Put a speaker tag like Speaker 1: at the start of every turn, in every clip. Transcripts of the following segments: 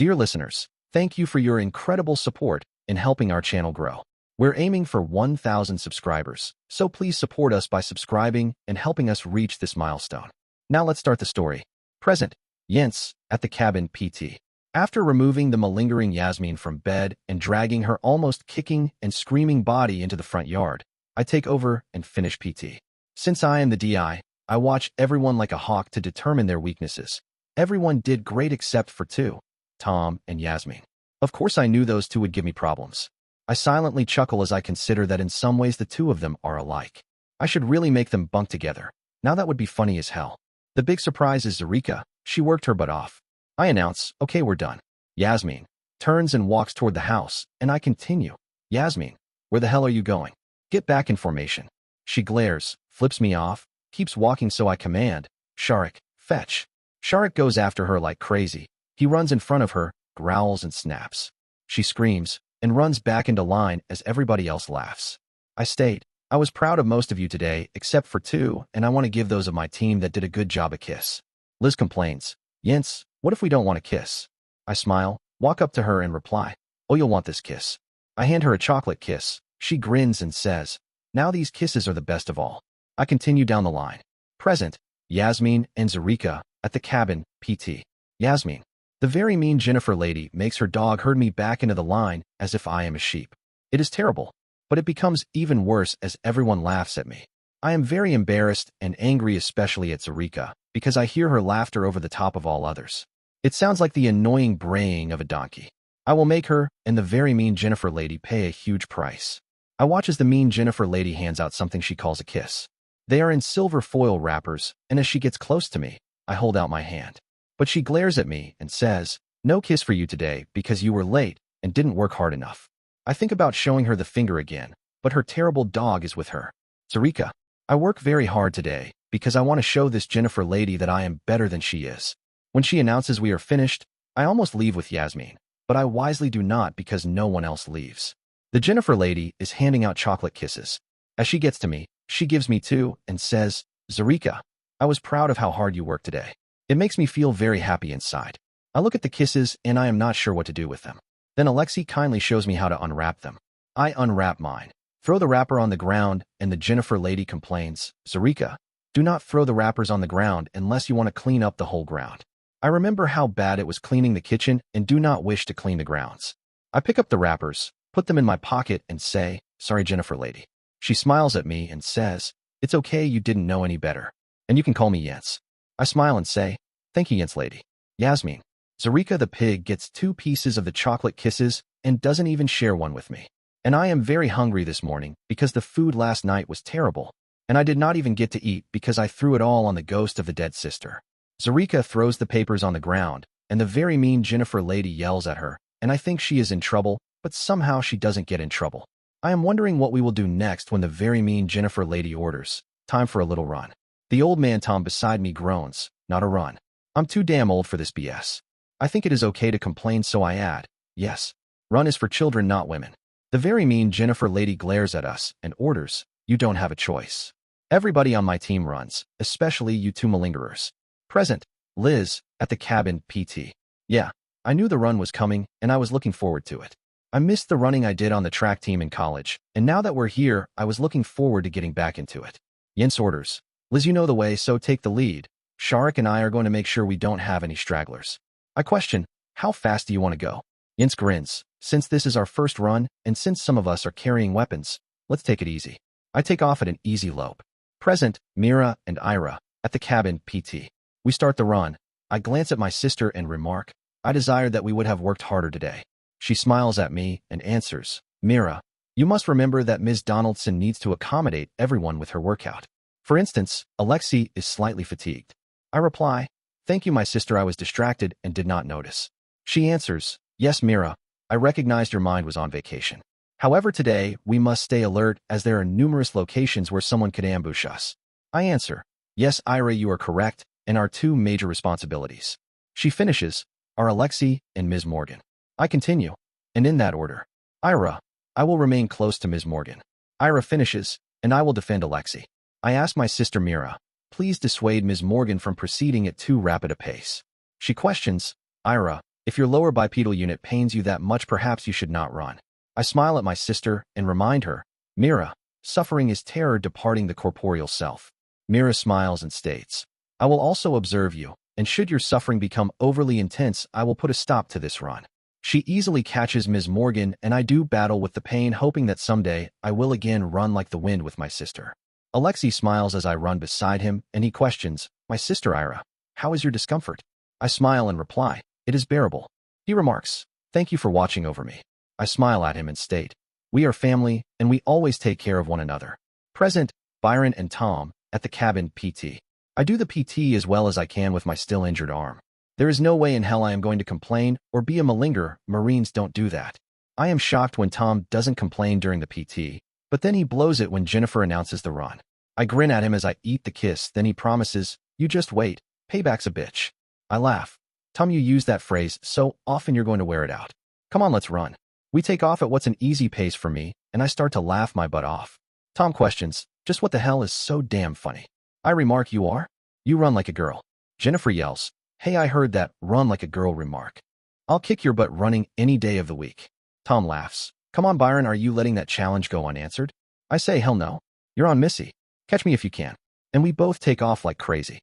Speaker 1: Dear listeners, thank you for your incredible support in helping our channel grow. We're aiming for 1,000 subscribers, so please support us by subscribing and helping us reach this milestone. Now let's start the story. Present, Jens, at the cabin PT. After removing the malingering Yasmin from bed and dragging her almost kicking and screaming body into the front yard, I take over and finish PT. Since I am the DI, I watch everyone like a hawk to determine their weaknesses. Everyone did great except for two, Tom and Yasmin. Of course I knew those two would give me problems. I silently chuckle as I consider that in some ways the two of them are alike. I should really make them bunk together. Now that would be funny as hell. The big surprise is Zarika. She worked her butt off. I announce, okay, we're done. Yasmin turns and walks toward the house, and I continue. Yasmin, where the hell are you going? Get back in formation. She glares, flips me off, keeps walking, so I command, Sharik, fetch. Sharik goes after her like crazy. He runs in front of her, growls and snaps. She screams and runs back into line as everybody else laughs. I state, I was proud of most of you today except for two, and I want to give those of my team that did a good job a kiss. Liz complains, Jens, what if we don't want a kiss? I smile, walk up to her and reply, oh, you'll want this kiss. I hand her a chocolate kiss. She grins and says, now these kisses are the best of all. I continue down the line. Present, Yasmin and Zarika, at the cabin, PT. Yasmin, the very mean Jennifer lady makes her dog herd me back into the line as if I am a sheep. It is terrible, but it becomes even worse as everyone laughs at me. I am very embarrassed and angry, especially at Zarika, because I hear her laughter over the top of all others. It sounds like the annoying braying of a donkey. I will make her and the very mean Jennifer lady pay a huge price. I watch as the mean Jennifer lady hands out something she calls a kiss. They are in silver foil wrappers, and as she gets close to me, I hold out my hand. But she glares at me and says, no kiss for you today because you were late and didn't work hard enough. I think about showing her the finger again, but her terrible dog is with her. Zarika, I work very hard today because I want to show this Jennifer lady that I am better than she is. When she announces we are finished, I almost leave with Yasmin, but I wisely do not because no one else leaves. The Jennifer lady is handing out chocolate kisses. As she gets to me, she gives me two and says, Zarika, I was proud of how hard you worked today. It makes me feel very happy inside. I look at the kisses and I am not sure what to do with them. Then Alexei kindly shows me how to unwrap them. I unwrap mine, throw the wrapper on the ground, and the Jennifer lady complains, Zarika, do not throw the wrappers on the ground unless you want to clean up the whole ground. I remember how bad it was cleaning the kitchen and do not wish to clean the grounds. I pick up the wrappers, put them in my pocket and say, sorry, Jennifer lady. She smiles at me and says, it's okay, you didn't know any better. And you can call me Jens. I smile and say, thank you, Jens lady. Yasmin. Zarika the pig gets 2 pieces of the chocolate kisses and doesn't even share one with me. And I am very hungry this morning because the food last night was terrible. And I did not even get to eat because I threw it all on the ghost of the dead sister. Zarika throws the papers on the ground, and the very mean Jennifer lady yells at her, and I think she is in trouble, but somehow she doesn't get in trouble. I am wondering what we will do next when the very mean Jennifer lady orders, time for a little run. The old man Tom beside me groans, not a run. I'm too damn old for this BS. I think it is okay to complain, so I add, yes, run is for children, not women. The very mean Jennifer lady glares at us and orders, you don't have a choice. Everybody on my team runs, especially you two malingerers. Present, Liz, at the cabin, PT. Yeah, I knew the run was coming, and I was looking forward to it. I missed the running I did on the track team in college, and now that we're here, I was looking forward to getting back into it. Jens orders, Liz, you know the way, so take the lead. Sharik and I are going to make sure we don't have any stragglers. I question, how fast do you want to go? Jens grins, since this is our first run, and since some of us are carrying weapons, let's take it easy. I take off at an easy lope. Present, Mira and Ira, at the cabin, PT. We start the run. I glance at my sister and remark, I desired that we would have worked harder today. She smiles at me and answers, Mira, you must remember that Ms. Donaldson needs to accommodate everyone with her workout. For instance, Alexei is slightly fatigued. I reply, thank you, my sister, I was distracted and did not notice. She answers, yes, Mira, I recognized your mind was on vacation. However, today, we must stay alert as there are numerous locations where someone could ambush us. I answer, yes, Ira, you are correct, and our 2 major responsibilities. She finishes, are Alexei and Ms. Morgan. I continue, and in that order. Ira, I will remain close to Ms. Morgan. Ira finishes, and I will defend Alexei. I ask my sister Mira, please dissuade Ms. Morgan from proceeding at too rapid a pace. She questions, Ira, If your lower bipedal unit pains you that much, perhaps you should not run. I smile at my sister and remind her, Mira, suffering is terror departing the corporeal self. Mira smiles and states, I will also observe you, and should your suffering become overly intense, I will put a stop to this run. She easily catches Ms. Morgan, and I do battle with the pain, hoping that someday I will again run like the wind with my sister. Alexei smiles as I run beside him, and he questions, my sister Ira, how is your discomfort? I smile and reply, it is bearable. He remarks, thank you for watching over me. I smile at him and state, we are family, and we always take care of one another. Present, Byron and Tom, at the cabin PT. I do the PT as well as I can with my still injured arm. There is no way in hell I am going to complain or be a malingerer. Marines don't do that. I am shocked when Tom doesn't complain during the PT, but then he blows it when Jennifer announces the run. I grin at him as I eat the kiss, then he promises, you just wait, payback's a bitch. I laugh. Tom, you use that phrase so often you're going to wear it out. Come on, let's run. We take off at what's an easy pace for me, and I start to laugh my butt off. Tom questions, just what the hell is so damn funny? I remark, you are? You run like a girl. Jennifer yells, hey, I heard that run like a girl remark. I'll kick your butt running any day of the week. Tom laughs. Come on, Byron, are you letting that challenge go unanswered? I say, hell no. You're on Missy. Catch me if you can. And we both take off like crazy.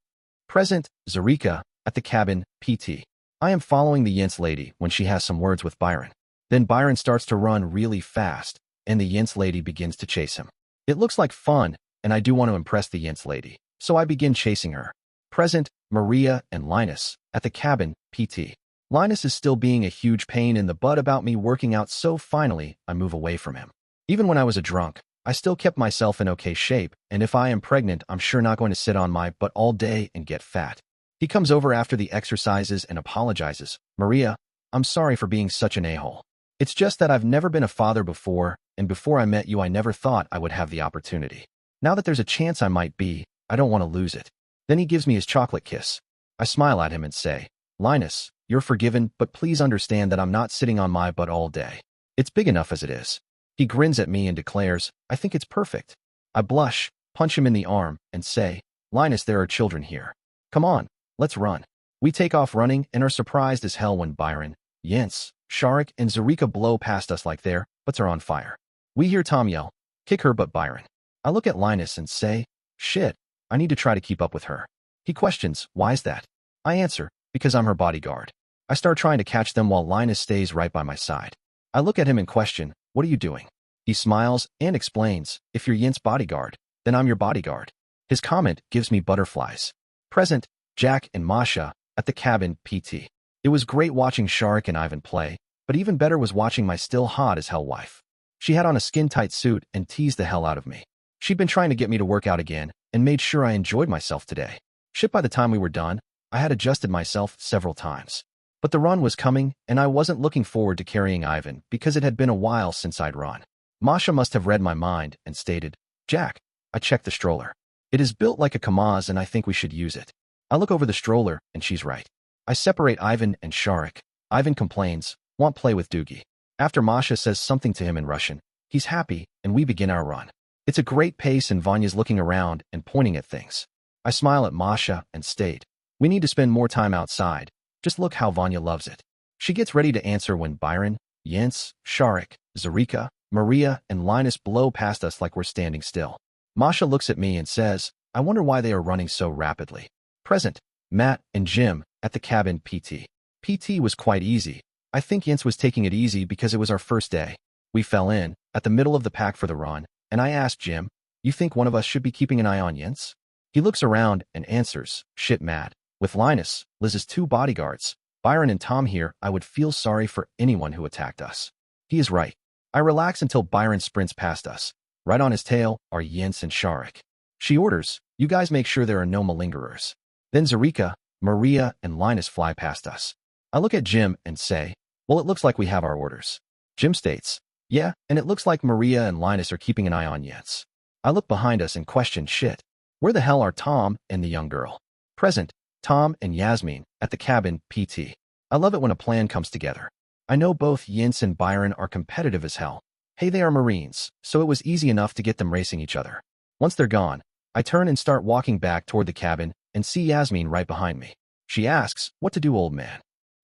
Speaker 1: Present, Zarika, at the cabin, PT. I am following the Yints lady when she has some words with Byron. Then Byron starts to run really fast, and the Yints lady begins to chase him. It looks like fun, and I do want to impress the Yints lady, so I begin chasing her. Present, Maria and Linus, at the cabin, PT. Linus is still being a huge pain in the butt about me working out, so finally, I move away from him. Even when I was a drunk, I still kept myself in okay shape, and if I am pregnant, I'm sure not going to sit on my butt all day and get fat. He comes over after the exercises and apologizes. Maria, I'm sorry for being such an a-hole. It's just that I've never been a father before, and before I met you, I never thought I would have the opportunity. Now that there's a chance I might be, I don't want to lose it. Then he gives me his chocolate kiss. I smile at him and say, Linus, you're forgiven, but please understand that I'm not sitting on my butt all day. It's big enough as it is. He grins at me and declares, I think it's perfect. I blush, punch him in the arm, and say, Linus, there are children here. Come on, let's run. We take off running and are surprised as hell when Byron, Jens, Sharik, and Zarika blow past us like their butts are on fire. We hear Tom yell, kick her butt, Byron. I look at Linus and say, shit, I need to try to keep up with her. He questions, why is that? I answer, because I'm her bodyguard. I start trying to catch them while Linus stays right by my side. I look at him and question, what are you doing? He smiles and explains, if you're Yin's bodyguard, then I'm your bodyguard. His comment gives me butterflies. Present, Jack and Masha, at the cabin, PT. It was great watching Sharik and Ivan play, but even better was watching my still hot as hell wife. She had on a skin-tight suit and teased the hell out of me. She'd been trying to get me to work out again and made sure I enjoyed myself today. Shit, by the time we were done, I had adjusted myself several times. But the run was coming, and I wasn't looking forward to carrying Ivan because it had been a while since I'd run. Masha must have read my mind and stated, Jack, I checked the stroller. It is built like a Kamaz and I think we should use it. I look over the stroller and she's right. I separate Ivan and Sharik. Ivan complains, want play with Doogie. After Masha says something to him in Russian, he's happy and we begin our run. It's a great pace and Vanya's looking around and pointing at things. I smile at Masha and state, we need to spend more time outside. Just look how Vanya loves it. She gets ready to answer when Byron, Jens, Sharik, Zarika, Maria, and Linus blow past us like we're standing still. Masha looks at me and says, I wonder why they are running so rapidly. Present, Matt and Jim, at the cabin, PT. PT was quite easy. I think Jens was taking it easy because it was our first day. We fell in, at the middle of the pack for the run, and I asked Jim, you think one of us should be keeping an eye on Jens? He looks around and answers, shit, Matt. With Linus, Liz's two bodyguards, Byron and Tom here, I would feel sorry for anyone who attacked us. He is right. I relax until Byron sprints past us. Right on his tail are Jens and Sharik. She orders, you guys make sure there are no malingerers. Then Zarika, Maria, and Linus fly past us. I look at Jim and say, well, it looks like we have our orders. Jim states, yeah, and it looks like Maria and Linus are keeping an eye on Jens. I look behind us and question, shit, where the hell are Tom and the young girl? Present, Tom and Yasmin, at the cabin, PT. I love it when a plan comes together. I know both Jens and Byron are competitive as hell. Hey, they are Marines, so it was easy enough to get them racing each other. Once they're gone, I turn and start walking back toward the cabin and see Yasmin right behind me. She asks, what to do, old man?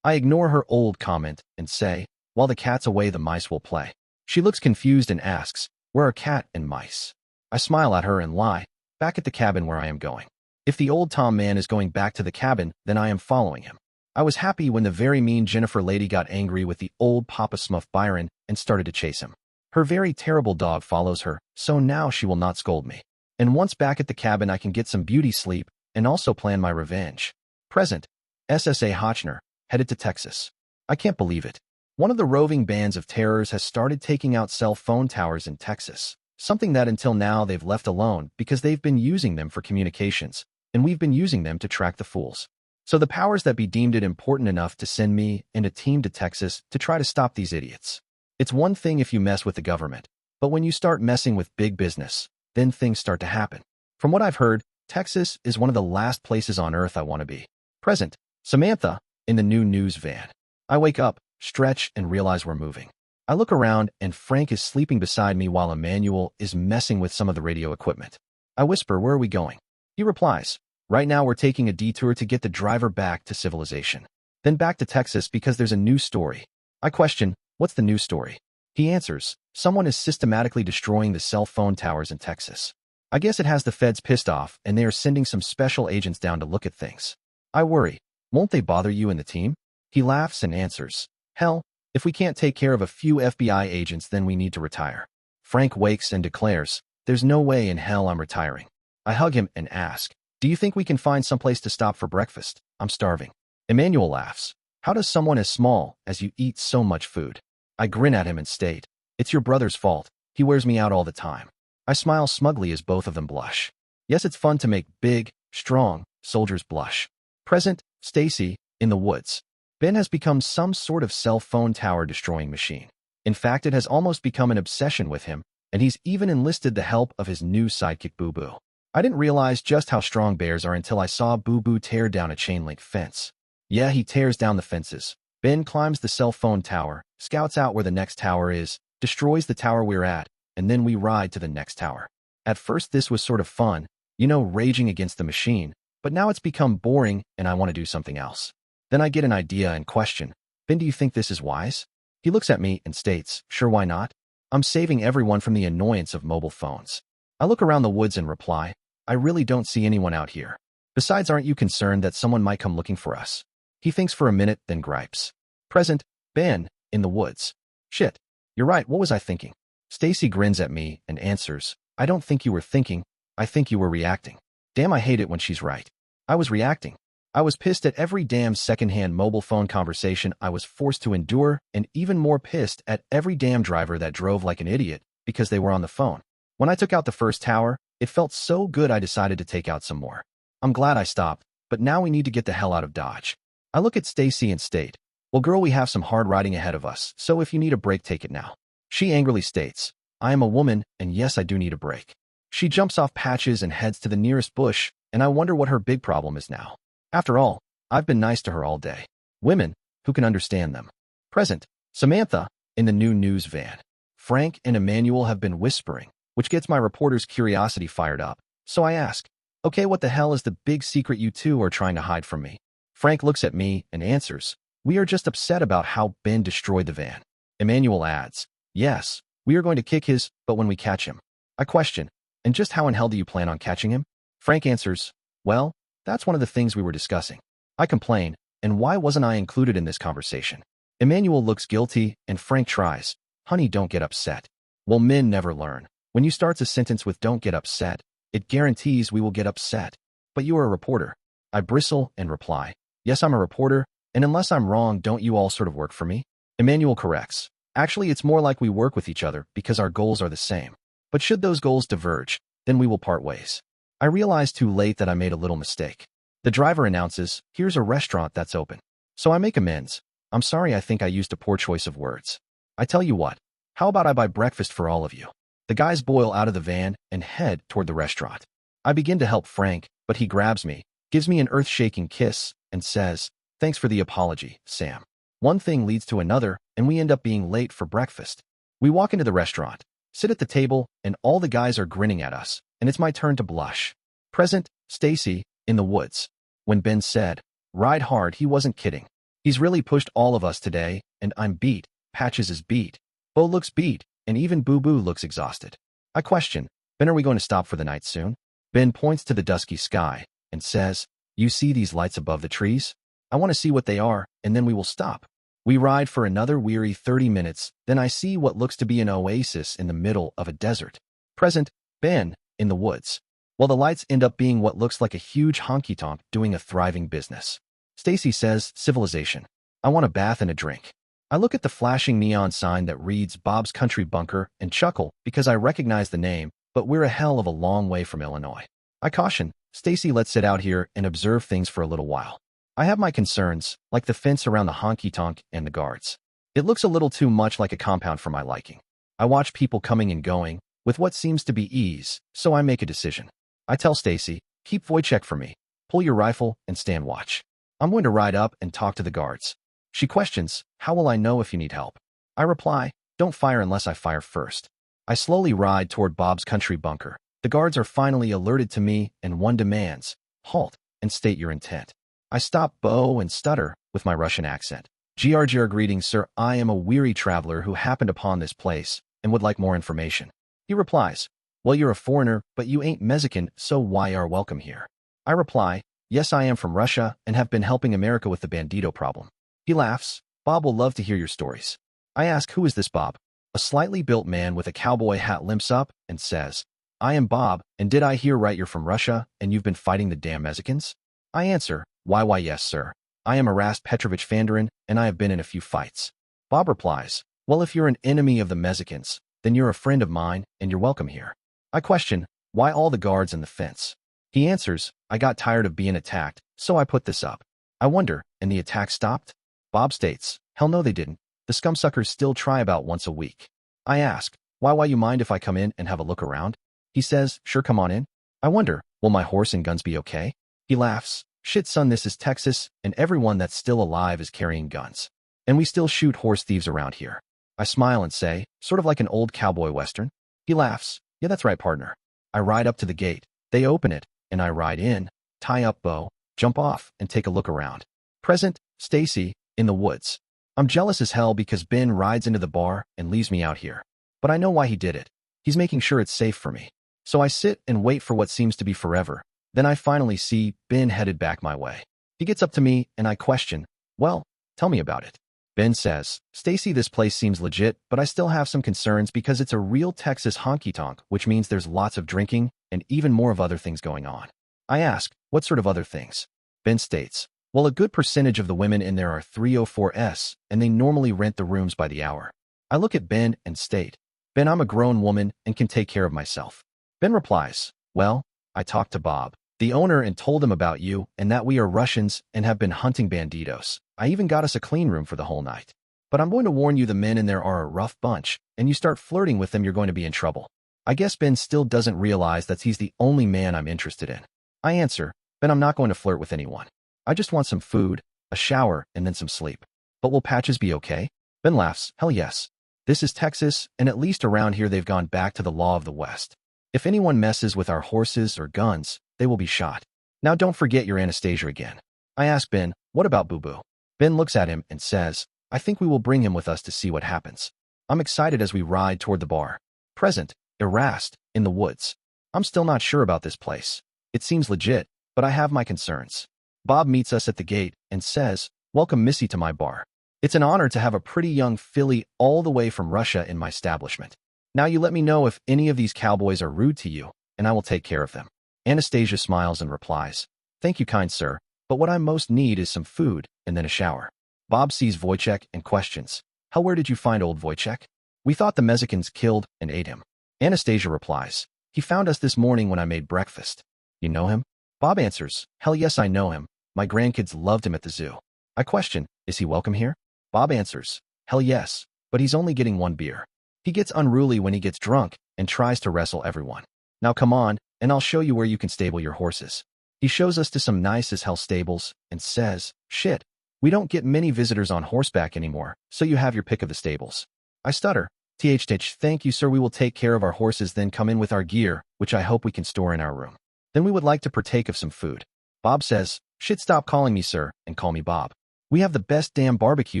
Speaker 1: I ignore her old comment and say, while the cat's away, the mice will play. She looks confused and asks, where are cat and mice? I smile at her and lie, back at the cabin where I am going. If the old Tom man is going back to the cabin, then I am following him. I was happy when the very mean Jennifer lady got angry with the old Papa Smuff Byron and started to chase him. Her very terrible dog follows her, so now she will not scold me. And once back at the cabin, I can get some beauty sleep and also plan my revenge. Present. SSA Hotchner, headed to Texas. I can't believe it. One of the roving bands of terrors has started taking out cell phone towers in Texas, something that until now they've left alone because they've been using them for communications, and we've been using them to track the fools. So the powers that be deemed it important enough to send me and a team to Texas to try to stop these idiots. It's one thing if you mess with the government, but when you start messing with big business, then things start to happen. From what I've heard, Texas is one of the last places on earth I want to be. Present. Samantha, in the new news van. I wake up, stretch, and realize we're moving. I look around and Frank is sleeping beside me while Emmanuel is messing with some of the radio equipment. I whisper, where are we going? He replies, right now we're taking a detour to get the driver back to civilization. Then back to Texas because there's a new story. I question, what's the new story? He answers, someone is systematically destroying the cell phone towers in Texas. I guess it has the feds pissed off and they are sending some special agents down to look at things. I worry, won't they bother you and the team? He laughs and answers, hell, if we can't take care of a few FBI agents, then we need to retire. Frank wakes and declares, there's no way in hell I'm retiring. I hug him and ask, do you think we can find someplace to stop for breakfast? I'm starving. Emmanuel laughs. How does someone as small as you eat so much food? I grin at him and state, it's your brother's fault. He wears me out all the time. I smile smugly as both of them blush. Yes, it's fun to make big, strong soldiers blush. Present. Stacy, in the woods. Ben has become some sort of cell phone tower destroying machine. In fact, it has almost become an obsession with him, and he's even enlisted the help of his new sidekick Boo Boo. I didn't realize just how strong bears are until I saw Boo Boo tear down a chain link fence. Yeah, he tears down the fences. Ben climbs the cell phone tower, scouts out where the next tower is, destroys the tower we're at, and then we ride to the next tower. At first this was sort of fun, raging against the machine, but now it's become boring and I want to do something else. Then I get an idea and question, Ben, do you think this is wise? He looks at me and states, sure, why not? I'm saving everyone from the annoyance of mobile phones. I look around the woods and reply, I really don't see anyone out here. Besides, aren't you concerned that someone might come looking for us? He thinks for a minute, then gripes. Present. Ben, in the woods. Shit. You're right, what was I thinking? Stacy grins at me and answers, I don't think you were thinking, I think you were reacting. Damn, I hate it when she's right. I was reacting. I was pissed at every damn secondhand mobile phone conversation I was forced to endure, and even more pissed at every damn driver that drove like an idiot because they were on the phone. When I took out the first tower, it felt so good I decided to take out some more. I'm glad I stopped, but now we need to get the hell out of Dodge. I look at Stacy and state, well girl, we have some hard riding ahead of us, so if you need a break, take it now. She angrily states, I am a woman, and yes, I do need a break. She jumps off Patches and heads to the nearest bush, and I wonder what her big problem is now. After all, I've been nice to her all day. Women, who can understand them? Present. Samantha, in the new news van. Frank and Emmanuel have been whispering, which gets my reporter's curiosity fired up. So I ask, okay, what the hell is the big secret you two are trying to hide from me? Frank looks at me and answers, we are just upset about how Ben destroyed the van. Emmanuel adds, yes, we are going to kick his, but when we catch him. I question, and just how in hell do you plan on catching him? Frank answers, well, that's one of the things we were discussing. I complain, and why wasn't I included in this conversation? Emmanuel looks guilty, and Frank tries, honey, don't get upset. Well, men never learn. When you start a sentence with don't get upset, it guarantees we will get upset. But you are a reporter. I bristle and reply, yes, I'm a reporter, and unless I'm wrong, don't you all sort of work for me? Emmanuel corrects, actually, it's more like we work with each other because our goals are the same. But should those goals diverge, then we will part ways. I realize too late that I made a little mistake. The driver announces, here's a restaurant that's open. So I make amends. I'm sorry, I think I used a poor choice of words. I tell you what, how about I buy breakfast for all of you? The guys boil out of the van and head toward the restaurant. I begin to help Frank, but he grabs me, gives me an earth-shaking kiss, and says, thanks for the apology, Sam. One thing leads to another, and we end up being late for breakfast. We walk into the restaurant, sit at the table, and all the guys are grinning at us, and it's my turn to blush. Present. Stacy, in the woods. When Ben said, ride hard, he wasn't kidding. He's really pushed all of us today, and I'm beat. Patches is beat. Bo looks beat, and even Boo Boo looks exhausted. I question, Ben, are we going to stop for the night soon? Ben points to the dusky sky and says, you see these lights above the trees? I want to see what they are, and then we will stop. We ride for another weary 30 minutes, then I see what looks to be an oasis in the middle of a desert. Present, Ben, in the woods. While the lights end up being what looks like a huge honky-tonk doing a thriving business. Stacy says, civilization. I want a bath and a drink. I look at the flashing neon sign that reads Bob's Country Bunker and chuckle because I recognize the name, but we're a hell of a long way from Illinois. I caution, Stacy, let's sit out here and observe things for a little while. I have my concerns, like the fence around the honky-tonk and the guards. It looks a little too much like a compound for my liking. I watch people coming and going, with what seems to be ease, so I make a decision. I tell Stacy, keep Wojciech for me. Pull your rifle and stand watch. I'm going to ride up and talk to the guards. She questions, how will I know if you need help? I reply, don't fire unless I fire first. I slowly ride toward Bob's Country Bunker. The guards are finally alerted to me, and one demands, halt, and state your intent. I stop Bo and stutter with my Russian accent. GR greetings, sir. I am a weary traveler who happened upon this place and would like more information. He replies, well, you're a foreigner, but you ain't Mexican, so why are welcome here? I reply, yes, I am from Russia and have been helping America with the bandito problem. He laughs, Bob will love to hear your stories. I ask, who is this Bob? A slightly built man with a cowboy hat limps up and says, I am Bob, and did I hear right you're from Russia and you've been fighting the damn Mexicans? I answer, why yes, sir. I am Erast Petrovich Fanderin, and I have been in a few fights. Bob replies, well, if you're an enemy of the Mexicans, then you're a friend of mine, and you're welcome here. I question, why all the guards and the fence? He answers, I got tired of being attacked, so I put this up. I wonder, and the attack stopped? Bob states, hell no they didn't. The scumsuckers still try about once a week. I ask, why you mind if I come in and have a look around? He says, sure, come on in. I wonder, will my horse and guns be okay? He laughs, shit son, this is Texas, and everyone that's still alive is carrying guns. And we still shoot horse thieves around here. I smile and say, sort of like an old cowboy western. He laughs, yeah, that's right, partner. I ride up to the gate, they open it, and I ride in, tie up Bo, jump off, and take a look around. Present, Stacy, in the woods. I'm jealous as hell because Ben rides into the bar and leaves me out here. But I know why he did it. He's making sure it's safe for me. So I sit and wait for what seems to be forever. Then I finally see Ben headed back my way. He gets up to me and I question, well, tell me about it. Ben says, Stacy, this place seems legit, but I still have some concerns because it's a real Texas honky-tonk, which means there's lots of drinking and even more of other things going on. I ask, what sort of other things? Ben states, well, a good percentage of the women in there are 304s, and they normally rent the rooms by the hour. I look at Ben and state, Ben, I'm a grown woman and can take care of myself. Ben replies, well, I talked to Bob, the owner, and told him about you and that we are Russians and have been hunting banditos. I even got us a clean room for the whole night. But I'm going to warn you, the men in there are a rough bunch, and you start flirting with them, you're going to be in trouble. I guess Ben still doesn't realize that he's the only man I'm interested in. I answer, Ben, I'm not going to flirt with anyone. I just want some food, a shower, and then some sleep. But will Patches be okay? Ben laughs, hell yes. This is Texas, and at least around here they've gone back to the law of the West. If anyone messes with our horses or guns, they will be shot. Now don't forget your Anastasia again. I ask Ben, what about Boo Boo? Ben looks at him and says, I think we will bring him with us to see what happens. I'm excited as we ride toward the bar. Present, Erast, in the woods. I'm still not sure about this place. It seems legit, but I have my concerns. Bob meets us at the gate and says, welcome Missy to my bar. It's an honor to have a pretty young filly all the way from Russia in my establishment. Now you let me know if any of these cowboys are rude to you, and I will take care of them. Anastasia smiles and replies, thank you, kind sir, but what I most need is some food and then a shower. Bob sees Wojciech and questions, where did you find old Wojciech? We thought the Mexicans killed and ate him. Anastasia replies, he found us this morning when I made breakfast. You know him? Bob answers, hell yes, I know him. My grandkids loved him at the zoo. I question, is he welcome here? Bob answers, hell yes, but he's only getting one beer. He gets unruly when he gets drunk and tries to wrestle everyone. Now come on, and I'll show you where you can stable your horses. He shows us to some nice as hell stables and says, shit, we don't get many visitors on horseback anymore, so you have your pick of the stables. I stutter, thank you sir, we will take care of our horses, then come in with our gear, which I hope we can store in our room. Then we would like to partake of some food. Bob says, shit, stop calling me sir, and call me Bob. We have the best damn barbecue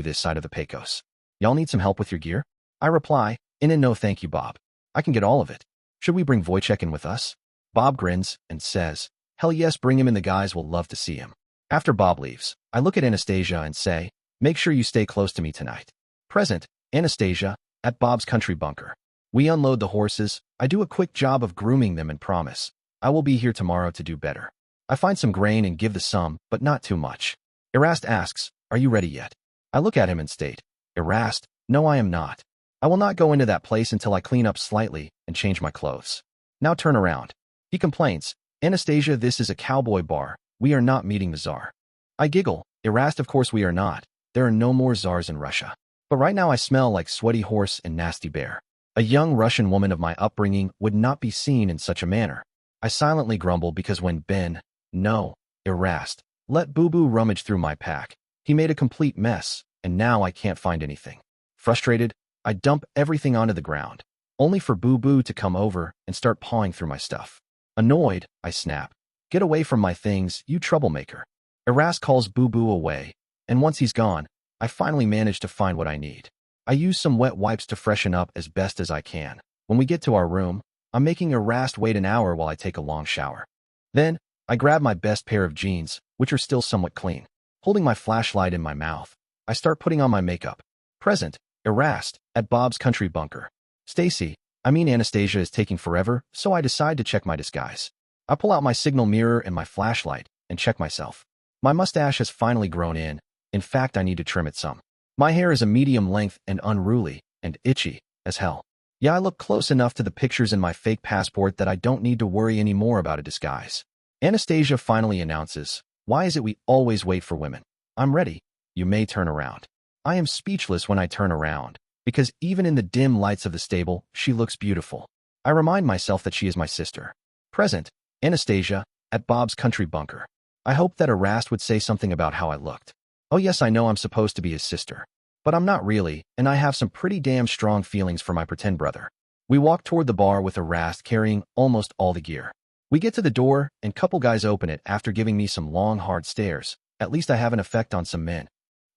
Speaker 1: this side of the Pecos. Y'all need some help with your gear? I reply, no thank you, Bob. I can get all of it. Should we bring Wojciech in with us? Bob grins and says, hell yes, bring him in, the guys will love to see him. After Bob leaves, I look at Anastasia and say, make sure you stay close to me tonight. Present, Anastasia, at Bob's country bunker. We unload the horses, I do a quick job of grooming them and promise, I will be here tomorrow to do better. I find some grain and give the some, but not too much. Erast asks, are you ready yet? I look at him and state, Erast, no I am not. I will not go into that place until I clean up slightly and change my clothes. Now turn around. He complains, Anastasia, this is a cowboy bar, we are not meeting the Tsar. I giggle, Erast, of course we are not, there are no more Tsars in Russia. But right now I smell like sweaty horse and nasty bear. A young Russian woman of my upbringing would not be seen in such a manner. I silently grumble because when Erast, let Boo Boo rummage through my pack. He made a complete mess, and now I can't find anything. Frustrated, I dump everything onto the ground, only for Boo Boo to come over and start pawing through my stuff. Annoyed, I snap, get away from my things, you troublemaker. Erast calls Boo Boo away, and once he's gone, I finally manage to find what I need. I use some wet wipes to freshen up as best as I can. When we get to our room, I'm making Erast wait an hour while I take a long shower. Then, I grab my best pair of jeans, which are still somewhat clean. Holding my flashlight in my mouth, I start putting on my makeup. Present, Erast, at Bob's country bunker. Anastasia is taking forever, so I decide to check my disguise. I pull out my signal mirror and my flashlight and check myself. My mustache has finally grown in. In fact, I need to trim it some. My hair is a medium length and unruly and itchy as hell. Yeah, I look close enough to the pictures in my fake passport that I don't need to worry anymore about a disguise. Anastasia finally announces, why is it we always wait for women? I'm ready. You may turn around. I am speechless when I turn around, because even in the dim lights of the stable, she looks beautiful. I remind myself that she is my sister. Present, Anastasia, at Bob's country bunker. I hoped that Erast would say something about how I looked. Oh yes, I know I'm supposed to be his sister. But I'm not really, and I have some pretty damn strong feelings for my pretend brother. We walk toward the bar with Erast carrying almost all the gear. We get to the door, and couple guys open it after giving me some long, hard stares. At least I have an effect on some men.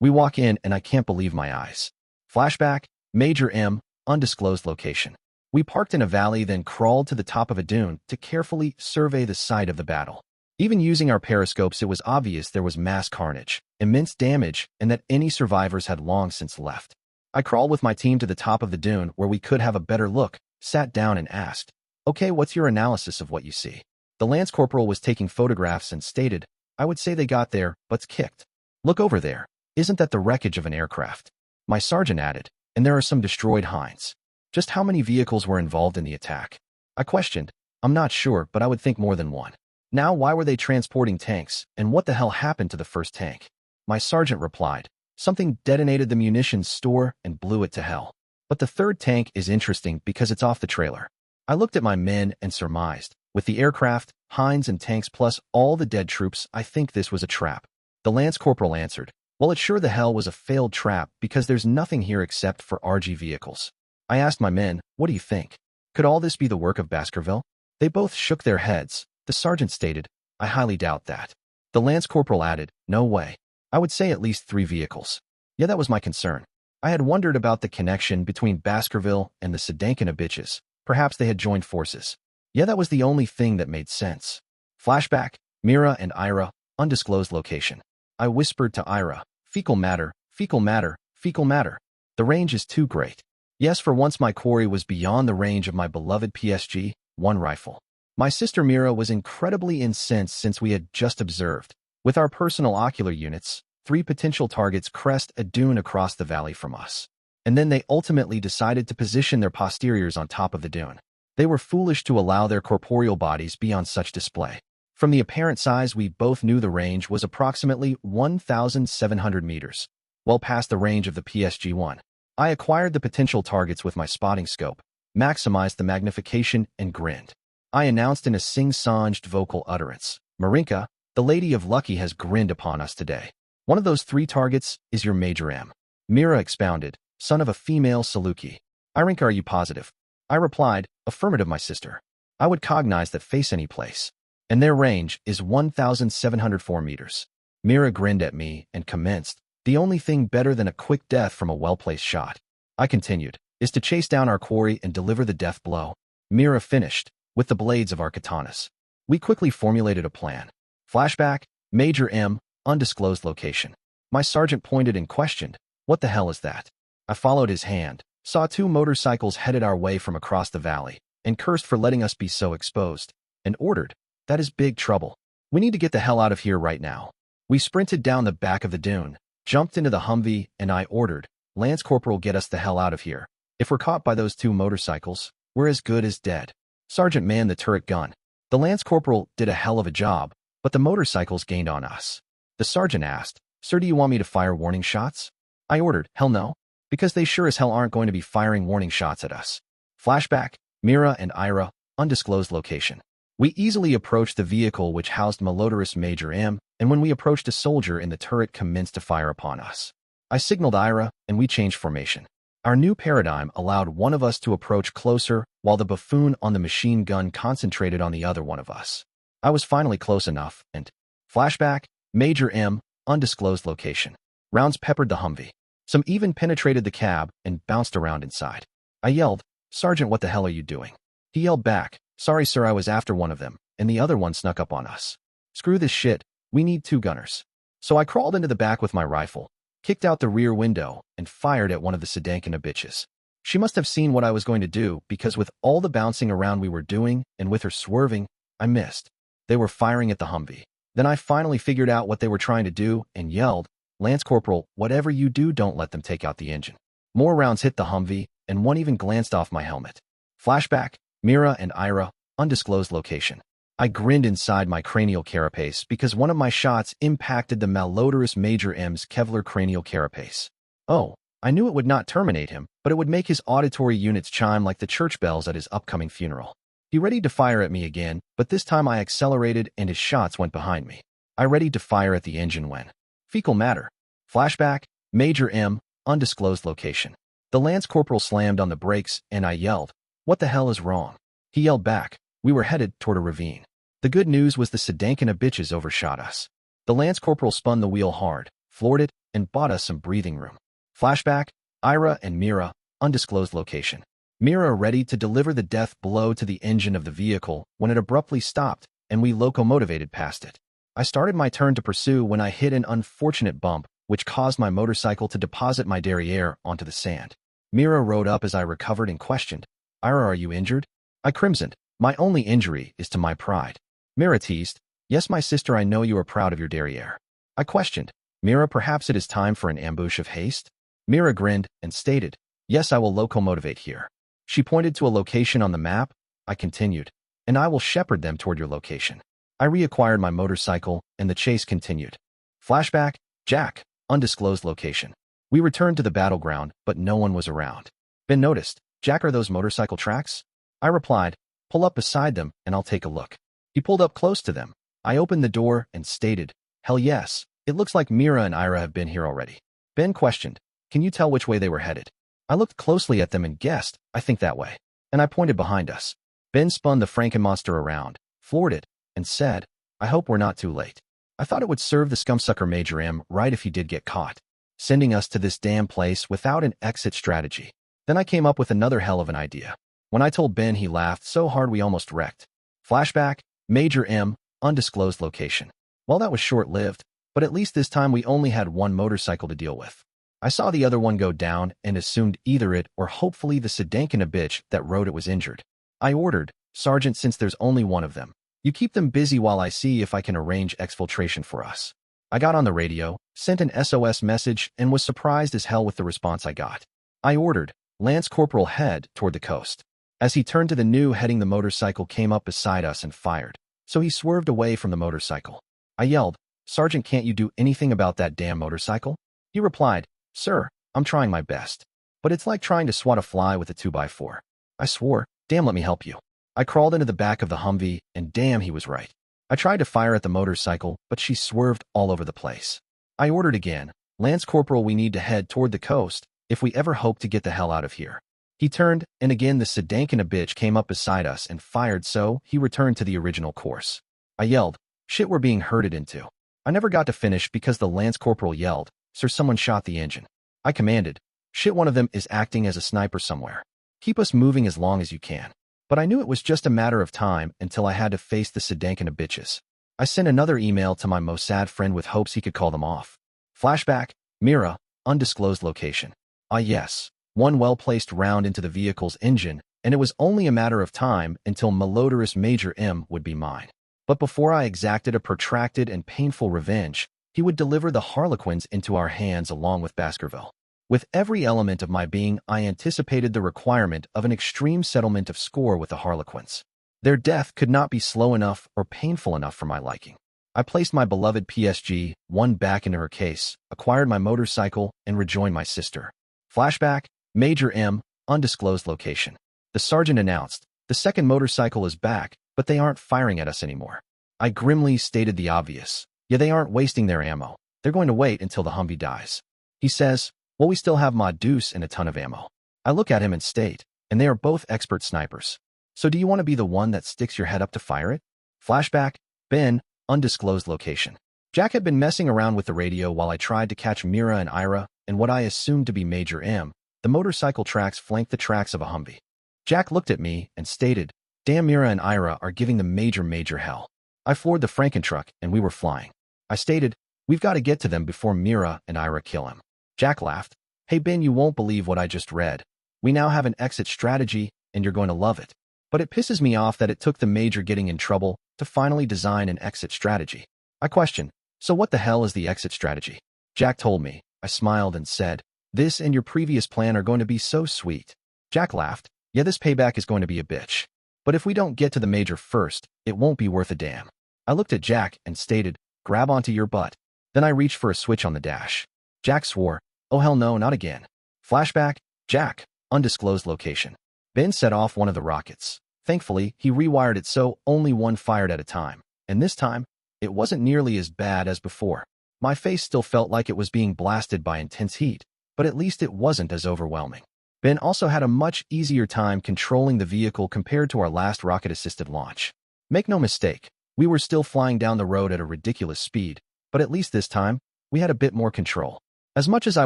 Speaker 1: We walk in, and I can't believe my eyes. Flashback, Major M, undisclosed location. We parked in a valley, then crawled to the top of a dune to carefully survey the site of the battle. Even using our periscopes, it was obvious there was mass carnage, immense damage, and that any survivors had long since left. I crawled with my team to the top of the dune where we could have a better look, sat down and asked, okay, what's your analysis of what you see? The Lance Corporal was taking photographs and stated, I would say they got their butts kicked. Look over there. Isn't that the wreckage of an aircraft? My sergeant added, and there are some destroyed Hinds. Just how many vehicles were involved in the attack? I questioned, I'm not sure, but I would think more than one. Now, why were they transporting tanks, and what the hell happened to the first tank? My sergeant replied, something detonated the munitions store and blew it to hell. But the third tank is interesting because it's off the trailer. I looked at my men and surmised, with the aircraft, Hinds and tanks plus all the dead troops, I think this was a trap. The Lance Corporal answered, well, it sure the hell was a failed trap because there's nothing here except for RG vehicles. I asked my men, what do you think? Could all this be the work of Baskerville? They both shook their heads. The sergeant stated, I highly doubt that. The Lance Corporal added, no way. I would say at least 3 vehicles. Yeah, that was my concern. I had wondered about the connection between Baskerville and the Sedankina bitches. Perhaps they had joined forces. Yeah, that was the only thing that made sense. Flashback, Mira and Ira, undisclosed location. I whispered to Ira, fecal matter, fecal matter, fecal matter. The range is too great. Yes, for once my quarry was beyond the range of my beloved PSG-1 rifle. My sister Mira was incredibly incensed since we had just observed, with our personal ocular units, 3 potential targets crest a dune across the valley from us. And then they ultimately decided to position their posteriors on top of the dune. They were foolish to allow their corporeal bodies be on such display. From the apparent size, we both knew the range was approximately 1,700 meters, well past the range of the PSG-1. I acquired the potential targets with my spotting scope, maximized the magnification, and grinned. I announced in a sing-songed vocal utterance, Marinka, the Lady of Lucky has grinned upon us today. One of those 3 targets is your Major M. Mira expounded, son of a female Saluki. Irinka, are you positive? I replied, affirmative, my sister. I would cognize that face any place. And their range is 1,704 meters. Mira grinned at me and commenced, The only thing better than a quick death from a well-placed shot, I continued, is to chase down our quarry and deliver the death blow. Mira finished, with the blades of our katanas. We quickly formulated a plan. Flashback, Major M, undisclosed location. My sergeant pointed and questioned, "What the hell is that?" I followed his hand, saw 2 motorcycles headed our way from across the valley, and cursed for letting us be so exposed, and ordered, "That is big trouble. We need to get the hell out of here right now." We sprinted down the back of the dune, jumped into the Humvee, and I ordered, "Lance Corporal, get us the hell out of here. If we're caught by those 2 motorcycles, we're as good as dead." Sergeant manned the turret gun. The Lance Corporal did a hell of a job, but the motorcycles gained on us. The sergeant asked, "Sir, do you want me to fire warning shots?" I ordered, "Hell no, because they sure as hell aren't going to be firing warning shots at us." Flashback, Mira and Ira, undisclosed location. We easily approached the vehicle which housed malodorous Major M, and when we approached, a soldier in the turret commenced to fire upon us. I signaled Ira, and we changed formation. Our new paradigm allowed one of us to approach closer, while the buffoon on the machine gun concentrated on the other one of us. I was finally close enough, and... Flashback, Major M, undisclosed location. Rounds peppered the Humvee. Some even penetrated the cab and bounced around inside. I yelled, "Sergeant, what the hell are you doing?" He yelled back, "Sorry, sir, I was after one of them, and the other one snuck up on us. Screw this shit, we need 2 gunners." So I crawled into the back with my rifle, kicked out the rear window, and fired at one of the Sedankina bitches. She must have seen what I was going to do, because with all the bouncing around we were doing, and with her swerving, I missed. They were firing at the Humvee. Then I finally figured out what they were trying to do and yelled, "Lance Corporal, whatever you do, don't let them take out the engine." More rounds hit the Humvee, and one even glanced off my helmet. Flashback, Mira and Ira, undisclosed location. I grinned inside my cranial carapace because one of my shots impacted the malodorous Major M's Kevlar cranial carapace. Oh, I knew it would not terminate him, but it would make his auditory units chime like the church bells at his upcoming funeral. He readied to fire at me again, but this time I accelerated and his shots went behind me. I readied to fire at the engine when... Fecal matter. Flashback, Major M, undisclosed location. The Lance Corporal slammed on the brakes, and I yelled, "What the hell is wrong?" He yelled back. We were headed toward a ravine. The good news was the Sedankina bitches overshot us. The Lance Corporal spun the wheel hard, floored it, and bought us some breathing room. Flashback, Ira and Mira, undisclosed location. Mira ready to deliver the death blow to the engine of the vehicle when it abruptly stopped, and we locomotivated past it. I started my turn to pursue when I hit an unfortunate bump, which caused my motorcycle to deposit my derriere onto the sand. Mira rode up as I recovered and questioned, "Ira, are you injured?" I crimsoned. "My only injury is to my pride." Mira teased, "Yes, my sister, I know you are proud of your derriere." I questioned, "Mira, perhaps it is time for an ambush of haste?" Mira grinned and stated, "Yes, I will locomotivate here." She pointed to a location on the map. I continued, "And I will shepherd them toward your location." I reacquired my motorcycle, and the chase continued. Flashback, Jack, undisclosed location. We returned to the battleground, but no one was around. Ben noticed, "Jack, are those motorcycle tracks?" I replied, "Pull up beside them, and I'll take a look." He pulled up close to them. I opened the door and stated, "Hell yes, it looks like Mira and Ira have been here already." Ben questioned, "Can you tell which way they were headed?" I looked closely at them and guessed, "I think that way." And I pointed behind us. Ben spun the Frankenmonster around, floored it, and said, "I hope we're not too late." I thought it would serve the scumsucker Major M right if he did get caught, sending us to this damn place without an exit strategy. Then I came up with another hell of an idea. When I told Ben, he laughed so hard we almost wrecked. Flashback, Major M, undisclosed location. Well, that was short-lived, but at least this time we only had one motorcycle to deal with. I saw the other one go down and assumed either it or hopefully the Sedankina bitch that rode it was injured. I ordered, "Sergeant, since there's only one of them, you keep them busy while I see if I can arrange exfiltration for us." I got on the radio, sent an SOS message, and was surprised as hell with the response I got. I ordered, "Lance Corporal, head toward the coast." As he turned to the new heading, the motorcycle came up beside us and fired, so he swerved away from the motorcycle. I yelled, "Sergeant, can't you do anything about that damn motorcycle?" He replied, "Sir, I'm trying my best, but it's like trying to swat a fly with a 2x4. I swore, "Damn, let me help you." I crawled into the back of the Humvee, and damn, he was right. I tried to fire at the motorcycle, but she swerved all over the place. I ordered again, "Lance Corporal, we need to head toward the coast if we ever hope to get the hell out of here." He turned, and again the Sedankina bitch came up beside us and fired, so he returned to the original course. I yelled, "Shit, we're being herded into." I never got to finish because the Lance Corporal yelled, "Sir, someone shot the engine." I commanded, "Shit, one of them is acting as a sniper somewhere. Keep us moving as long as you can." But I knew it was just a matter of time until I had to face the sedankin of bitches. I sent another email to my Mossad friend with hopes he could call them off. Flashback, Mira, undisclosed location. Ah yes, one well-placed round into the vehicle's engine, and it was only a matter of time until malodorous Major M would be mine. But before I exacted a protracted and painful revenge, he would deliver the Harlequins into our hands along with Baskerville. With every element of my being, I anticipated the requirement of an extreme settlement of score with the Harlequins. Their death could not be slow enough or painful enough for my liking. I placed my beloved PSG-1 back into her case, acquired my motorcycle, and rejoined my sister. Flashback, Major M, undisclosed location. The sergeant announced, "The second motorcycle is back, but they aren't firing at us anymore." I grimly stated the obvious. "Yeah, they aren't wasting their ammo. They're going to wait until the Humvee dies." He says, "Well, we still have my deuce and a ton of ammo." I look at him and state, "And they are both expert snipers. So do you want to be the one that sticks your head up to fire it?" Flashback, Ben, undisclosed location. Jack had been messing around with the radio while I tried to catch Mira and Ira, and what I assumed to be Major M. The motorcycle tracks flanked the tracks of a Humvee. Jack looked at me and stated, "Damn, Mira and Ira are giving the major hell." I floored the Frankentruck and we were flying. I stated, "We've got to get to them before Mira and Ira kill him." Jack laughed. "Hey Ben, you won't believe what I just read. We now have an exit strategy and you're going to love it." But it pisses me off that it took the Major getting in trouble to finally design an exit strategy. I questioned, "So what the hell is the exit strategy?" Jack told me. I smiled and said, "This and your previous plan are going to be so sweet." Jack laughed. "Yeah, this payback is going to be a bitch. But if we don't get to the Major first, it won't be worth a damn." I looked at Jack and stated, "Grab onto your butt." Then I reached for a switch on the dash. Jack swore, "Oh hell no, not again." Flashback, Jack, undisclosed location. Ben set off one of the rockets. Thankfully, he rewired it so only one fired at a time. And this time, it wasn't nearly as bad as before. My face still felt like it was being blasted by intense heat, but at least it wasn't as overwhelming. Ben also had a much easier time controlling the vehicle compared to our last rocket-assisted launch. Make no mistake, we were still flying down the road at a ridiculous speed, but at least this time, we had a bit more control. As much as I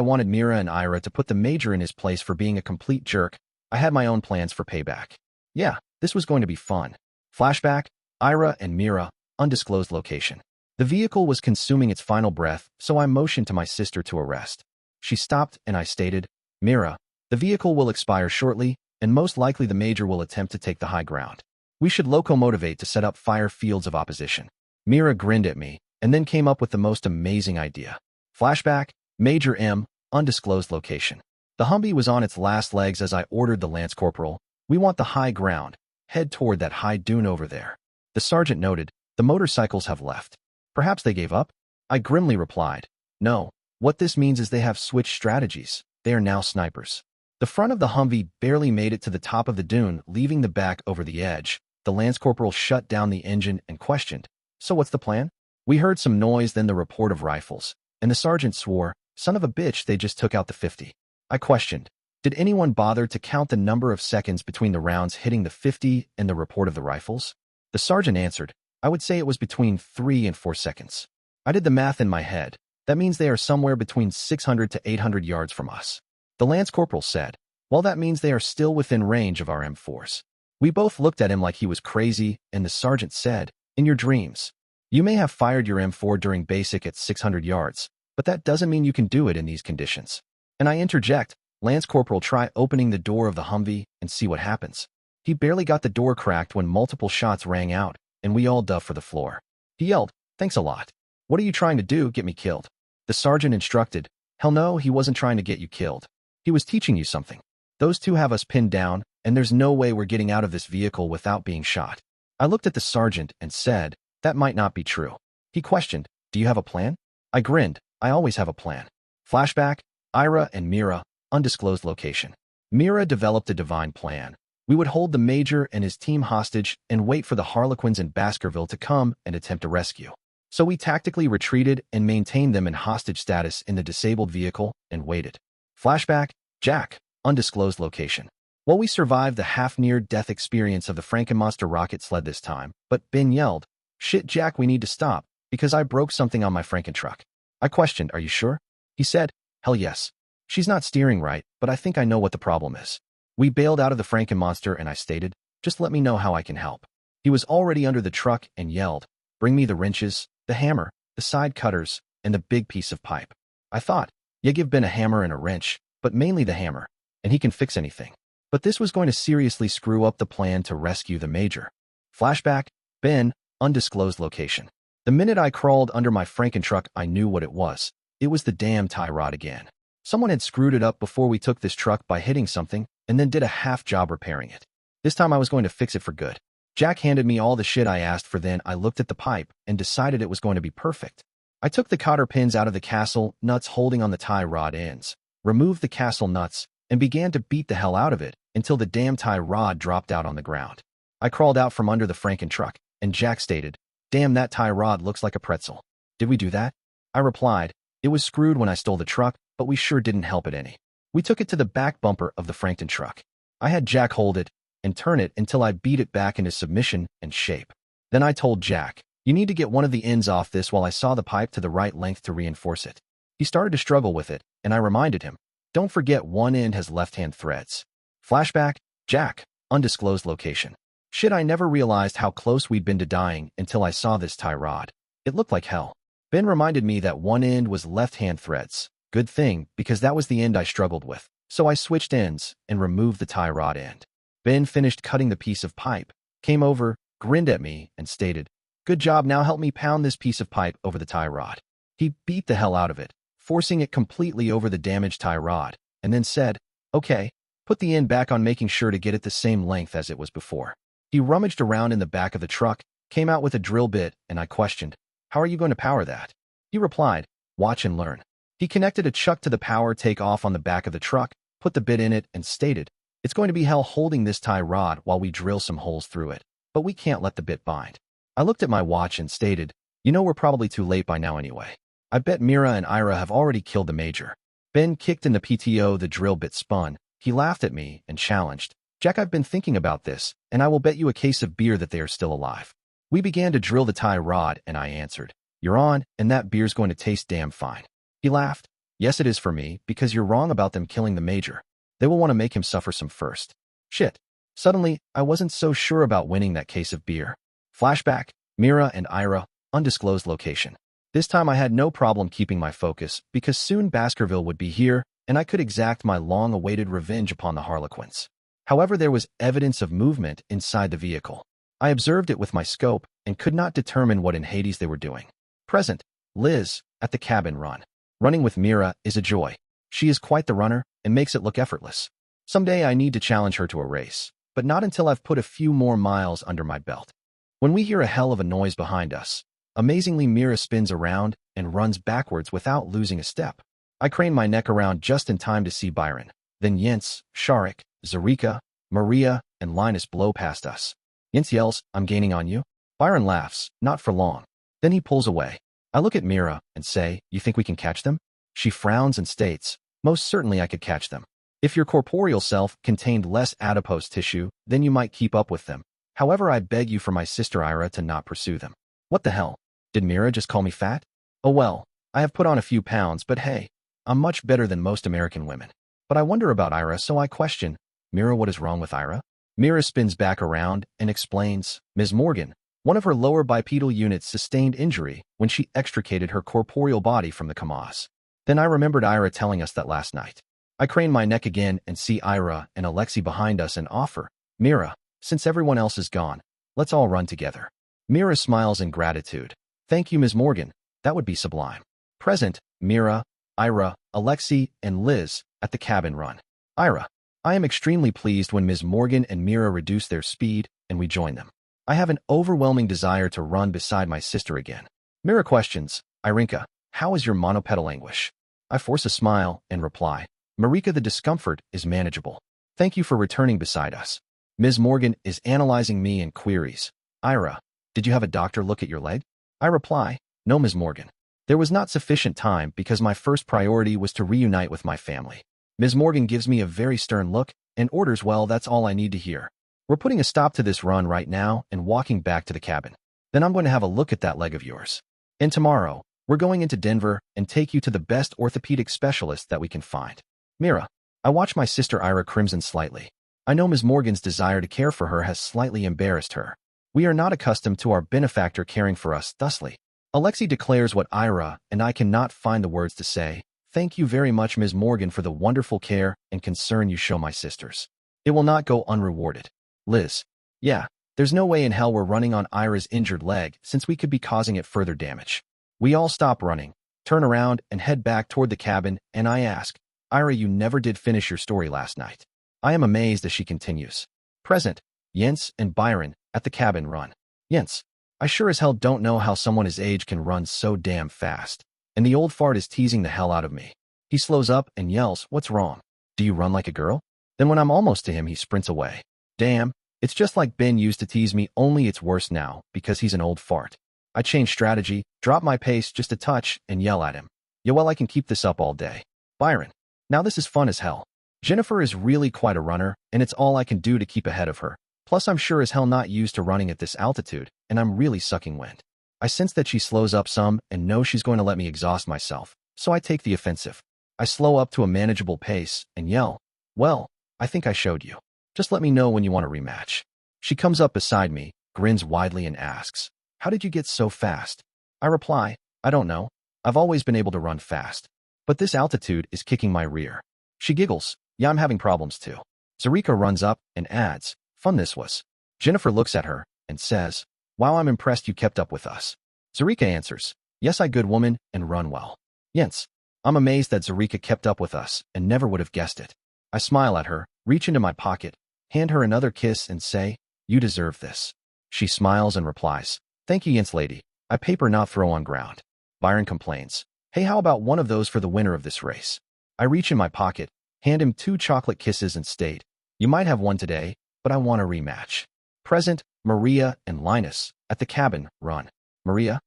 Speaker 1: wanted Mira and Ira to put the Major in his place for being a complete jerk, I had my own plans for payback. Yeah, this was going to be fun. Flashback, Ira and Mira, undisclosed location. The vehicle was consuming its final breath, so I motioned to my sister to arrest. She stopped and I stated, "Mira, the vehicle will expire shortly, and most likely the Major will attempt to take the high ground. We should locomotivate to set up fire fields of opposition." Mira grinned at me, and then came up with the most amazing idea. Flashback, Major M, undisclosed location. The Humvee was on its last legs as I ordered the Lance Corporal, "We want the high ground. Head toward that high dune over there." The sergeant noted, "The motorcycles have left. Perhaps they gave up?" I grimly replied, "No. What this means is they have switched strategies. They are now snipers." The front of the Humvee barely made it to the top of the dune, leaving the back over the edge. The Lance Corporal shut down the engine and questioned, "So what's the plan?" We heard some noise, then the report of rifles, and the sergeant swore, "Son of a bitch, they just took out the 50. I questioned, "Did anyone bother to count the number of seconds between the rounds hitting the 50 and the report of the rifles?" The sergeant answered, "I would say it was between 3 and 4 seconds. I did the math in my head. That means they are somewhere between 600 to 800 yards from us." The Lance Corporal said, "Well, that means they are still within range of our M4s." We both looked at him like he was crazy, and the sergeant said, "In your dreams. You may have fired your M4 during basic at 600 yards, but that doesn't mean you can do it in these conditions." And I interject, "Lance Corporal, try opening the door of the Humvee and see what happens." He barely got the door cracked when multiple shots rang out, and we all dove for the floor. He yelled, "Thanks a lot. What are you trying to do, get me killed?" The sergeant instructed, "Hell no, he wasn't trying to get you killed. He was teaching you something. Those two have us pinned down, and there's no way we're getting out of this vehicle without being shot." I looked at the sergeant and said, "That might not be true." He questioned, "Do you have a plan?" I grinned, "I always have a plan." Flashback, Ira and Mira, undisclosed location. Mira developed a divine plan. We would hold the Major and his team hostage and wait for the Harlequins in Baskerville to come and attempt a rescue. So we tactically retreated and maintained them in hostage status in the disabled vehicle and waited. Flashback, Jack, undisclosed location. Well, we survived the half-near-death experience of the Frankenmonster rocket sled this time, but Ben yelled, "Shit, Jack, we need to stop, because I broke something on my Frankentruck." I questioned, "Are you sure?" He said, hell yes. She's not steering right, but I think I know what the problem is. We bailed out of the Frankenmonster and I stated, just let me know how I can help. He was already under the truck and yelled, bring me the wrenches, the hammer, the side cutters, and the big piece of pipe. I thought, yeah, give Ben a hammer and a wrench, but mainly the hammer, and he can fix anything. But this was going to seriously screw up the plan to rescue the Major. Flashback, Ben, undisclosed location. The minute I crawled under my Frankentruck, I knew what it was. It was the damn tie rod again. Someone had screwed it up before we took this truck by hitting something and then did a half job repairing it. This time I was going to fix it for good. Jack handed me all the shit I asked for, then I looked at the pipe and decided it was going to be perfect. I took the cotter pins out of the castle nuts holding on the tie rod ends, removed the castle nuts, and began to beat the hell out of it until the damn tie rod dropped out on the ground. I crawled out from under the Frankentruck, and Jack stated, damn, that tie rod looks like a pretzel. Did we do that? I replied, it was screwed when I stole the truck, but we sure didn't help it any. We took it to the back bumper of the Frankentruck. I had Jack hold it and turn it until I beat it back into submission and shape. Then I told Jack, you need to get one of the ends off this while I saw the pipe to the right length to reinforce it. He started to struggle with it, and I reminded him, don't forget one end has left-hand threads. Flashback, Jack, undisclosed location. Shit, I never realized how close we'd been to dying until I saw this tie rod. It looked like hell. Ben reminded me that one end was left-hand threads. Good thing, because that was the end I struggled with. So I switched ends and removed the tie rod end. Ben finished cutting the piece of pipe, came over, grinned at me, and stated, good job, now help me pound this piece of pipe over the tie rod. He beat the hell out of it, forcing it completely over the damaged tie rod, and then said, okay, put the end back on, making sure to get it the same length as it was before. He rummaged around in the back of the truck, came out with a drill bit, and I questioned, how are you going to power that? He replied, watch and learn. He connected a chuck to the power take-off on the back of the truck, put the bit in it, and stated, it's going to be hell holding this tie rod while we drill some holes through it, but we can't let the bit bind. I looked at my watch and stated, you know, we're probably too late by now anyway. I bet Mira and Ira have already killed the Major. Ben kicked in the PTO, the drill bit spun. He laughed at me and challenged, Jack, I've been thinking about this, and I will bet you a case of beer that they are still alive. We began to drill the tie rod, and I answered, you're on, and that beer's going to taste damn fine. He laughed, yes it is for me, because you're wrong about them killing the Major. They will want to make him suffer some first. Shit. Suddenly, I wasn't so sure about winning that case of beer. Flashback, Mira and Ira, undisclosed location. This time I had no problem keeping my focus, because soon Baskerville would be here, and I could exact my long-awaited revenge upon the Harlequins. However, there was evidence of movement inside the vehicle. I observed it with my scope and could not determine what in Hades they were doing. Present, Liz, at the cabin run. Running with Mira is a joy. She is quite the runner and makes it look effortless. Someday I need to challenge her to a race, but not until I've put a few more miles under my belt. When we hear a hell of a noise behind us, amazingly Mira spins around and runs backwards without losing a step. I crane my neck around just in time to see Byron. Then Jens, Sharik, Zarika, Maria, and Linus blow past us. Jens yells, I'm gaining on you. Byron laughs, not for long. Then he pulls away. I look at Mira and say, you think we can catch them? She frowns and states, most certainly I could catch them. If your corporeal self contained less adipose tissue, then you might keep up with them. However, I beg you for my sister Ira to not pursue them. What the hell? Did Mira just call me fat? Oh well, I have put on a few pounds, but hey, I'm much better than most American women. But I wonder about Ira, so I question, Mira, what is wrong with Ira? Mira spins back around and explains, Ms. Morgan, one of her lower bipedal units sustained injury when she extricated her corporeal body from the Kamaz. Then I remembered Ira telling us that last night. I crane my neck again and see Ira and Alexei behind us and offer, Mira, since everyone else is gone, let's all run together. Mira smiles in gratitude. Thank you, Ms. Morgan, that would be sublime. Present, Mira, Ira, Alexei, and Liz at the cabin run. Ira, I am extremely pleased when Ms. Morgan and Mira reduce their speed and we join them. I have an overwhelming desire to run beside my sister again. Mira questions, Irinka, how is your monopedal anguish? I force a smile and reply, Marika, the discomfort is manageable. Thank you for returning beside us. Ms. Morgan is analyzing me and queries, Ira, did you have a doctor look at your leg? I reply, no, Ms. Morgan. There was not sufficient time because my first priority was to reunite with my family. Ms. Morgan gives me a very stern look and orders, well, that's all I need to hear. We're putting a stop to this run right now and walking back to the cabin. Then I'm going to have a look at that leg of yours. And tomorrow, We're going into Denver and take you to the best orthopedic specialist that we can find. Mira. I watch my sister Ira crimson slightly. I know Ms. Morgan's desire to care for her has slightly embarrassed her. We are not accustomed to our benefactor caring for us thusly. Alexei declares what Ira and I cannot find the words to say. Thank you very much, Ms. Morgan, for the wonderful care and concern you show my sisters. It will not go unrewarded. Liz. Yeah, there's no way in hell we're running on Ira's injured leg since we could be causing it further damage. We all stop running, turn around, and head back toward the cabin, and I ask, Ira, you never did finish your story last night. I am amazed as she continues. Present. Jens and Byron, at the cabin run. Jens. I sure as hell don't know how someone his age can run so damn fast. And the old fart is teasing the hell out of me. He slows up and yells, what's wrong? Do you run like a girl? Then when I'm almost to him, he sprints away. Damn, it's just like Ben used to tease me, only it's worse now, because he's an old fart. I change strategy, drop my pace just a touch, and yell at him. Yeah, well, I can keep this up all day. Byron. Now this is fun as hell. Jennifer is really quite a runner, and it's all I can do to keep ahead of her. Plus, I'm sure as hell not used to running at this altitude, and I'm really sucking wind. I sense that she slows up some and know she's going to let me exhaust myself, so I take the offensive. I slow up to a manageable pace and yell, well, I think I showed you. Just let me know when you want a rematch. She comes up beside me, grins widely and asks, how did you get so fast? I reply, I don't know. I've always been able to run fast. But this altitude is kicking my rear. She giggles, yeah, I'm having problems too. Zarika runs up and adds, fun this was. Jennifer looks at her and says, wow, I'm impressed you kept up with us. Zarika answers, yes, I good woman and run well. Jens. I'm amazed that Zarika kept up with us and never would have guessed it. I smile at her, reach into my pocket, hand her another kiss and say, you deserve this. She smiles and replies, thank you, Jens lady. I paper not throw on ground. Byron complains, hey, how about one of those for the winner of this race? I reach in my pocket, hand him 2 chocolate kisses and state, you might have one today, but I want a rematch. Present, Maria and Linus, at the cabin, run. Maria?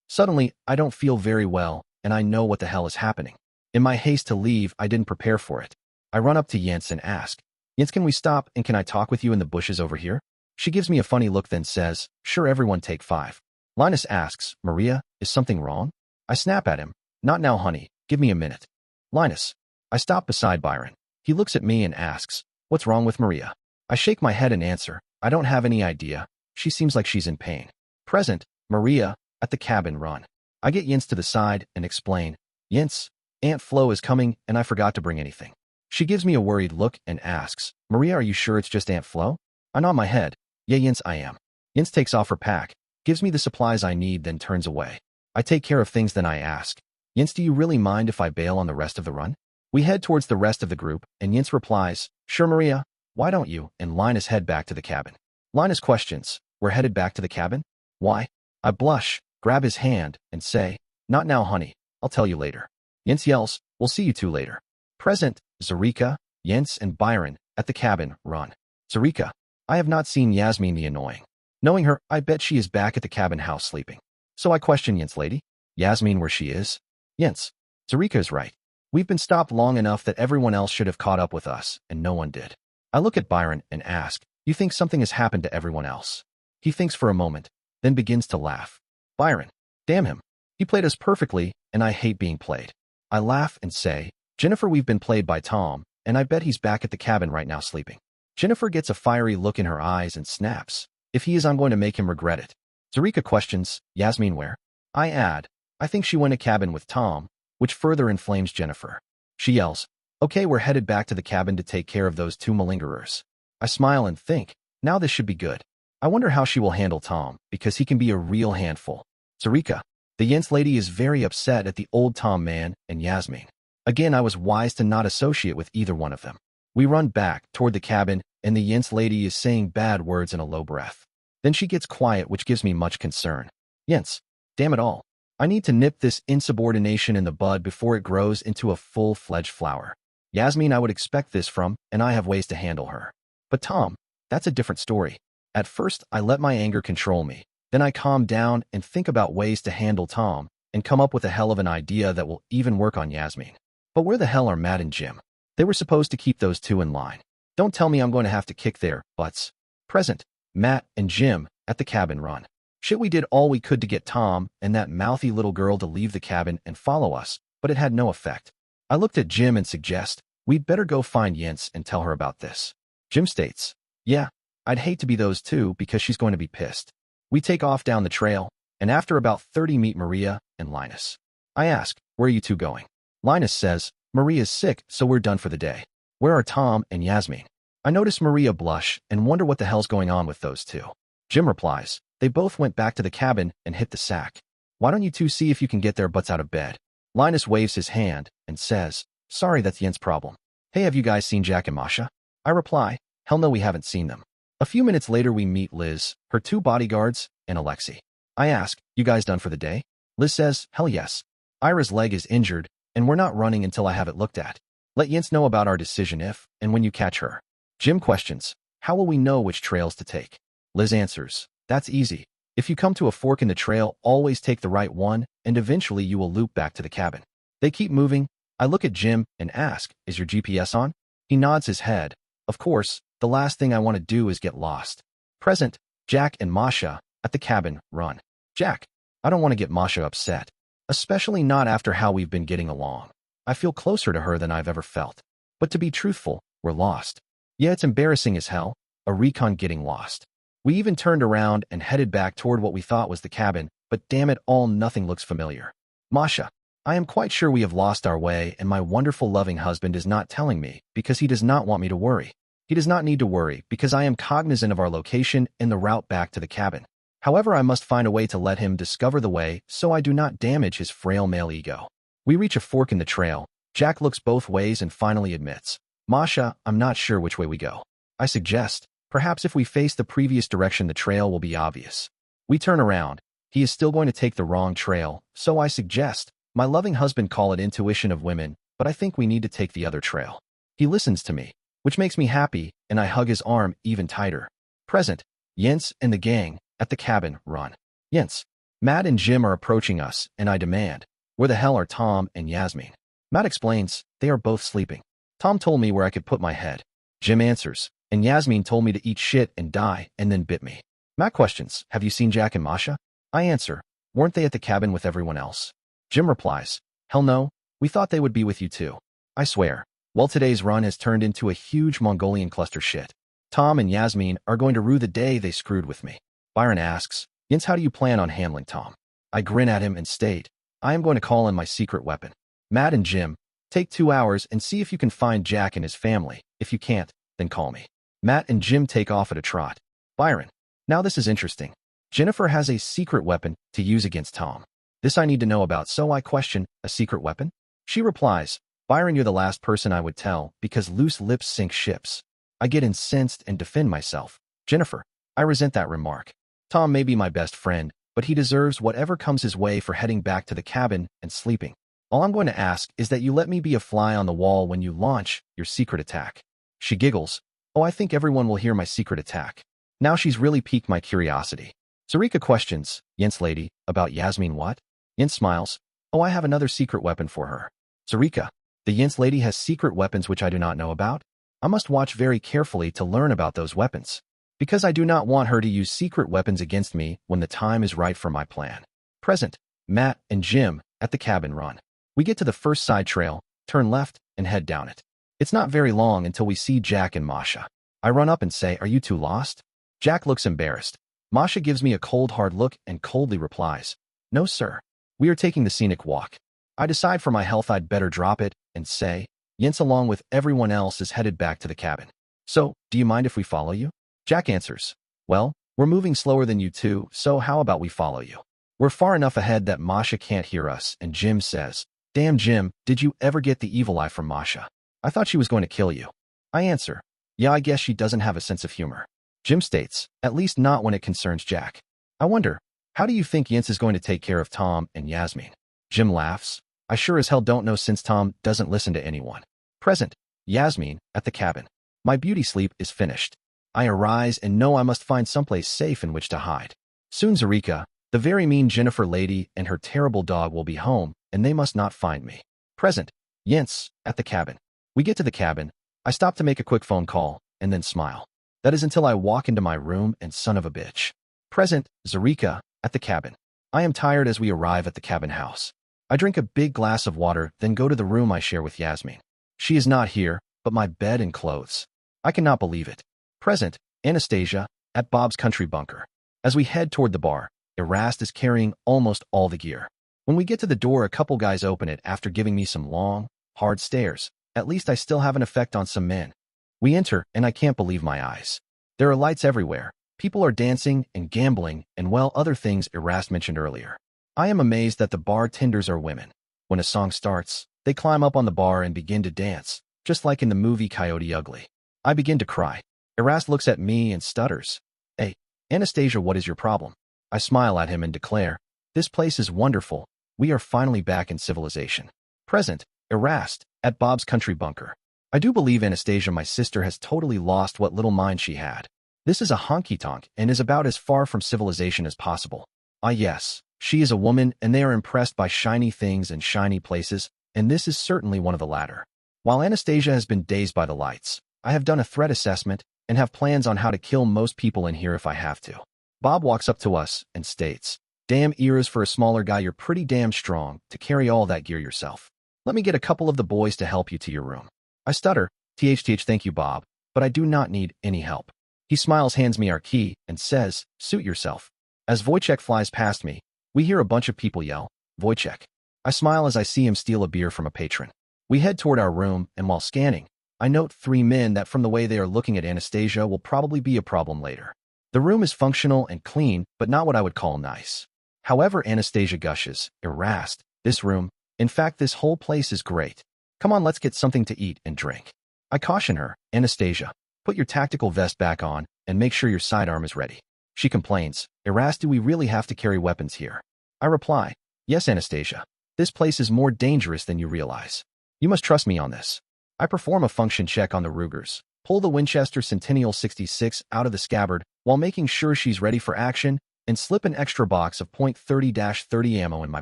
Speaker 1: Suddenly, I don't feel very well, and I know what the hell is happening. In my haste to leave, I didn't prepare for it. I run up to Jens and ask, Jens, can we stop and can I talk with you in the bushes over here? She gives me a funny look then says, sure, everyone take 5. Linus asks, Maria, is something wrong? I snap at him, not now, honey, give me a minute. Linus. I stop beside Byron. He looks at me and asks, what's wrong with Maria? I shake my head and answer, I don't have any idea. She seems like she's in pain. Present, Maria, at the cabin run. I get Jens to the side and explain, Jens, Aunt Flo is coming and I forgot to bring anything. She gives me a worried look and asks, Maria, are you sure it's just Aunt Flo? I nod my head. Yeah, Jens, I am. Jens takes off her pack, gives me the supplies I need, then turns away. I take care of things, then I ask, Jens, do you really mind if I bail on the rest of the run? We head towards the rest of the group, and Jens replies, sure, Maria, why don't you and Linus head back to the cabin? Linus questions, we're headed back to the cabin? Why? I blush, grab his hand, and say, not now, honey, I'll tell you later. Jens yells, we'll see you two later. Present, Zarika, Jens, and Byron, at the cabin, run. Zarika. I have not seen Yasmin the annoying. Knowing her, I bet she is back at the cabin house sleeping. So I question Jens lady, Yasmin where she is? Jens. Zarika is right. We've been stopped long enough that everyone else should have caught up with us, and no one did. I look at Byron and ask, you think something has happened to everyone else? He thinks for a moment, then begins to laugh. Byron. Damn him. He played us perfectly, and I hate being played. I laugh and say, Jennifer, we've been played by Tom, and I bet he's back at the cabin right now sleeping. Jennifer gets a fiery look in her eyes and snaps. If he is, I'm going to make him regret it. Zarika questions, Yasmin where? I add, I think she went to cabin with Tom, which further inflames Jennifer. She yells, okay, we're headed back to the cabin to take care of those 2 malingerers. I smile and think, now this should be good. I wonder how she will handle Tom, because he can be a real handful. Zarika. The Jens lady is very upset at the old Tom man and Yasmin. Again, I was wise to not associate with either one of them. We run back toward the cabin, and the Jens lady is saying bad words in a low breath. Then she gets quiet, which gives me much concern. Jens. Damn it all. I need to nip this insubordination in the bud before it grows into a full-fledged flower. Yasmin I would expect this from, and I have ways to handle her. But Tom, that's a different story. At first, I let my anger control me. Then I calm down and think about ways to handle Tom, and come up with a hell of an idea that will even work on Yasmin. But where the hell are Matt and Jim? They were supposed to keep those 2 in line. Don't tell me I'm going to have to kick their butts. Present, Matt and Jim, at the cabin run. Shit, we did all we could to get Tom and that mouthy little girl to leave the cabin and follow us, but it had no effect. I looked at Jim and suggest, we'd better go find Jens and tell her about this. Jim states, yeah, I'd hate to be those two because she's going to be pissed. We take off down the trail, and after about 30 meet Maria and Linus. I ask, where are you two going? Linus says, Maria's sick, so we're done for the day. Where are Tom and Yasmin? I notice Maria blush and wonder what the hell's going on with those two. Jim replies, they both went back to the cabin and hit the sack. Why don't you two see if you can get their butts out of bed? Linus waves his hand and says, sorry, that's Jens' problem. Hey, have you guys seen Jack and Masha? I reply, hell no, we haven't seen them. A few minutes later, we meet Liz, her two bodyguards, and Alexei. I ask, you guys done for the day? Liz says, hell yes. Ira's leg is injured, and we're not running until I have it looked at. Let Jens know about our decision if and when you catch her. Jim questions, how will we know which trails to take? Liz answers, that's easy. If you come to a fork in the trail, always take the right one, and eventually you will loop back to the cabin. They keep moving. I look at Jim and ask, is your GPS on? He nods his head. Of course, the last thing I want to do is get lost. Present, Jack and Masha, at the cabin, run. Jack, I don't want to get Masha upset, especially not after how we've been getting along. I feel closer to her than I've ever felt. But to be truthful, we're lost. Yeah, it's embarrassing as hell, a recon getting lost. We even turned around and headed back toward what we thought was the cabin, but damn it all, nothing looks familiar. Masha, I am quite sure we have lost our way, and my wonderful loving husband is not telling me because he does not want me to worry. He does not need to worry because I am cognizant of our location and the route back to the cabin. However, I must find a way to let him discover the way so I do not damage his frail male ego. We reach a fork in the trail. Jack looks both ways and finally admits, Masha, I'm not sure which way we go. I suggest, perhaps if we face the previous direction, the trail will be obvious. We turn around. He is still going to take the wrong trail, so I suggest, my loving husband call it intuition of women, but I think we need to take the other trail. He listens to me, which makes me happy, and I hug his arm even tighter. Present, Jens and the gang, at the cabin, run. Jens, Matt and Jim are approaching us, and I demand, where the hell are Tom and Yasmin? Matt explains, they are both sleeping. Tom told me where I could put my head. Jim answers, and Yasmin told me to eat shit and die, and then bit me. Matt questions, have you seen Jack and Masha? I answer, weren't they at the cabin with everyone else? Jim replies, hell no, we thought they would be with you too. I swear, well, today's run has turned into a huge Mongolian cluster shit. Tom and Yasmin are going to rue the day they screwed with me. Byron asks, Jens, how do you plan on handling Tom? I grin at him and state, I am going to call in my secret weapon. Matt and Jim, take 2 hours and see if you can find Jack and his family. If you can't, then call me. Matt and Jim take off at a trot. Byron, now this is interesting. Jennifer has a secret weapon to use against Tom. This I need to know about, so I question, a secret weapon? She replies, Byron, you're the last person I would tell because loose lips sink ships. I get incensed and defend myself. Jennifer, I resent that remark. Tom may be my best friend, but he deserves whatever comes his way for heading back to the cabin and sleeping. All I'm going to ask is that you let me be a fly on the wall when you launch your secret attack. She giggles. Oh, I think everyone will hear my secret attack. Now she's really piqued my curiosity. Sarika questions, Jens lady, about Yasmin what? Jens smiles. Oh, I have another secret weapon for her. Sarika, the Jens lady has secret weapons which I do not know about? I must watch very carefully to learn about those weapons, because I do not want her to use secret weapons against me when the time is right for my plan. Present, Matt and Jim, at the cabin, run. We get to the first side trail, turn left, and head down it. It's not very long until we see Jack and Masha. I run up and say, are you two lost? Jack looks embarrassed. Masha gives me a cold, hard look and coldly replies, no, sir. We are taking the scenic walk. I decide for my health I'd better drop it and say, Jens along with everyone else is headed back to the cabin. So, do you mind if we follow you? Jack answers, well, we're moving slower than you two, so how about we follow you? We're far enough ahead that Masha can't hear us, and Jim says, damn Jim, did you ever get the evil eye from Masha? I thought she was going to kill you. I answer, yeah, I guess she doesn't have a sense of humor. Jim states, at least not when it concerns Jack. I wonder, how do you think Jens is going to take care of Tom and Yasmin? Jim laughs. I sure as hell don't know since Tom doesn't listen to anyone. Present, Yasmin, at the cabin. My beauty sleep is finished. I arise and know I must find someplace safe in which to hide. Soon Zarika, the very mean Jennifer lady, and her terrible dog will be home, and they must not find me. Present, Jens, at the cabin. We get to the cabin. I stop to make a quick phone call, and then smile. That is until I walk into my room and son of a bitch. Present, Zarika, At the cabin. I am tired as we arrive at the cabin house. I drink a big glass of water, then go to the room I share with Yasmin. She is not here, but my bed and clothes. I cannot believe it. Present, Anastasia, at Bob's country bunker. As we head toward the bar, Erast is carrying almost all the gear. When we get to the door, a couple guys open it after giving me some long, hard stares. At least I still have an effect on some men. We enter, and I can't believe my eyes. There are lights everywhere. People are dancing and gambling and, well, other things Erast mentioned earlier. I am amazed that the bartenders are women. When a song starts, they climb up on the bar and begin to dance, just like in the movie Coyote Ugly. I begin to cry. Erast looks at me and stutters. Hey, Anastasia, what is your problem? I smile at him and declare, this place is wonderful. We are finally back in civilization. Present, Erast, at Bob's country bunker. I do believe Anastasia, my sister, has totally lost what little mind she had. This is a honky-tonk and is about as far from civilization as possible. Ah yes, she is a woman and they are impressed by shiny things and shiny places, and this is certainly one of the latter. While Anastasia has been dazed by the lights, I have done a threat assessment and have plans on how to kill most people in here if I have to. Bob walks up to us and states, damn ears, for a smaller guy, you're pretty damn strong to carry all that gear yourself. Let me get a couple of the boys to help you to your room. I stutter, thank you, Bob, but I do not need any help. He smiles, hands me our key, and says, suit yourself. As Wojciech flies past me, we hear a bunch of people yell, Wojciech. I smile as I see him steal a beer from a patron. We head toward our room, and while scanning, I note 3 men that from the way they are looking at Anastasia will probably be a problem later. The room is functional and clean, but not what I would call nice. However, Anastasia gushes, Erast, this room, in fact this whole place is great. Come on, let's get something to eat and drink. I caution her, Anastasia, put your tactical vest back on and make sure your sidearm is ready. She complains, Erast, do we really have to carry weapons here? I reply, yes, Anastasia. This place is more dangerous than you realize. You must trust me on this. I perform a function check on the Rugers, pull the Winchester Centennial 66 out of the scabbard while making sure she's ready for action, and slip an extra box of .30-30 ammo in my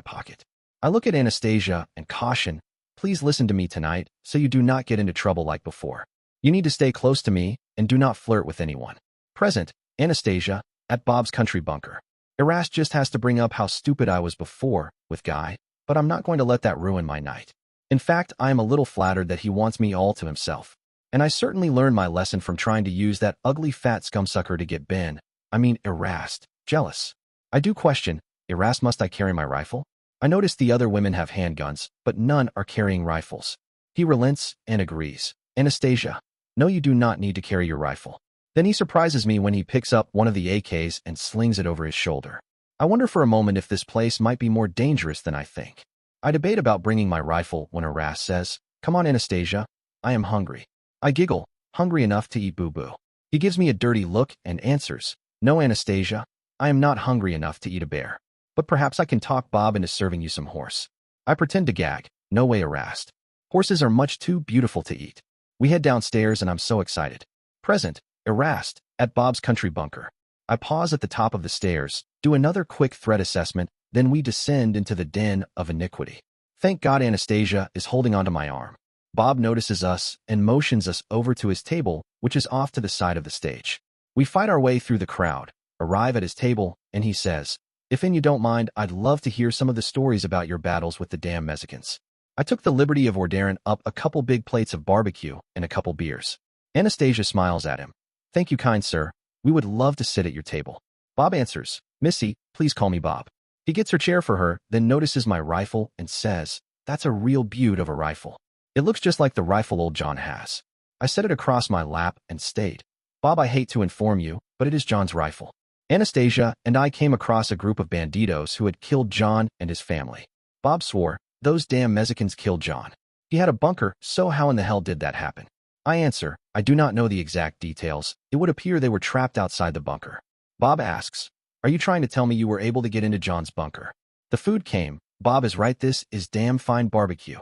Speaker 1: pocket. I look at Anastasia and caution, please listen to me tonight so you do not get into trouble like before. You need to stay close to me and do not flirt with anyone. Present, Anastasia, at Bob's country bunker. Erast just has to bring up how stupid I was before with Guy, but I'm not going to let that ruin my night. In fact, I am a little flattered that he wants me all to himself. And I certainly learned my lesson from trying to use that ugly fat scumsucker to get Erast, jealous. I do question, Erast, must I carry my rifle? I notice the other women have handguns, but none are carrying rifles. He relents and agrees. Anastasia, no, you do not need to carry your rifle. Then he surprises me when he picks up one of the AKs and slings it over his shoulder. I wonder for a moment if this place might be more dangerous than I think. I debate about bringing my rifle when Erast says, come on, Anastasia, I am hungry. I giggle, hungry enough to eat boo-boo. He gives me a dirty look and answers, no, Anastasia, I am not hungry enough to eat a bear. But perhaps I can talk Bob into serving you some horse. I pretend to gag, no way, Erast. Horses are much too beautiful to eat. We head downstairs and I'm so excited. Present, Erast, at Bob's country bunker. I pause at the top of the stairs, do another quick threat assessment, then we descend into the den of iniquity. Thank God Anastasia is holding onto my arm. Bob notices us and motions us over to his table, which is off to the side of the stage. We fight our way through the crowd, arrive at his table, and he says, if you don't mind, I'd love to hear some of the stories about your battles with the damn Mexicans. I took the liberty of ordering up a couple big plates of barbecue and a couple beers. Anastasia smiles at him. Thank you, kind sir. We would love to sit at your table. Bob answers, Missy, please call me Bob. He gets her chair for her, then notices my rifle and says, that's a real beaut of a rifle. It looks just like the rifle old John has. I set it across my lap and state, Bob, I hate to inform you, but it is John's rifle. Anastasia and I came across a group of banditos who had killed John and his family. Bob swore, those damn Mexicans killed John. He had a bunker, so how in the hell did that happen? I answer, I do not know the exact details. It would appear they were trapped outside the bunker. Bob asks, are you trying to tell me you were able to get into John's bunker? The food came. Bob is right, this is damn fine barbecue.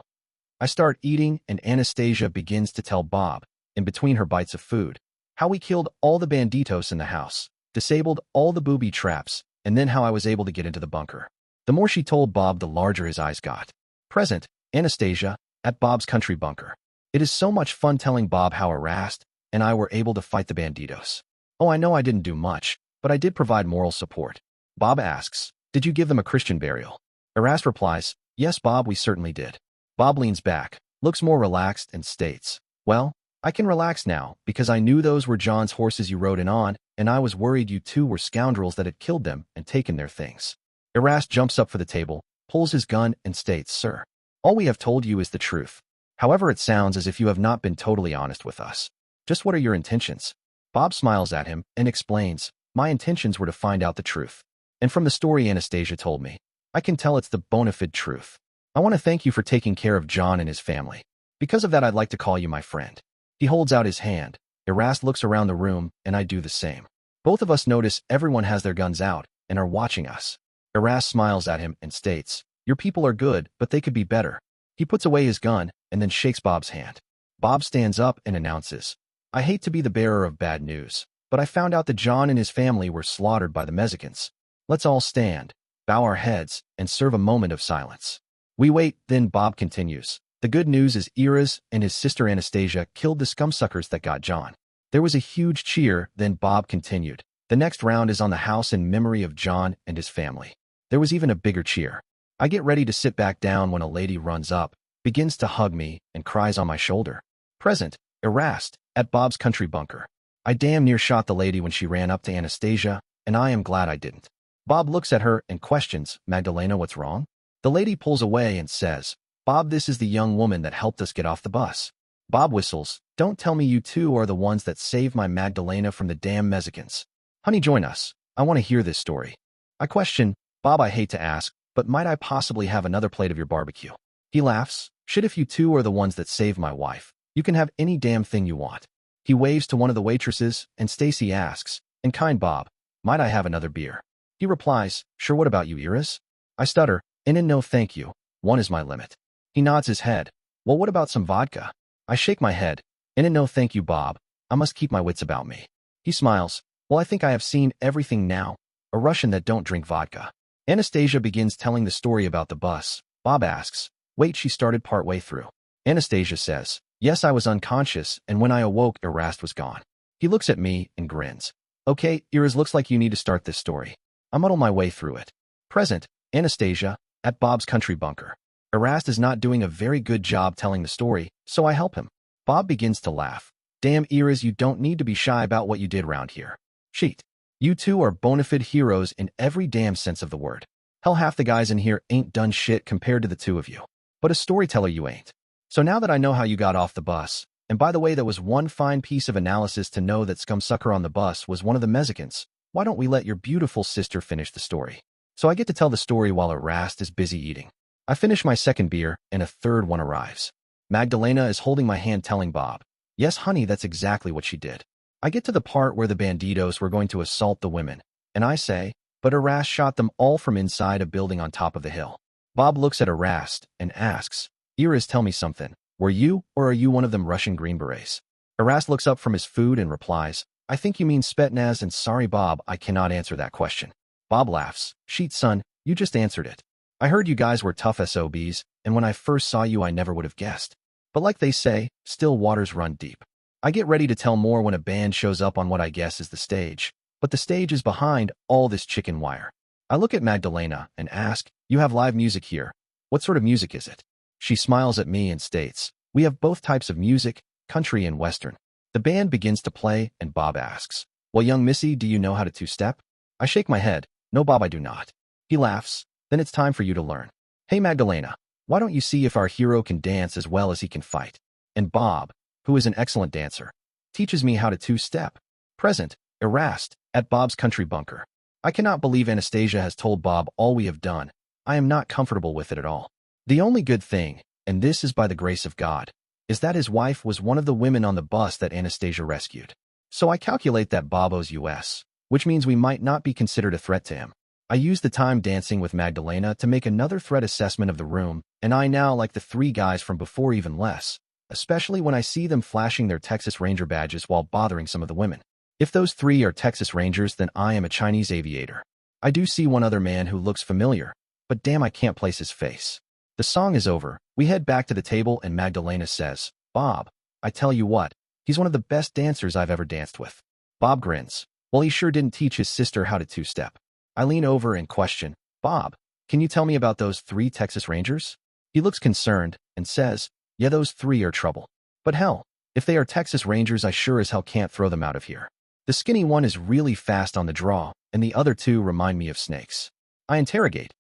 Speaker 1: I start eating and Anastasia begins to tell Bob, in between her bites of food, how we killed all the banditos in the house, disabled all the booby traps, and then how I was able to get into the bunker. The more she told Bob, the larger his eyes got. Present, Anastasia, at Bob's country bunker. It is so much fun telling Bob how Erast and I were able to fight the banditos. Oh, I know I didn't do much, but I did provide moral support. Bob asks, did you give them a Christian burial? Erast replies, yes, Bob, we certainly did. Bob leans back, looks more relaxed, and states, well, I can relax now because I knew those were John's horses you rode in on, and I was worried you two were scoundrels that had killed them and taken their things. Erast jumps up for the table, pulls his gun, and states, sir, all we have told you is the truth. However, it sounds as if you have not been totally honest with us. Just what are your intentions? Bob smiles at him and explains, my intentions were to find out the truth. And from the story Anastasia told me, I can tell it's the bona fide truth. I want to thank you for taking care of John and his family. Because of that, I'd like to call you my friend. He holds out his hand. Erast looks around the room, and I do the same. Both of us notice everyone has their guns out and are watching us. Erast smiles at him and states, your people are good, but they could be better. He puts away his gun and then shakes Bob's hand. Bob stands up and announces, I hate to be the bearer of bad news, but I found out that John and his family were slaughtered by the Mexicans. Let's all stand, bow our heads, and serve a moment of silence. We wait, then Bob continues. The good news is Iris and his sister Anastasia killed the scumsuckers that got John. There was a huge cheer, then Bob continued. The next round is on the house in memory of John and his family. There was even a bigger cheer. I get ready to sit back down when a lady runs up, begins to hug me, and cries on my shoulder. Present, Erast, at Bob's country bunker. I damn near shot the lady when she ran up to Anastasia, and I am glad I didn't. Bob looks at her and questions, Magdalena, what's wrong? The lady pulls away and says, Bob, this is the young woman that helped us get off the bus. Bob whistles, don't tell me you two are the ones that saved my Magdalena from the damn Mexicans. Honey, join us. I want to hear this story. I question, Bob, I hate to ask, but might I possibly have another plate of your barbecue? He laughs, shit, if you two are the ones that saved my wife, you can have any damn thing you want. He waves to one of the waitresses, and Stacy asks, and kind Bob, might I have another beer? He replies, sure, what about you, Iris? I stutter, and no thank you, one is my limit. He nods his head, well, what about some vodka? I shake my head, and no thank you, Bob, I must keep my wits about me. He smiles, well, I think I have seen everything now, a Russian that don't drink vodka. Anastasia begins telling the story about the bus. Bob asks, wait, she started partway through. Anastasia says, yes, I was unconscious, and when I awoke, Erast was gone. He looks at me and grins. Okay, Iris, looks like you need to start this story. I muddle my way through it. Present, Anastasia, at Bob's country bunker. Erast is not doing a very good job telling the story, so I help him. Bob begins to laugh. Damn, Iris, you don't need to be shy about what you did round here. Cheat. You two are bona fide heroes in every damn sense of the word. Hell, half the guys in here ain't done shit compared to the two of you. But a storyteller you ain't. So now that I know how you got off the bus, and by the way, there was one fine piece of analysis to know that scumsucker on the bus was one of the Mexicans, why don't we let your beautiful sister finish the story? So I get to tell the story while Erast is busy eating. I finish my second beer, and a third one arrives. Magdalena is holding my hand telling Bob, yes, honey, that's exactly what she did. I get to the part where the bandidos were going to assault the women, and I say, but Erast shot them all from inside a building on top of the hill. Bob looks at Erast and asks, Iris, tell me something. Were you, or are you one of them Russian Green Berets? Erast looks up from his food and replies, I think you mean Spetsnaz, and sorry, Bob, I cannot answer that question. Bob laughs, Sheet, son, you just answered it. I heard you guys were tough SOBs, and when I first saw you, I never would have guessed. But like they say, still waters run deep. I get ready to tell more when a band shows up on what I guess is the stage, but the stage is behind all this chicken wire. I look at Magdalena and ask, you have live music here. What sort of music is it? She smiles at me and states, we have both types of music, country and western. The band begins to play, and Bob asks, well, young missy, do you know how to two-step? I shake my head, no, Bob, I do not. He laughs, then it's time for you to learn. Hey, Magdalena, why don't you see if our hero can dance as well as he can fight? And Bob, who is an excellent dancer, teaches me how to two-step. Present, Erast, at Bob's country bunker. I cannot believe Anastasia has told Bob all we have done. I am not comfortable with it at all. The only good thing, and this is by the grace of God, is that his wife was one of the women on the bus that Anastasia rescued. So I calculate that Bob owes US, which means we might not be considered a threat to him. I use the time dancing with Magdalena to make another threat assessment of the room, and I now like the three guys from before even less, especially when I see them flashing their Texas Ranger badges while bothering some of the women. If those three are Texas Rangers, then I am a Chinese aviator. I do see one other man who looks familiar, but damn, I can't place his face. The song is over. We head back to the table and Magdalena says, Bob, I tell you what, he's one of the best dancers I've ever danced with. Bob grins. Well, he sure didn't teach his sister how to two-step. I lean over and question, Bob, can you tell me about those 3 Texas Rangers? He looks concerned and says, yeah, those 3 are trouble. But hell, if they are Texas Rangers, I sure as hell can't throw them out of here. The skinny one is really fast on the draw, and the other 2 remind me of snakes. I interrogate,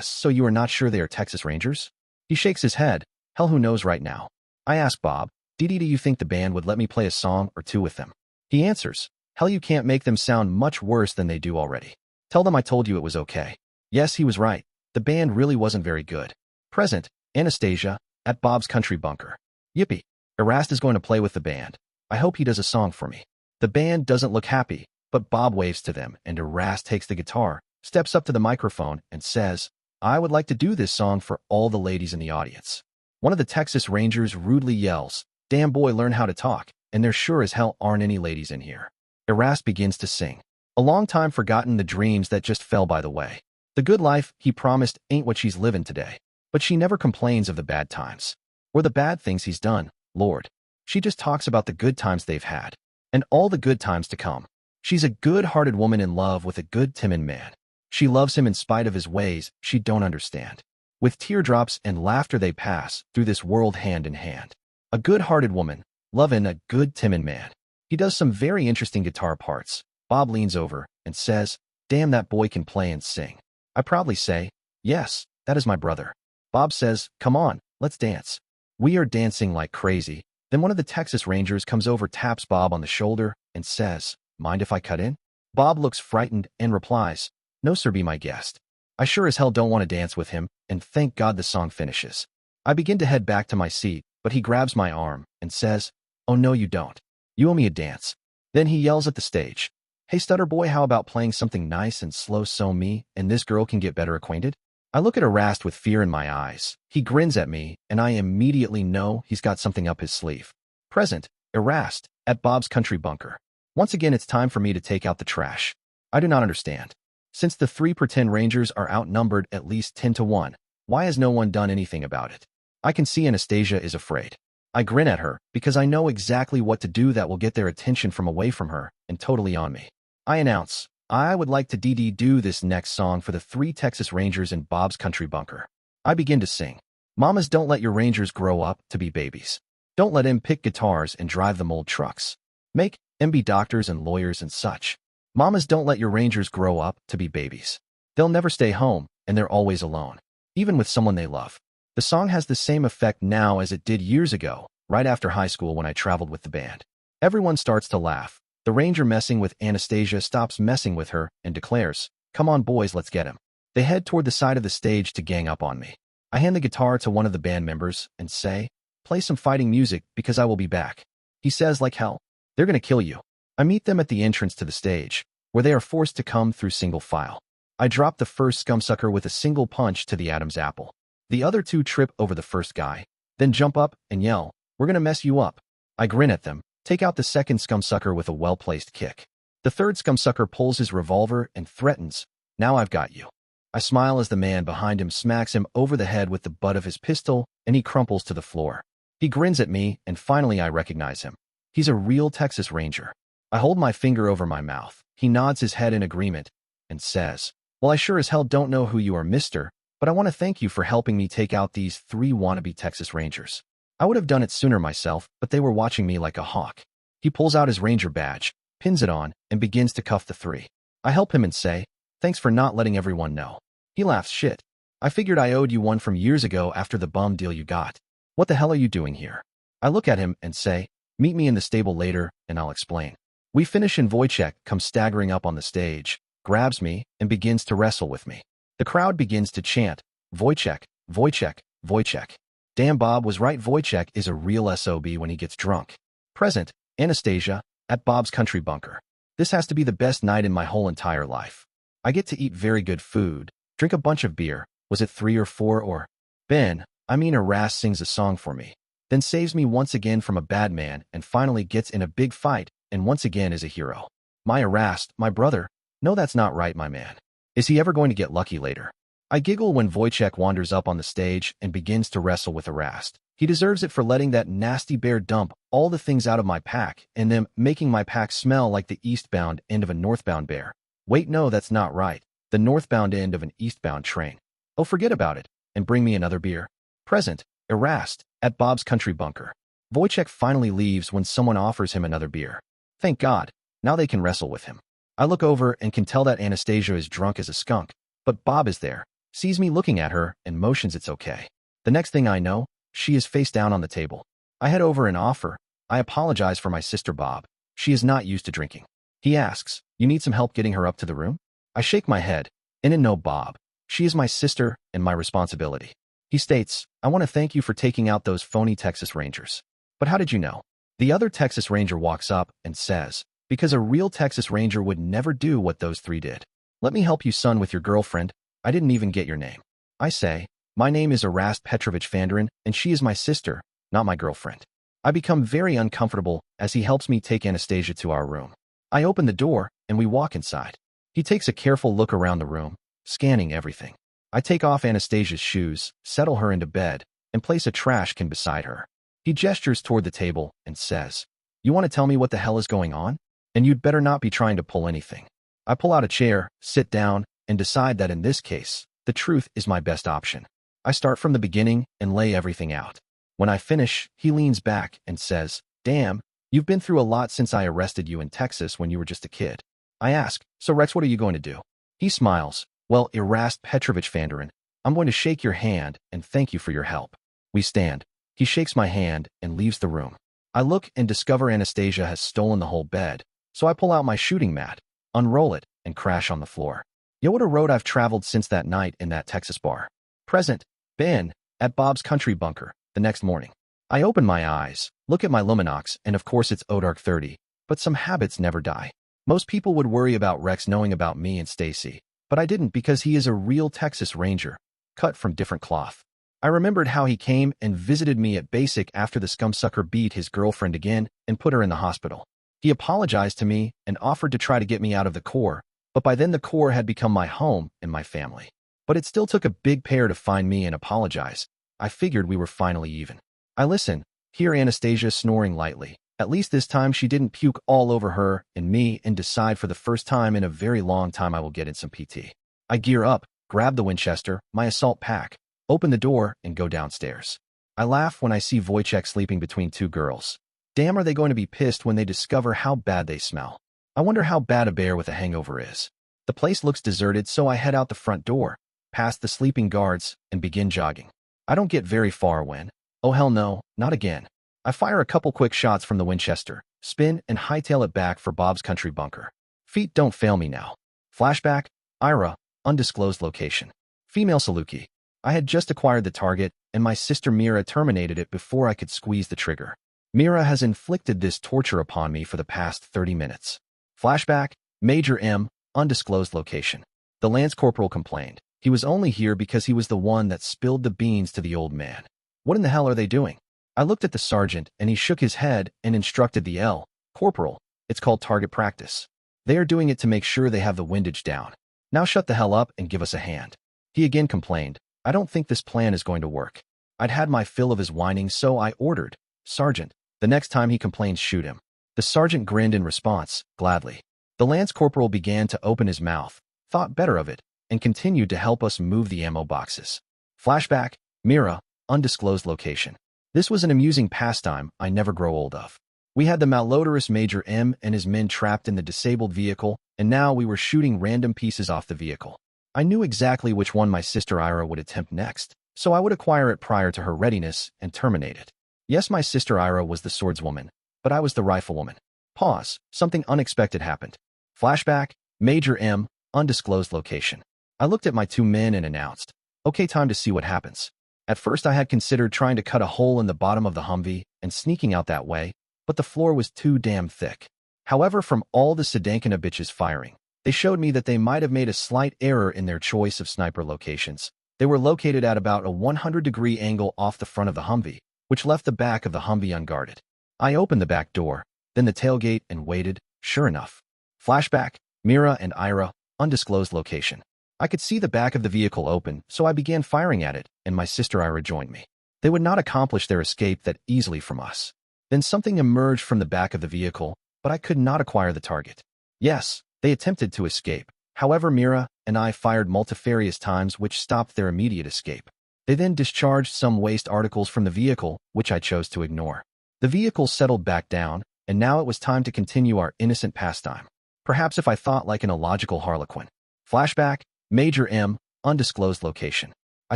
Speaker 1: so you are not sure they are Texas Rangers? He shakes his head, hell who knows right now. I ask Bob, do you think the band would let me play a song or 2 with them? He answers, hell you can't make them sound much worse than they do already. Tell them I told you it was okay. Yes, he was right. The band really wasn't very good. Present, Anastasia, at Bob's country bunker. Yippee. Erast is going to play with the band. I hope he does a song for me. The band doesn't look happy, but Bob waves to them and Erast takes the guitar, steps up to the microphone and says, I would like to do this song for all the ladies in the audience. One of the Texas Rangers rudely yells, damn boy, learn how to talk, and there sure as hell aren't any ladies in here. Erast begins to sing. A long time forgotten the dreams that just fell by the way. The good life he promised ain't what she's living today. But she never complains of the bad times. Or the bad things he's done, Lord. She just talks about the good times they've had. And all the good times to come. She's a good-hearted woman in love with a good timid man. She loves him in spite of his ways she don't understand. With teardrops and laughter they pass through this world hand in hand. A good-hearted woman, loving a good timid man. He does some very interesting guitar parts. Bob leans over and says, damn, that boy can play and sing. I proudly say, yes, that is my brother. Bob says, come on, let's dance. We are dancing like crazy. Then one of the Texas Rangers comes over, taps Bob on the shoulder, and says, mind if I cut in? Bob looks frightened and replies, no sir, be my guest. I sure as hell don't want to dance with him, and thank God the song finishes. I begin to head back to my seat, but he grabs my arm and says, oh no you don't. You owe me a dance. Then he yells at the stage, hey stutter boy, how about playing something nice and slow so me and this girl can get better acquainted? I look at Erast with fear in my eyes. He grins at me, and I immediately know he's got something up his sleeve. Present, Erast, at Bob's country bunker. Once again, it's time for me to take out the trash. I do not understand. Since the 3 pretend Rangers are outnumbered at least 10-1, why has no one done anything about it? I can see Anastasia is afraid. I grin at her, because I know exactly what to do that will get their attention from away from her and totally on me. I announce, I would like to do this next song for the 3 Texas Rangers in Bob's country bunker. I begin to sing. Mamas, don't let your Rangers grow up to be babies. Don't let 'em pick guitars and drive them old trucks. Make 'em be doctors and lawyers and such. Mamas, don't let your Rangers grow up to be babies. They'll never stay home, and they're always alone, even with someone they love. The song has the same effect now as it did years ago, right after high school when I traveled with the band. Everyone starts to laugh. The Ranger messing with Anastasia stops messing with her and declares, come on boys, let's get him. They head toward the side of the stage to gang up on me. I hand the guitar to one of the band members and say, play some fighting music because I will be back. He says like hell, they're gonna kill you. I meet them at the entrance to the stage, where they are forced to come through single file. I drop the first scumsucker with a single punch to the Adam's apple. The other 2 trip over the first guy, then jump up and yell, we're gonna mess you up. I grin at them, take out the second scumsucker with a well-placed kick. The third scumsucker pulls his revolver and threatens, now I've got you. I smile as the man behind him smacks him over the head with the butt of his pistol, and he crumples to the floor. He grins at me, and finally I recognize him. He's a real Texas Ranger. I hold my finger over my mouth. He nods his head in agreement and says, well, I sure as hell don't know who you are, mister, but I want to thank you for helping me take out these 3 wannabe Texas Rangers. I would have done it sooner myself, but they were watching me like a hawk. He pulls out his Ranger badge, pins it on, and begins to cuff the 3. I help him and say, thanks for not letting everyone know. He laughs, shit. I figured I owed you one from years ago after the bum deal you got. What the hell are you doing here? I look at him and say, meet me in the stable later, and I'll explain. We finish and Wojciech comes staggering up on the stage, grabs me, and begins to wrestle with me. The crowd begins to chant, Wojciech, Wojciech, Wojciech. Damn, Bob was right, Wojciech is a real SOB when he gets drunk. Present, Anastasia, at Bob's country bunker. This has to be the best night in my whole entire life. I get to eat very good food, drink a bunch of beer, was it 3 or 4 or? Erast sings a song for me, then saves me once again from a bad man and finally gets in a big fight and once again is a hero. My Erast, my brother, no that's not right my man. Is he ever going to get lucky later? I giggle when Wojciech wanders up on the stage and begins to wrestle with Erast. He deserves it for letting that nasty bear dump all the things out of my pack and then making my pack smell like the eastbound end of a northbound bear. Wait, no, that's not right. the northbound end of an eastbound train. Oh, forget about it, and bring me another beer. Present, Erast, at Bob's Country Bunker. Wojciech finally leaves when someone offers him another beer. Thank God, now they can wrestle with him. I look over and can tell that Anastasia is drunk as a skunk, but Bob is there, sees me looking at her, and motions it's okay. The next thing I know, she is face down on the table. I head over and offer. I apologize for my sister Bob. She is not used to drinking. He asks, you need some help getting her up to the room? I shake my head. No, Bob. She is my sister and my responsibility. He states, I want to thank you for taking out those phony Texas Rangers. But how did you know? The other Texas Ranger walks up and says, because a real Texas Ranger would never do what those three did. Let me help you, son, with your girlfriend. I didn't even get your name. I say, my name is Erast Petrovich Fanderin, and she is my sister, not my girlfriend. I become very uncomfortable as he helps me take Anastasia to our room. I open the door, and we walk inside. He takes a careful look around the room, scanning everything. I take off Anastasia's shoes, settle her into bed, and place a trash can beside her. He gestures toward the table and says, you want to tell me what the hell is going on? And you'd better not be trying to pull anything. I pull out a chair, sit down, and decide that in this case, the truth is my best option. I start from the beginning and lay everything out. When I finish, he leans back and says, damn, you've been through a lot since I arrested you in Texas when you were just a kid. I ask, so Rex, what are you going to do? He smiles, well, Erast Petrovich Fanderin, I'm going to shake your hand and thank you for your help. We stand. He shakes my hand and leaves the room. I look and discover Anastasia has stolen the whole bed, so I pull out my shooting mat, unroll it, and crash on the floor. Yo, what a road I've traveled since that night in that Texas bar. Present, Ben, at Bob's Country Bunker, the next morning. I open my eyes, look at my Luminox, and of course it's Odark 30, but some habits never die. Most people would worry about Rex knowing about me and Stacy, but I didn't because he is a real Texas Ranger, cut from different cloth. I remembered how he came and visited me at Basic after the scumsucker beat his girlfriend again and put her in the hospital. He apologized to me and offered to try to get me out of the Corps, but by then the Corps had become my home and my family. But it still took a big pair to find me and apologize. I figured we were finally even. I listen, hear Anastasia snoring lightly. At least this time she didn't puke all over her and me, and decide for the first time in a very long time I will get in some PT. I gear up, grab the Winchester, my assault pack, open the door, and go downstairs. I laugh when I see Wojciech sleeping between two girls. Damn, are they going to be pissed when they discover how bad they smell. I wonder how bad a bear with a hangover is. The place looks deserted, so I head out the front door, past the sleeping guards, and begin jogging. I don't get very far when, oh hell no, not again. I fire a couple quick shots from the Winchester, spin, and hightail it back for Bob's Country Bunker. Feet don't fail me now. Flashback, AITA, undisclosed location. Female Saluki. I had just acquired the target, and my sister Mira terminated it before I could squeeze the trigger. Mira has inflicted this torture upon me for the past 30 minutes. Flashback, Major M, undisclosed location. The Lance Corporal complained. He was only here because he was the one that spilled the beans to the old man. What in the hell are they doing? I looked at the sergeant, and he shook his head and instructed the Corporal. It's called target practice. They are doing it to make sure they have the windage down. Now shut the hell up and give us a hand. He again complained. I don't think this plan is going to work. I'd had my fill of his whining, so I ordered, Sergeant, the next time he complains, shoot him. The sergeant grinned in response, gladly. The Lance Corporal began to open his mouth, thought better of it, and continued to help us move the ammo boxes. Flashback, Mira, undisclosed location. This was an amusing pastime I never grow old of. We had the malodorous Major M and his men trapped in the disabled vehicle, and now we were shooting random pieces off the vehicle. I knew exactly which one my sister Ira would attempt next, so I would acquire it prior to her readiness and terminate it. Yes, my sister Ira was the swordswoman, but I was the riflewoman. Pause. Something unexpected happened. Flashback, Major M, undisclosed location. I looked at my two men and announced, okay, time to see what happens. At first I had considered trying to cut a hole in the bottom of the Humvee and sneaking out that way, but the floor was too damn thick. However, from all the Sedankina bitches firing, they showed me that they might have made a slight error in their choice of sniper locations. They were located at about a 100-degree angle off the front of the Humvee, which left the back of the Humvee unguarded. I opened the back door, then the tailgate, and waited. Sure enough. Flashback, Mira and Ira, undisclosed location. I could see the back of the vehicle open, so I began firing at it, and my sister Ira joined me. They would not accomplish their escape that easily from us. Then something emerged from the back of the vehicle, but I could not acquire the target. Yes, they attempted to escape. However, Mira and I fired multifarious times which stopped their immediate escape. They then discharged some waste articles from the vehicle, which I chose to ignore. The vehicle settled back down, and now it was time to continue our innocent pastime. Perhaps if I thought like an illogical harlequin. Flashback, Major M, undisclosed location. I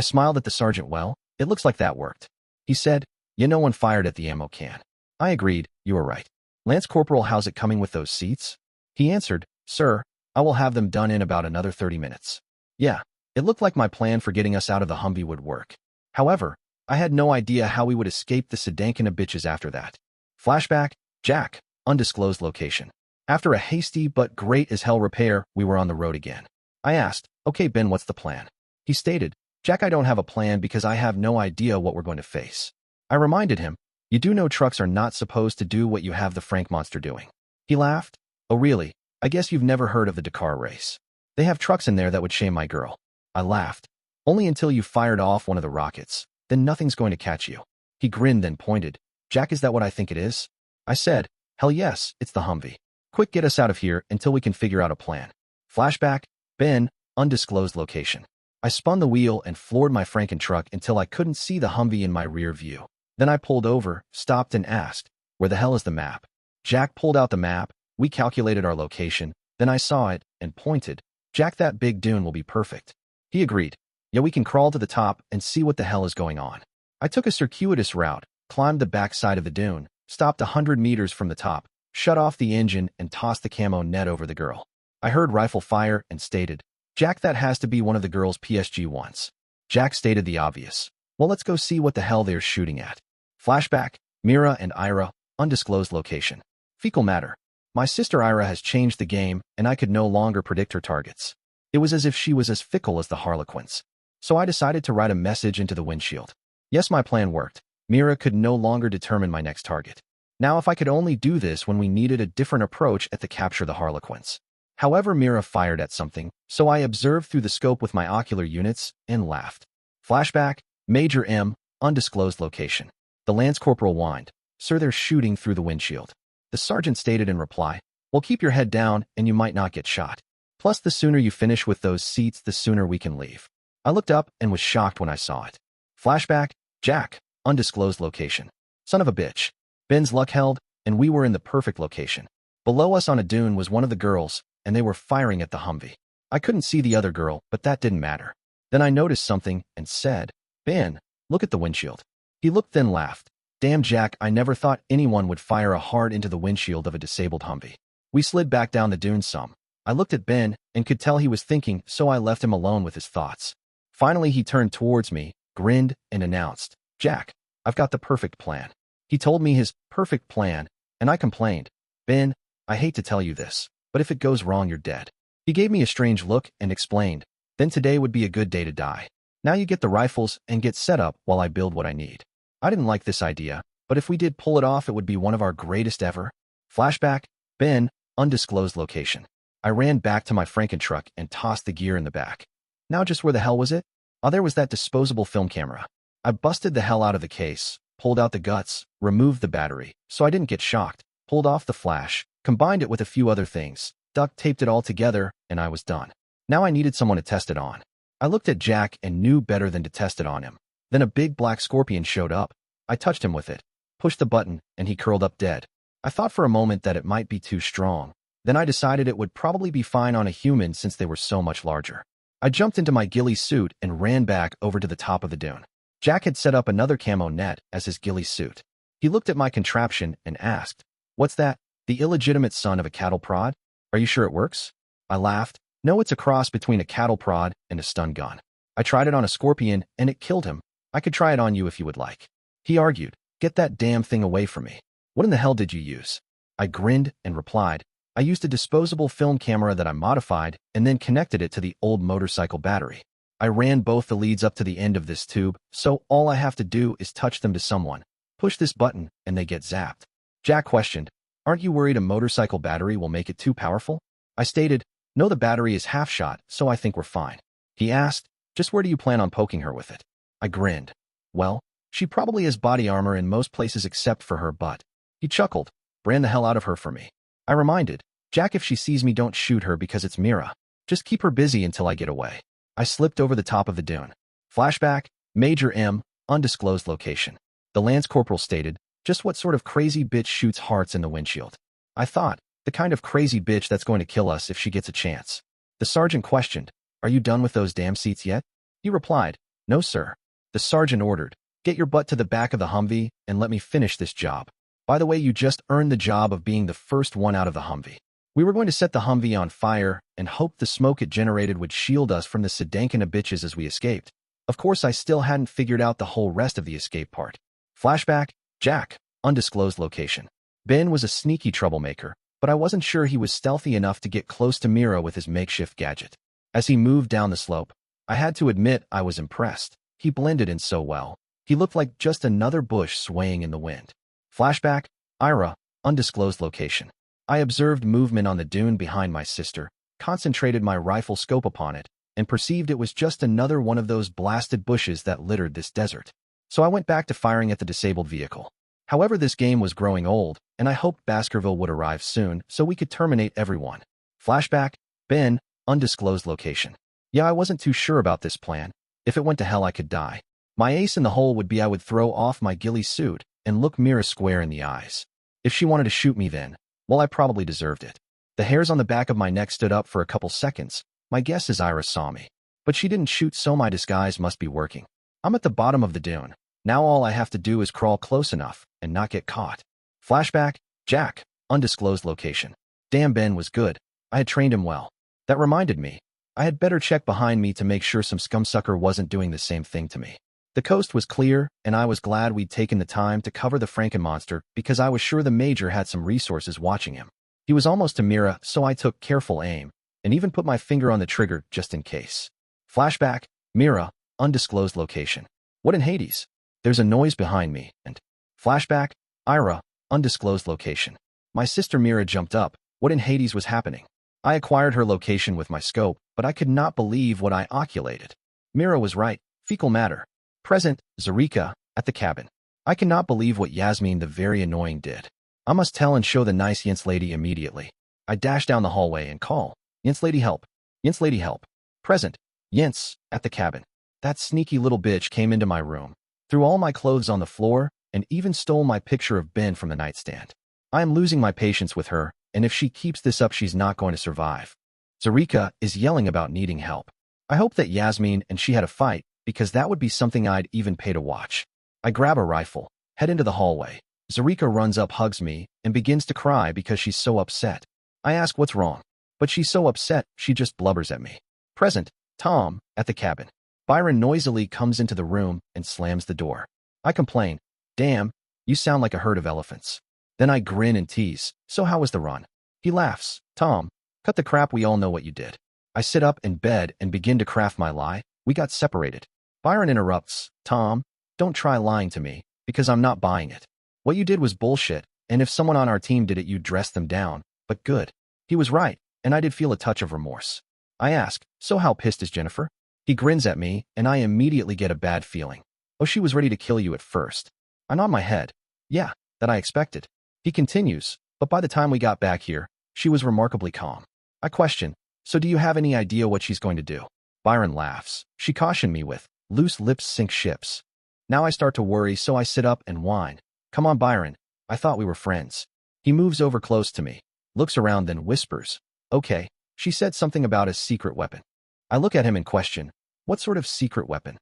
Speaker 1: smiled at the sergeant. Well, it looks like that worked. He said, yeah, no one fired at the ammo can. I agreed, you were right. Lance Corporal, how's it coming with those seats? He answered, sir, I will have them done in about another 30 minutes. Yeah, it looked like my plan for getting us out of the Humvee would work. However, I had no idea how we would escape the sedankin of bitches after that. Flashback, Jack, undisclosed location. After a hasty but great as hell repair, we were on the road again. I asked, okay, Ben, what's the plan? He stated, Jack, I don't have a plan because I have no idea what we're going to face. I reminded him, you do know trucks are not supposed to do what you have the Frank monster doing. He laughed, oh really? I guess you've never heard of the Dakar race. They have trucks in there that would shame my girl. I laughed, only until you fired off one of the rockets, then nothing's going to catch you. He grinned then pointed, Jack, is that what I think it is? I said, hell yes, it's the Humvee. Quick, get us out of here until we can figure out a plan. Flashback, Ben, undisclosed location. I spun the wheel and floored my Franken truck until I couldn't see the Humvee in my rear view. Then I pulled over, stopped and asked, where the hell is the map? Jack pulled out the map, we calculated our location, then I saw it and pointed, Jack, that big dune will be perfect. He agreed, yeah, we can crawl to the top and see what the hell is going on. I took a circuitous route, climbed the backside of the dune, stopped 100 meters from the top, shut off the engine and tossed the camo net over the girl. I heard rifle fire and stated, Jack, that has to be one of the girl's PSG-1s. Jack stated the obvious. Well, let's go see what the hell they're shooting at. Flashback, Mira and Ira, undisclosed location. Fecal matter. My sister Ira has changed the game, and I could no longer predict her targets. It was as if she was as fickle as the Harlequins. So I decided to write a message into the windshield. Yes, my plan worked. Mira could no longer determine my next target. Now if I could only do this when we needed a different approach at the capture the Harlequins. However, Mira fired at something, so I observed through the scope with my ocular units and laughed. Flashback, Major M, undisclosed location. The Lance Corporal whined, sir, they're shooting through the windshield. The sergeant stated in reply, well, keep your head down and you might not get shot. Plus, the sooner you finish with those seats, the sooner we can leave. I looked up and was shocked when I saw it. Flashback, Jack, undisclosed location. Son of a bitch. Ben's luck held, and we were in the perfect location. Below us on a dune was one of the girls, and they were firing at the Humvee. I couldn't see the other girl, but that didn't matter. Then I noticed something and said, Ben, look at the windshield. He looked then laughed. Damn, Jack, I never thought anyone would fire a hard into the windshield of a disabled Humvee. We slid back down the dune some. I looked at Ben and could tell he was thinking, so I left him alone with his thoughts. Finally, he turned towards me, grinned, and announced, Jack, I've got the perfect plan. He told me his perfect plan, and I complained, Ben, I hate to tell you this, but if it goes wrong, you're dead. He gave me a strange look and explained, then today would be a good day to die. Now you get the rifles and get set up while I build what I need. I didn't like this idea, but if we did pull it off, it would be one of our greatest ever. Flashback, Ben, undisclosed location. I ran back to my Franken truck and tossed the gear in the back. Now just where the hell was it? Oh, there was that disposable film camera. I busted the hell out of the case, pulled out the guts, removed the battery, so I didn't get shocked, pulled off the flash, combined it with a few other things, duct taped it all together, and I was done. Now I needed someone to test it on. I looked at Jack and knew better than to test it on him. Then a big black scorpion showed up. I touched him with it, pushed the button, and he curled up dead. I thought for a moment that it might be too strong. Then I decided it would probably be fine on a human since they were so much larger. I jumped into my ghillie suit and ran back over to the top of the dune. Jack had set up another camo net as his ghillie suit. He looked at my contraption and asked, what's that? The illegitimate son of a cattle prod? Are you sure it works? I laughed. No, it's a cross between a cattle prod and a stun gun. I tried it on a scorpion and it killed him. I could try it on you if you would like. He argued, get that damn thing away from me. What in the hell did you use? I grinned and replied, I used a disposable film camera that I modified and then connected it to the old motorcycle battery. I ran both the leads up to the end of this tube, so all I have to do is touch them to someone, push this button, and they get zapped. Jack questioned, aren't you worried a motorcycle battery will make it too powerful? I stated, no, the battery is half shot, so I think we're fine. He asked, just where do you plan on poking her with it? I grinned. Well, she probably has body armor in most places except for her butt. He chuckled, brand the hell out of her for me. I reminded, Jack, if she sees me, don't shoot her because it's Mira. Just keep her busy until I get away. I slipped over the top of the dune. Flashback, Major M, undisclosed location. The Lance Corporal stated, just what sort of crazy bitch shoots hearts in the windshield? I thought, the kind of crazy bitch that's going to kill us if she gets a chance. The sergeant questioned, are you done with those damn seats yet? He replied, no sir. The sergeant ordered, get your butt to the back of the Humvee and let me finish this job. By the way, you just earned the job of being the first one out of the Humvee. We were going to set the Humvee on fire and hope the smoke it generated would shield us from the Sedankina bitches as we escaped. Of course, I still hadn't figured out the whole rest of the escape part. Flashback, Jack, undisclosed location. Ben was a sneaky troublemaker, but I wasn't sure he was stealthy enough to get close to Mira with his makeshift gadget. As he moved down the slope, I had to admit I was impressed. He blended in so well. He looked like just another bush swaying in the wind. Flashback, Ira, undisclosed location. I observed movement on the dune behind my sister, concentrated my rifle scope upon it, and perceived it was just another one of those blasted bushes that littered this desert. So I went back to firing at the disabled vehicle. However, this game was growing old, and I hoped Baskerville would arrive soon so we could terminate everyone. Flashback, Ben, undisclosed location. Yeah, I wasn't too sure about this plan. If it went to hell, I could die. My ace in the hole would be I would throw off my ghillie suit and look Mira square in the eyes. If she wanted to shoot me then, well, I probably deserved it. The hairs on the back of my neck stood up for a couple seconds. My guess is Ira saw me. But she didn't shoot, so my disguise must be working. I'm at the bottom of the dune. Now all I have to do is crawl close enough and not get caught. Flashback, Jack, undisclosed location. Damn, Ben was good. I had trained him well. That reminded me. I had better check behind me to make sure some scumsucker wasn't doing the same thing to me. The coast was clear, and I was glad we'd taken the time to cover the Frankenmonster because I was sure the Major had some resources watching him. He was almost to Mira, so I took careful aim, and even put my finger on the trigger just in case. Flashback, Mira, undisclosed location. What in Hades? There's a noise behind me, and... Flashback, Ira, undisclosed location. My sister Mira jumped up. What in Hades was happening? I acquired her location with my scope, but I could not believe what I oculated. Mira was right. Fecal matter. Present, Zarika, at the cabin. I cannot believe what Yasmin the very annoying did. I must tell and show the nice Yints lady immediately. I dash down the hallway and call. Yints lady help. Yints lady help. Present. Yints, at the cabin. That sneaky little bitch came into my room, threw all my clothes on the floor, and even stole my picture of Ben from the nightstand. I am losing my patience with her, and if she keeps this up, she's not going to survive. Zarika is yelling about needing help. I hope that Yasmin and she had a fight, because that would be something I'd even pay to watch. I grab a rifle, head into the hallway. Zarika runs up, hugs me, and begins to cry because she's so upset. I ask what's wrong, but she's so upset, she just blubbers at me. Present, Tom, at the cabin. Byron noisily comes into the room and slams the door. I complain, damn, you sound like a herd of elephants. Then I grin and tease, so how was the run? He laughs, Tom, cut the crap, we all know what you did. I sit up in bed and begin to craft my lie. We got separated. Byron interrupts, Tom, don't try lying to me, because I'm not buying it. What you did was bullshit, and if someone on our team did it, you'd dress them down, but good. He was right, and I did feel a touch of remorse. I ask, so how pissed is Jennifer? He grins at me, and I immediately get a bad feeling. Oh, she was ready to kill you at first. I nod my head. Yeah, that I expected. He continues, but by the time we got back here, she was remarkably calm. I question, so do you have any idea what she's going to do? Byron laughs. She cautioned me with, loose lips sink ships. Now I start to worry, so I sit up and whine. Come on, Byron. I thought we were friends. He moves over close to me, looks around, then whispers, okay, she said something about a secret weapon. I look at him and question, what sort of secret weapon?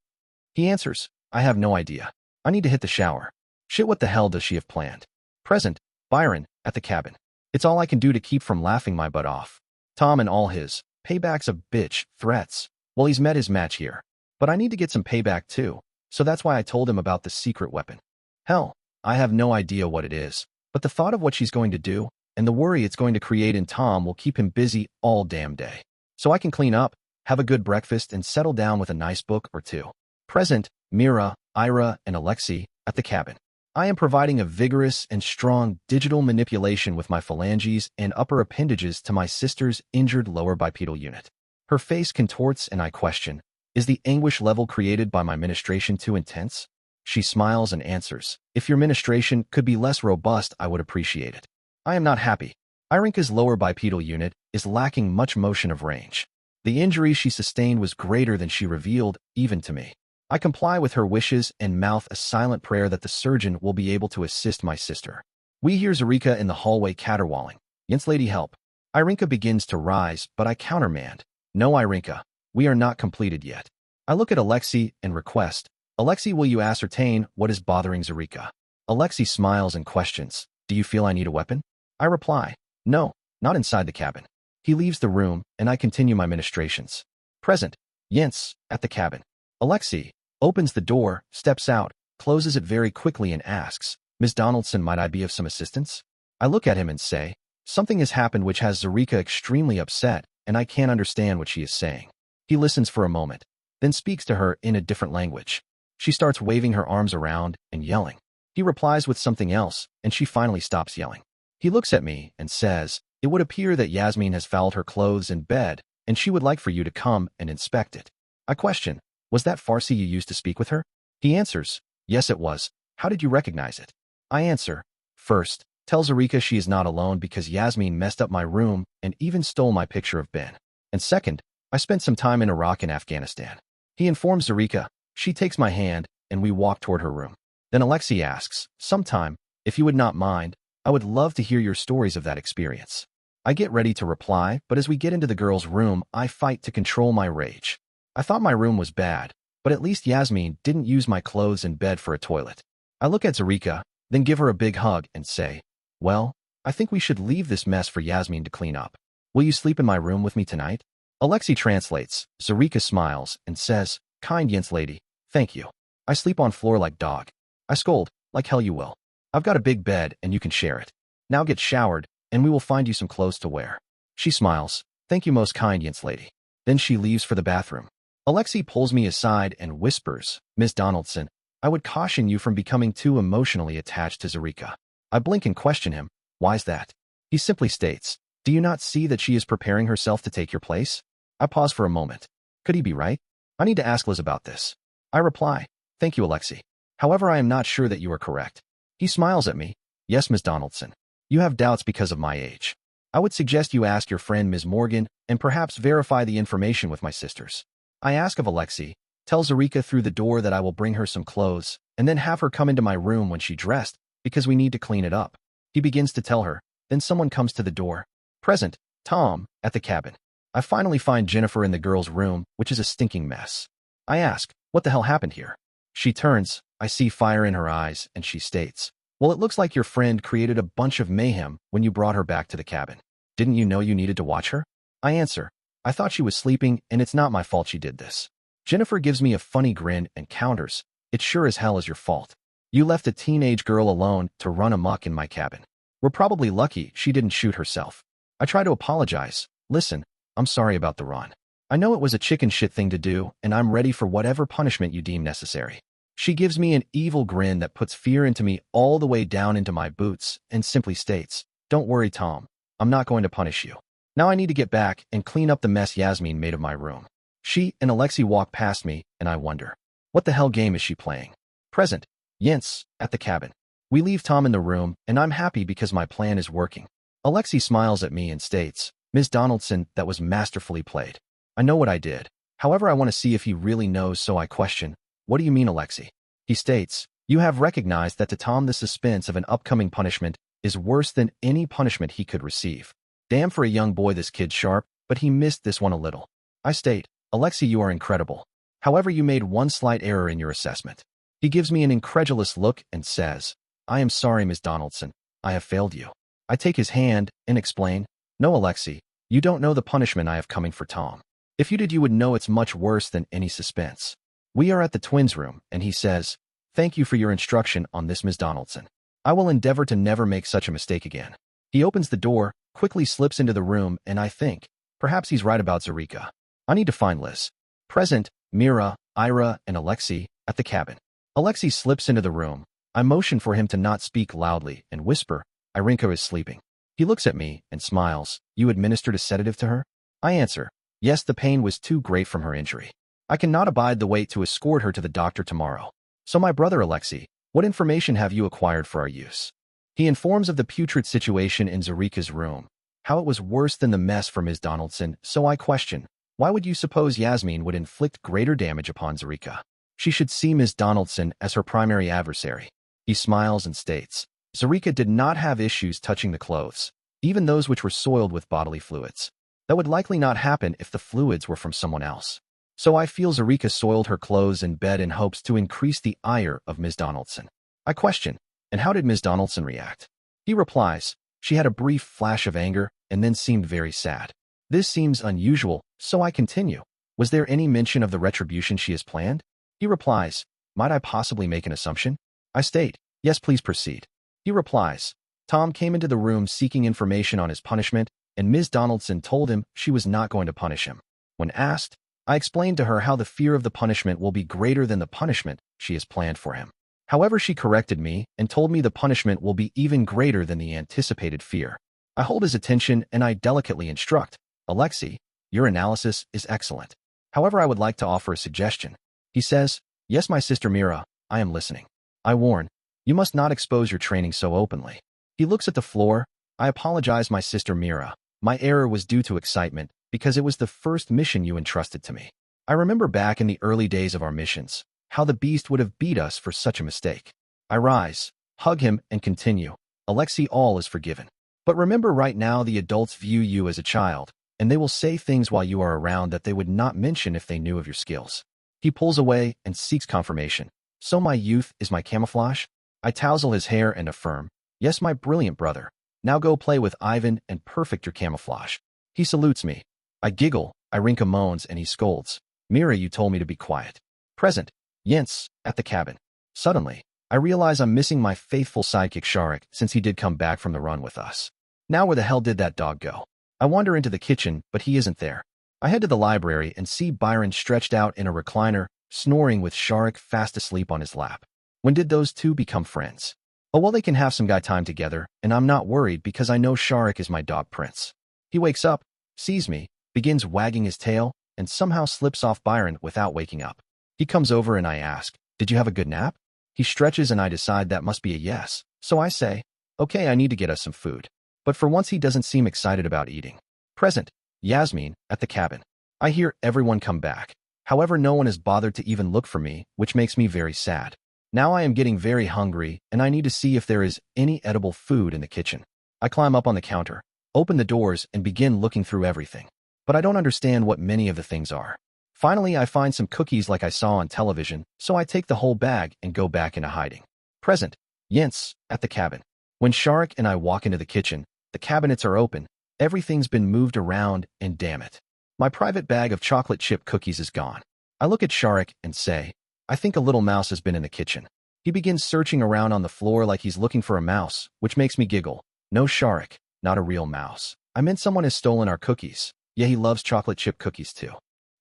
Speaker 1: He answers, I have no idea. I need to hit the shower. Shit, what the hell does she have planned? Present, Byron, at the cabin. It's all I can do to keep from laughing my butt off. Tom and all his paybacks of bitch threats. Well, he's met his match here. But I need to get some payback too, so that's why I told him about the secret weapon. Hell, I have no idea what it is, but the thought of what she's going to do, and the worry it's going to create in Tom will keep him busy all damn day. So I can clean up, have a good breakfast, and settle down with a nice book or two. Present, Mira, Ira, and Alexei, at the cabin. I am providing a vigorous and strong digital manipulation with my phalanges and upper appendages to my sister's injured lower bipedal unit. Her face contorts and I question, is the anguish level created by my ministration too intense? She smiles and answers, if your ministration could be less robust, I would appreciate it. I am not happy. Irinka's lower bipedal unit is lacking much motion of range. The injury she sustained was greater than she revealed, even to me. I comply with her wishes and mouth a silent prayer that the surgeon will be able to assist my sister. We hear Zarika in the hallway caterwauling. "Yes, lady, help." Irinka begins to rise, but I countermand. "No, Irinka, we are not completed yet." I look at Alexei and request, "Alexei, will you ascertain what is bothering Zarika?" Alexei smiles and questions, "Do you feel I need a weapon?" I reply, "No, not inside the cabin." He leaves the room, and I continue my ministrations. Present, Jens, at the cabin. Alexei opens the door, steps out, closes it very quickly and asks, "Ms. Donaldson, might I be of some assistance?" I look at him and say, "Something has happened which has Zarika extremely upset, and I can't understand what she is saying." He listens for a moment, then speaks to her in a different language. She starts waving her arms around and yelling. He replies with something else, and she finally stops yelling. He looks at me and says, "It would appear that Yasmin has fouled her clothes in bed, and she would like for you to come and inspect it." I question, "Was that Farsi you used to speak with her?" He answers, "Yes, it was. How did you recognize it?" I answer, "First, tell Zarika she is not alone because Yasmin messed up my room and even stole my picture of Ben. And second, I spent some time in Iraq and Afghanistan." He informs Zarika. She takes my hand, and we walk toward her room. Then Alexei asks, "Sometime, if you would not mind, I would love to hear your stories of that experience." I get ready to reply, but as we get into the girl's room, I fight to control my rage. I thought my room was bad, but at least Yasmin didn't use my clothes in bed for a toilet. I look at Zarika, then give her a big hug and say, "Well, I think we should leave this mess for Yasmin to clean up. Will you sleep in my room with me tonight?" Alexei translates. Zarika smiles and says, "Kind Jens lady, thank you. I sleep on floor like dog." I scold, "Like hell you will. I've got a big bed and you can share it. Now get showered, and we will find you some clothes to wear." She smiles, "Thank you most kind Jens lady." Then she leaves for the bathroom. Alexei pulls me aside and whispers, "Miss Donaldson, I would caution you from becoming too emotionally attached to Zarika." I blink and question him, "Why's that?" He simply states, "Do you not see that she is preparing herself to take your place?" I pause for a moment. Could he be right? I need to ask Liz about this. I reply, "Thank you, Alexei. However, I am not sure that you are correct." He smiles at me. "Yes, Miss Donaldson. You have doubts because of my age. I would suggest you ask your friend Ms. Morgan and perhaps verify the information with my sisters." I ask of Alexei, "Tell Zarika through the door that I will bring her some clothes and then have her come into my room when she dressed because we need to clean it up." He begins to tell her, then someone comes to the door. Present, Tom, at the cabin. I finally find Jennifer in the girl's room, which is a stinking mess. I ask, "What the hell happened here?" She turns, I see fire in her eyes, and she states, "Well, it looks like your friend created a bunch of mayhem when you brought her back to the cabin. Didn't you know you needed to watch her?" I answer, "I thought she was sleeping, and it's not my fault she did this." Jennifer gives me a funny grin and counters, "It sure as hell is your fault. You left a teenage girl alone to run amok in my cabin. We're probably lucky she didn't shoot herself." I try to apologize. "Listen, I'm sorry about the run. I know it was a chicken shit thing to do, and I'm ready for whatever punishment you deem necessary." She gives me an evil grin that puts fear into me all the way down into my boots and simply states, "Don't worry, Tom. I'm not going to punish you." Now I need to get back and clean up the mess Yasmin made of my room. She and Alexei walk past me, and I wonder, what the hell game is she playing? Present, Jens, at the cabin. We leave Tom in the room, and I'm happy because my plan is working. Alexei smiles at me and states, "Ms. Donaldson, that was masterfully played. I know what I did. However, I want to see if he really knows, so I question, what do you mean, Alexei?" He states, "You have recognized that to Tom the suspense of an upcoming punishment is worse than any punishment he could receive. Damn, for a young boy this kid's sharp, but he missed this one a little." I state, "Alexei, you are incredible. However, you made one slight error in your assessment." He gives me an incredulous look and says, "I am sorry, Ms. Donaldson. I have failed you." I take his hand and explain, "No, Alexei, you don't know the punishment I have coming for Tom. If you did, you would know it's much worse than any suspense." We are at the twins' room, and he says, "Thank you for your instruction on this, Ms. Donaldson. I will endeavor to never make such a mistake again." He opens the door, quickly slips into the room, and I think, perhaps he's right about Zarika. I need to find Liz. Present, Mira, Ira, and Alexei, at the cabin. Alexei slips into the room. I motion for him to not speak loudly and whisper, "Irinka is sleeping." He looks at me and smiles. "You administered a sedative to her?" I answer, "Yes, the pain was too great from her injury. I cannot abide the wait to escort her to the doctor tomorrow. So my brother Alexei, what information have you acquired for our use?" He informs of the putrid situation in Zarika's room, how it was worse than the mess for Ms. Donaldson, so I question, Why would you suppose Yasmin would inflict greater damage upon Zarika? She should see Ms. Donaldson as her primary adversary. He smiles and states, Zarika did not have issues touching the clothes, even those which were soiled with bodily fluids. That would likely not happen if the fluids were from someone else. So I feel Zarika soiled her clothes in bed in hopes to increase the ire of Ms. Donaldson. I question, and how did Ms. Donaldson react? He replies, she had a brief flash of anger and then seemed very sad. This seems unusual, so I continue. Was there any mention of the retribution she has planned? He replies, might I possibly make an assumption? I state, yes, please proceed. He replies, Tom came into the room seeking information on his punishment, and Ms. Donaldson told him she was not going to punish him. When asked, I explained to her how the fear of the punishment will be greater than the punishment she has planned for him. However, she corrected me and told me the punishment will be even greater than the anticipated fear. I hold his attention and I delicately instruct, Alexei, your analysis is excellent. However, I would like to offer a suggestion. He says, yes, my sister Mira, I am listening. I warn, you must not expose your training so openly. He looks at the floor. I apologize, my sister Mira. My error was due to excitement because it was the first mission you entrusted to me. I remember back in the early days of our missions, how the beast would have beat us for such a mistake. I rise, hug him, and continue. Alexei, all is forgiven. But remember, right now the adults view you as a child, and they will say things while you are around that they would not mention if they knew of your skills. He pulls away and seeks confirmation. So my youth is my camouflage? I tousle his hair and affirm, yes, my brilliant brother. Now go play with Ivan and perfect your camouflage. He salutes me. I giggle, Irinka moans, and he scolds. Mira, you told me to be quiet. Present. Jens, at the cabin. Suddenly, I realize I'm missing my faithful sidekick Sharik since he did come back from the run with us. Now where the hell did that dog go? I wander into the kitchen, but he isn't there. I head to the library and see Byron stretched out in a recliner, snoring with Sharik fast asleep on his lap. When did those two become friends? Oh, well, they can have some guy time together, and I'm not worried because I know Sharik is my dog Prince. He wakes up, sees me, begins wagging his tail, and somehow slips off Byron without waking up. He comes over and I ask, did you have a good nap? He stretches and I decide that must be a yes. So I say, okay, I need to get us some food. But for once he doesn't seem excited about eating. Present. Yasmin, at the cabin. I hear everyone come back. However, no one has bothered to even look for me, which makes me very sad. Now I am getting very hungry and I need to see if there is any edible food in the kitchen. I climb up on the counter, open the doors, and begin looking through everything. But I don't understand what many of the things are. Finally, I find some cookies like I saw on television, so I take the whole bag and go back into hiding. Present. Jens, at the cabin. When Sharik and I walk into the kitchen, the cabinets are open, everything's been moved around, and damn it, my private bag of chocolate chip cookies is gone. I look at Sharik and say, I think a little mouse has been in the kitchen. He begins searching around on the floor like he's looking for a mouse, which makes me giggle. No, Sharik, not a real mouse. I meant someone has stolen our cookies. Yeah, he loves chocolate chip cookies too.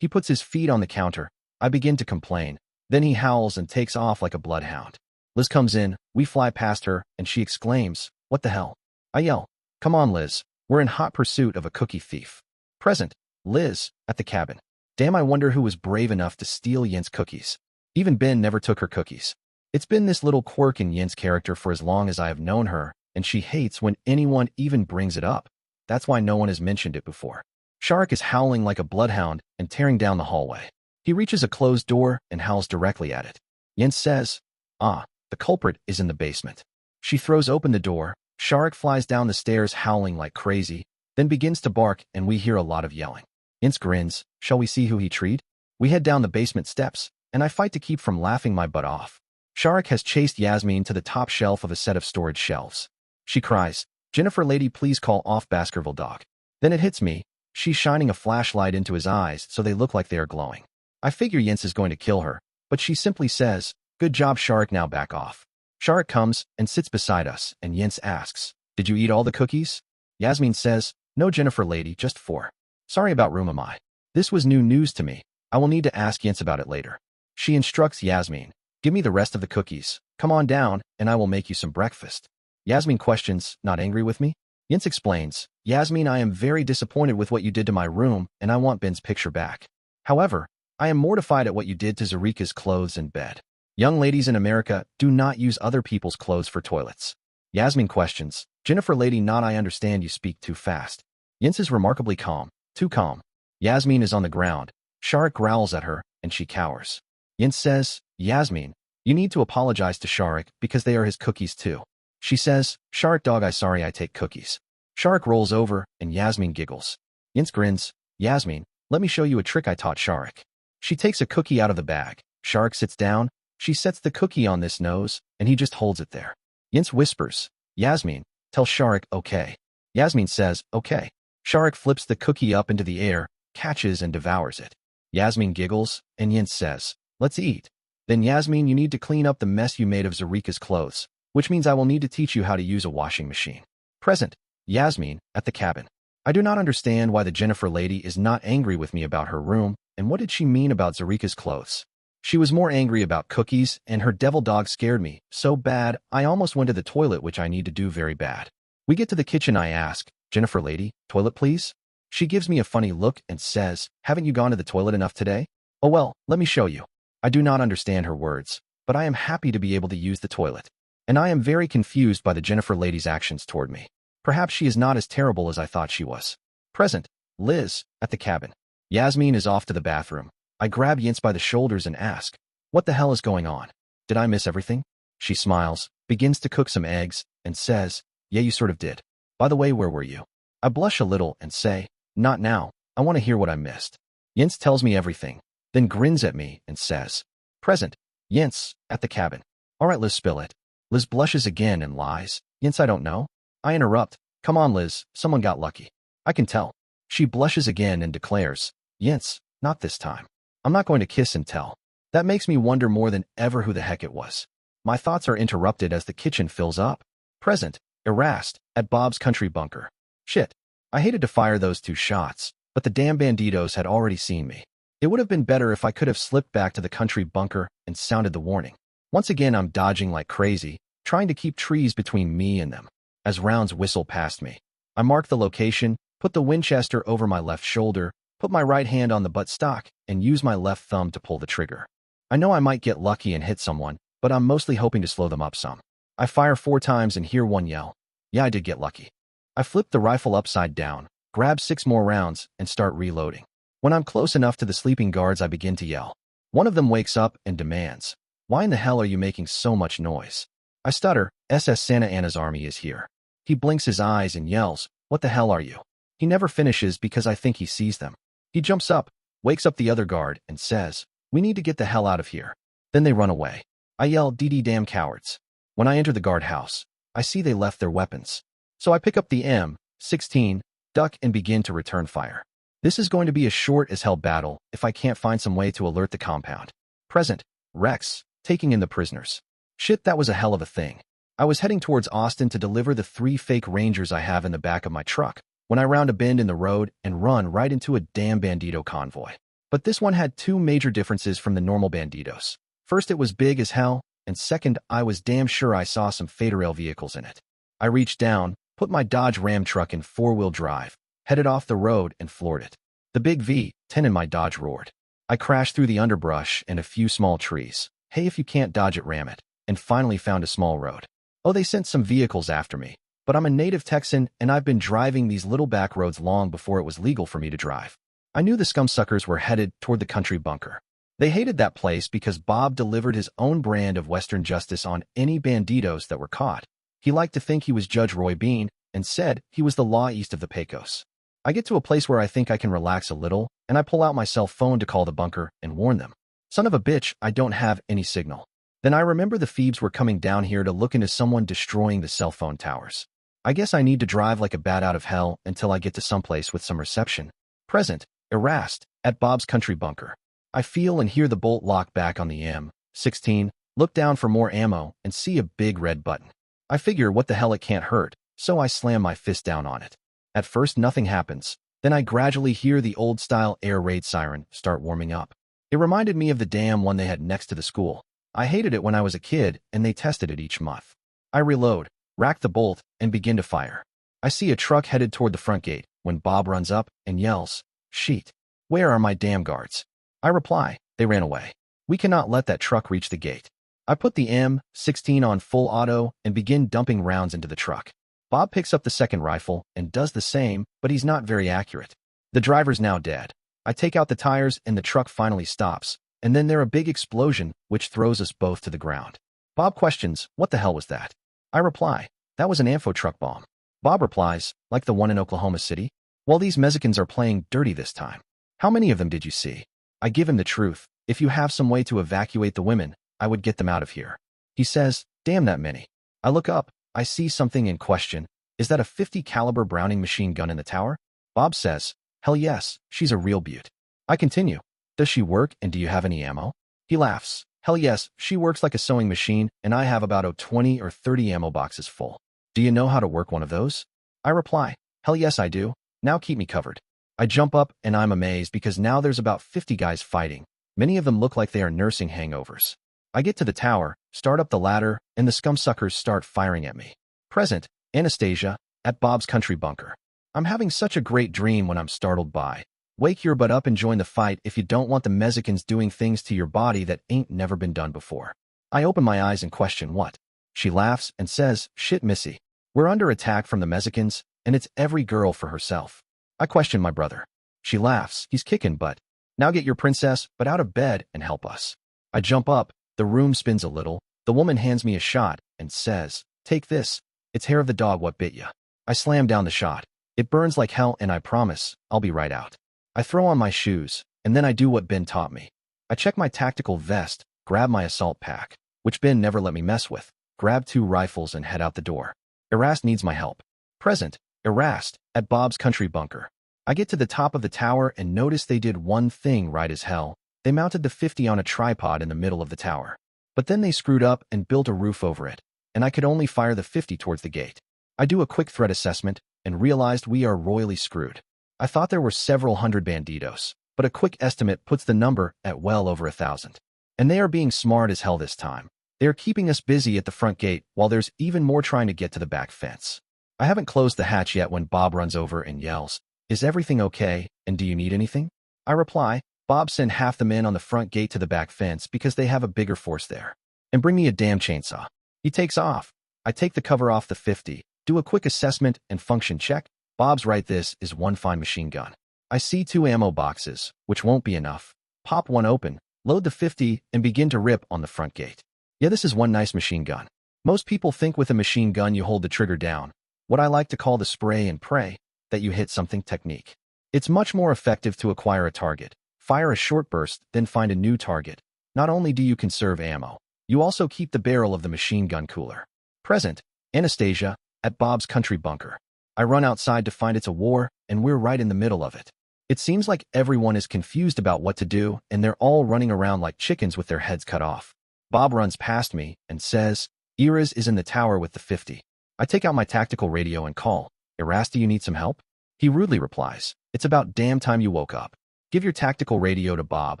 Speaker 1: He puts his feet on the counter. I begin to complain. Then he howls and takes off like a bloodhound. Liz comes in, we fly past her, and she exclaims, what the hell? I yell, come on, Liz. We're in hot pursuit of a cookie thief. Present. Liz, at the cabin. Damn, I wonder who was brave enough to steal Yen's cookies. Even Ben never took her cookies. It's been this little quirk in Yen's character for as long as I have known her, and she hates when anyone even brings it up. That's why no one has mentioned it before. Sharik is howling like a bloodhound and tearing down the hallway. He reaches a closed door and howls directly at it. Jens says, the culprit is in the basement. She throws open the door. Sharik flies down the stairs howling like crazy, then begins to bark and we hear a lot of yelling. Jens grins. Shall we see who he treat? We head down the basement steps, and I fight to keep from laughing my butt off. Sharik has chased Yasmin to the top shelf of a set of storage shelves. She cries, Jennifer lady, please call off Baskerville dog. Then it hits me. She's shining a flashlight into his eyes so they look like they are glowing. I figure Jens is going to kill her, but she simply says, good job, Sharik, now back off. Sharik comes and sits beside us, and Jens asks, did you eat all the cookies? Yasmin says, no, Jennifer lady, just 4. Sorry about room am I. This was new news to me. I will need to ask Jens about it later. She instructs Yasmin, give me the rest of the cookies. Come on down, and I will make you some breakfast. Yasmin questions, not angry with me? Jens explains, Yasmin, I am very disappointed with what you did to my room, and I want Ben's picture back. However, I am mortified at what you did to Zarika's clothes and bed. Young ladies in America do not use other people's clothes for toilets. Yasmin questions, Jennifer lady, not I understand you speak too fast. Jens is remarkably calm, too calm. Yasmin is on the ground. Sharik growls at her, and she cowers. Yinz says, Yasmin, you need to apologize to Sharik because they are his cookies too. She says, Sharik dog, I sorry I take cookies. Sharik rolls over, and Yasmin giggles. Yinz grins, Yasmin, let me show you a trick I taught Sharik. She takes a cookie out of the bag. Sharik sits down. She sets the cookie on this nose, and he just holds it there. Yinz whispers, Yasmin, tell Sharik okay. Yasmin says, okay. Sharik flips the cookie up into the air, catches and devours it. Yasmin giggles, and Yinz says, let's eat. Then Yasmin, you need to clean up the mess you made of Zarika's clothes, which means I will need to teach you how to use a washing machine. Present. Yasmin, at the cabin. I do not understand why the Jennifer lady is not angry with me about her room, and what did she mean about Zarika's clothes? She was more angry about cookies, and her devil dog scared me so bad I almost went to the toilet, which I need to do very bad. We get to the kitchen. I ask, Jennifer lady, toilet please? She gives me a funny look and says, haven't you gone to the toilet enough today? Oh well, let me show you. I do not understand her words, but I am happy to be able to use the toilet. And I am very confused by the Jennifer lady's actions toward me. Perhaps she is not as terrible as I thought she was. Present. Liz, at the cabin. Yasmin is off to the bathroom. I grab Yinz by the shoulders and ask, what the hell is going on? Did I miss everything? She smiles, begins to cook some eggs, and says, yeah, you sort of did. By the way, where were you? I blush a little and say, not now. I want to hear what I missed. Yinz tells me everything, then grins at me and says, present. Yinz, at the cabin. All right, Liz, spill it. Liz blushes again and lies. Yinz, I don't know. I interrupt. Come on, Liz, someone got lucky. I can tell. She blushes again and declares, Yinz, not this time. I'm not going to kiss and tell. That makes me wonder more than ever who the heck it was. My thoughts are interrupted as the kitchen fills up. Present, Erast, at Bob's country bunker. Shit. I hated to fire those 2 shots, but the damn banditos had already seen me. It would have been better if I could have slipped back to the country bunker and sounded the warning. Once again, I'm dodging like crazy, trying to keep trees between me and them. As rounds whistle past me, I mark the location, put the Winchester over my left shoulder, put my right hand on the buttstock, and use my left thumb to pull the trigger. I know I might get lucky and hit someone, but I'm mostly hoping to slow them up some. I fire 4 times and hear one yell. Yeah, I did get lucky. I flip the rifle upside down, grab 6 more rounds, and start reloading. When I'm close enough to the sleeping guards, I begin to yell. One of them wakes up and demands, why in the hell are you making so much noise? I stutter, SS Santa Anna's army is here. He blinks his eyes and yells, what the hell are you? He never finishes because I think he sees them. He jumps up, wakes up the other guard, and says, we need to get the hell out of here. Then they run away. I yell, DD damn cowards. When I enter the guardhouse, I see they left their weapons. So I pick up the M16, duck, and begin to return fire. This is going to be a short as hell battle if I can't find some way to alert the compound. Present, Rex, taking in the prisoners. Shit, that was a hell of a thing. I was heading towards Austin to deliver the 3 fake Rangers I have in the back of my truck, when I round a bend in the road and run right into a damn bandito convoy. But this one had 2 major differences from the normal banditos. First, it was big as hell, and second, I was damn sure I saw some Federal vehicles in it. I reached down, put my Dodge Ram truck in 4-wheel drive, headed off the road and floored it. The big V10 in my Dodge roared. I crashed through the underbrush and a few small trees. Hey, if you can't dodge it, ram it. And finally found a small road. Oh, they sent some vehicles after me. But I'm a native Texan, and I've been driving these little back roads long before it was legal for me to drive. I knew the scumsuckers were headed toward the country bunker. They hated that place because Bob delivered his own brand of Western justice on any banditos that were caught. He liked to think he was Judge Roy Bean and said he was the law east of the Pecos. I get to a place where I think I can relax a little, and I pull out my cell phone to call the bunker and warn them. Son of a bitch, I don't have any signal. Then I remember the Phoebes were coming down here to look into someone destroying the cell phone towers. I guess I need to drive like a bat out of hell until I get to someplace with some reception. Present, Erast, at Bob's country bunker. I feel and hear the bolt lock back on the M16, look down for more ammo, and see a big red button. I figure what the hell, it can't hurt, so I slam my fist down on it. At first nothing happens, then I gradually hear the old-style air raid siren start warming up. It reminded me of the damn one they had next to the school. I hated it when I was a kid, and they tested it each month. I reload, rack the bolt, and begin to fire. I see a truck headed toward the front gate when Bob runs up and yells, "Sheet, where are my damn guards?" I reply, "They ran away. We cannot let that truck reach the gate." I put the M16 on full auto and begin dumping rounds into the truck. Bob picks up the second rifle and does the same, but he's not very accurate. The driver's now dead. I take out the tires and the truck finally stops, and then there's a big explosion, which throws us both to the ground. Bob questions, what the hell was that? I reply, that was an ammo truck bomb. Bob replies, like the one in Oklahoma City? Well, these Mexicans are playing dirty this time. How many of them did you see? I give him the truth. If you have some way to evacuate the women, I would get them out of here. He says, damn that many. I look up, I see something in question. Is that a 50 caliber Browning machine gun in the tower? Bob says, hell yes, she's a real beaut. I continue, does she work and do you have any ammo? He laughs, hell yes, she works like a sewing machine and I have about 20 or 30 ammo boxes full. Do you know how to work one of those? I reply, hell yes I do, now keep me covered. I jump up and I'm amazed because now there's about 50 guys fighting. Many of them look like they are nursing hangovers. I get to the tower, start up the ladder, and the scumsuckers start firing at me. Present, Anastasia, at Bob's country bunker. I'm having such a great dream when I'm startled by. Wake your butt up and join the fight if you don't want the Mexicans doing things to your body that ain't never been done before. I open my eyes and question what? She laughs and says, shit Missy. We're under attack from the Mexicans, and it's every girl for herself. I question my brother. She laughs, he's kicking butt. Now get your princess, but out of bed and help us. I jump up, the room spins a little, the woman hands me a shot and says, take this, it's hair of the dog what bit ya. I slam down the shot. It burns like hell and I promise, I'll be right out. I throw on my shoes, and then I do what Ben taught me. I check my tactical vest, grab my assault pack, which Ben never let me mess with, grab 2 rifles and head out the door. Erast needs my help. Present, Erast, at Bob's country bunker. I get to the top of the tower and notice they did one thing right as hell. They mounted the 50 on a tripod in the middle of the tower. But then they screwed up and built a roof over it, and I could only fire the 50 towards the gate. I do a quick threat assessment and realized we are royally screwed. I thought there were several hundred banditos, but a quick estimate puts the number at well over 1,000. And they are being smart as hell this time. They are keeping us busy at the front gate while there's even more trying to get to the back fence. I haven't closed the hatch yet when Bob runs over and yells, is everything okay, and do you need anything? I reply, Bob send half the men on the front gate to the back fence because they have a bigger force there. And bring me a damn chainsaw. He takes off. I take the cover off the 50, do a quick assessment and function check. Bob's right, this is one fine machine gun. I see 2 ammo boxes, which won't be enough. Pop one open, load the 50, and begin to rip on the front gate. Yeah, this is one nice machine gun. Most people think with a machine gun you hold the trigger down, what I like to call the spray and pray, that you hit something technique. It's much more effective to acquire a target, fire a short burst, then find a new target. Not only do you conserve ammo, you also keep the barrel of the machine gun cooler. Present, Anastasia, at Bob's country bunker. I run outside to find it's a war, and we're right in the middle of it. It seems like everyone is confused about what to do, and they're all running around like chickens with their heads cut off. Bob runs past me and says, Iris is in the tower with the 50. I take out my tactical radio and call, Erast, do you need some help? He rudely replies, it's about damn time you woke up. Give your tactical radio to Bob,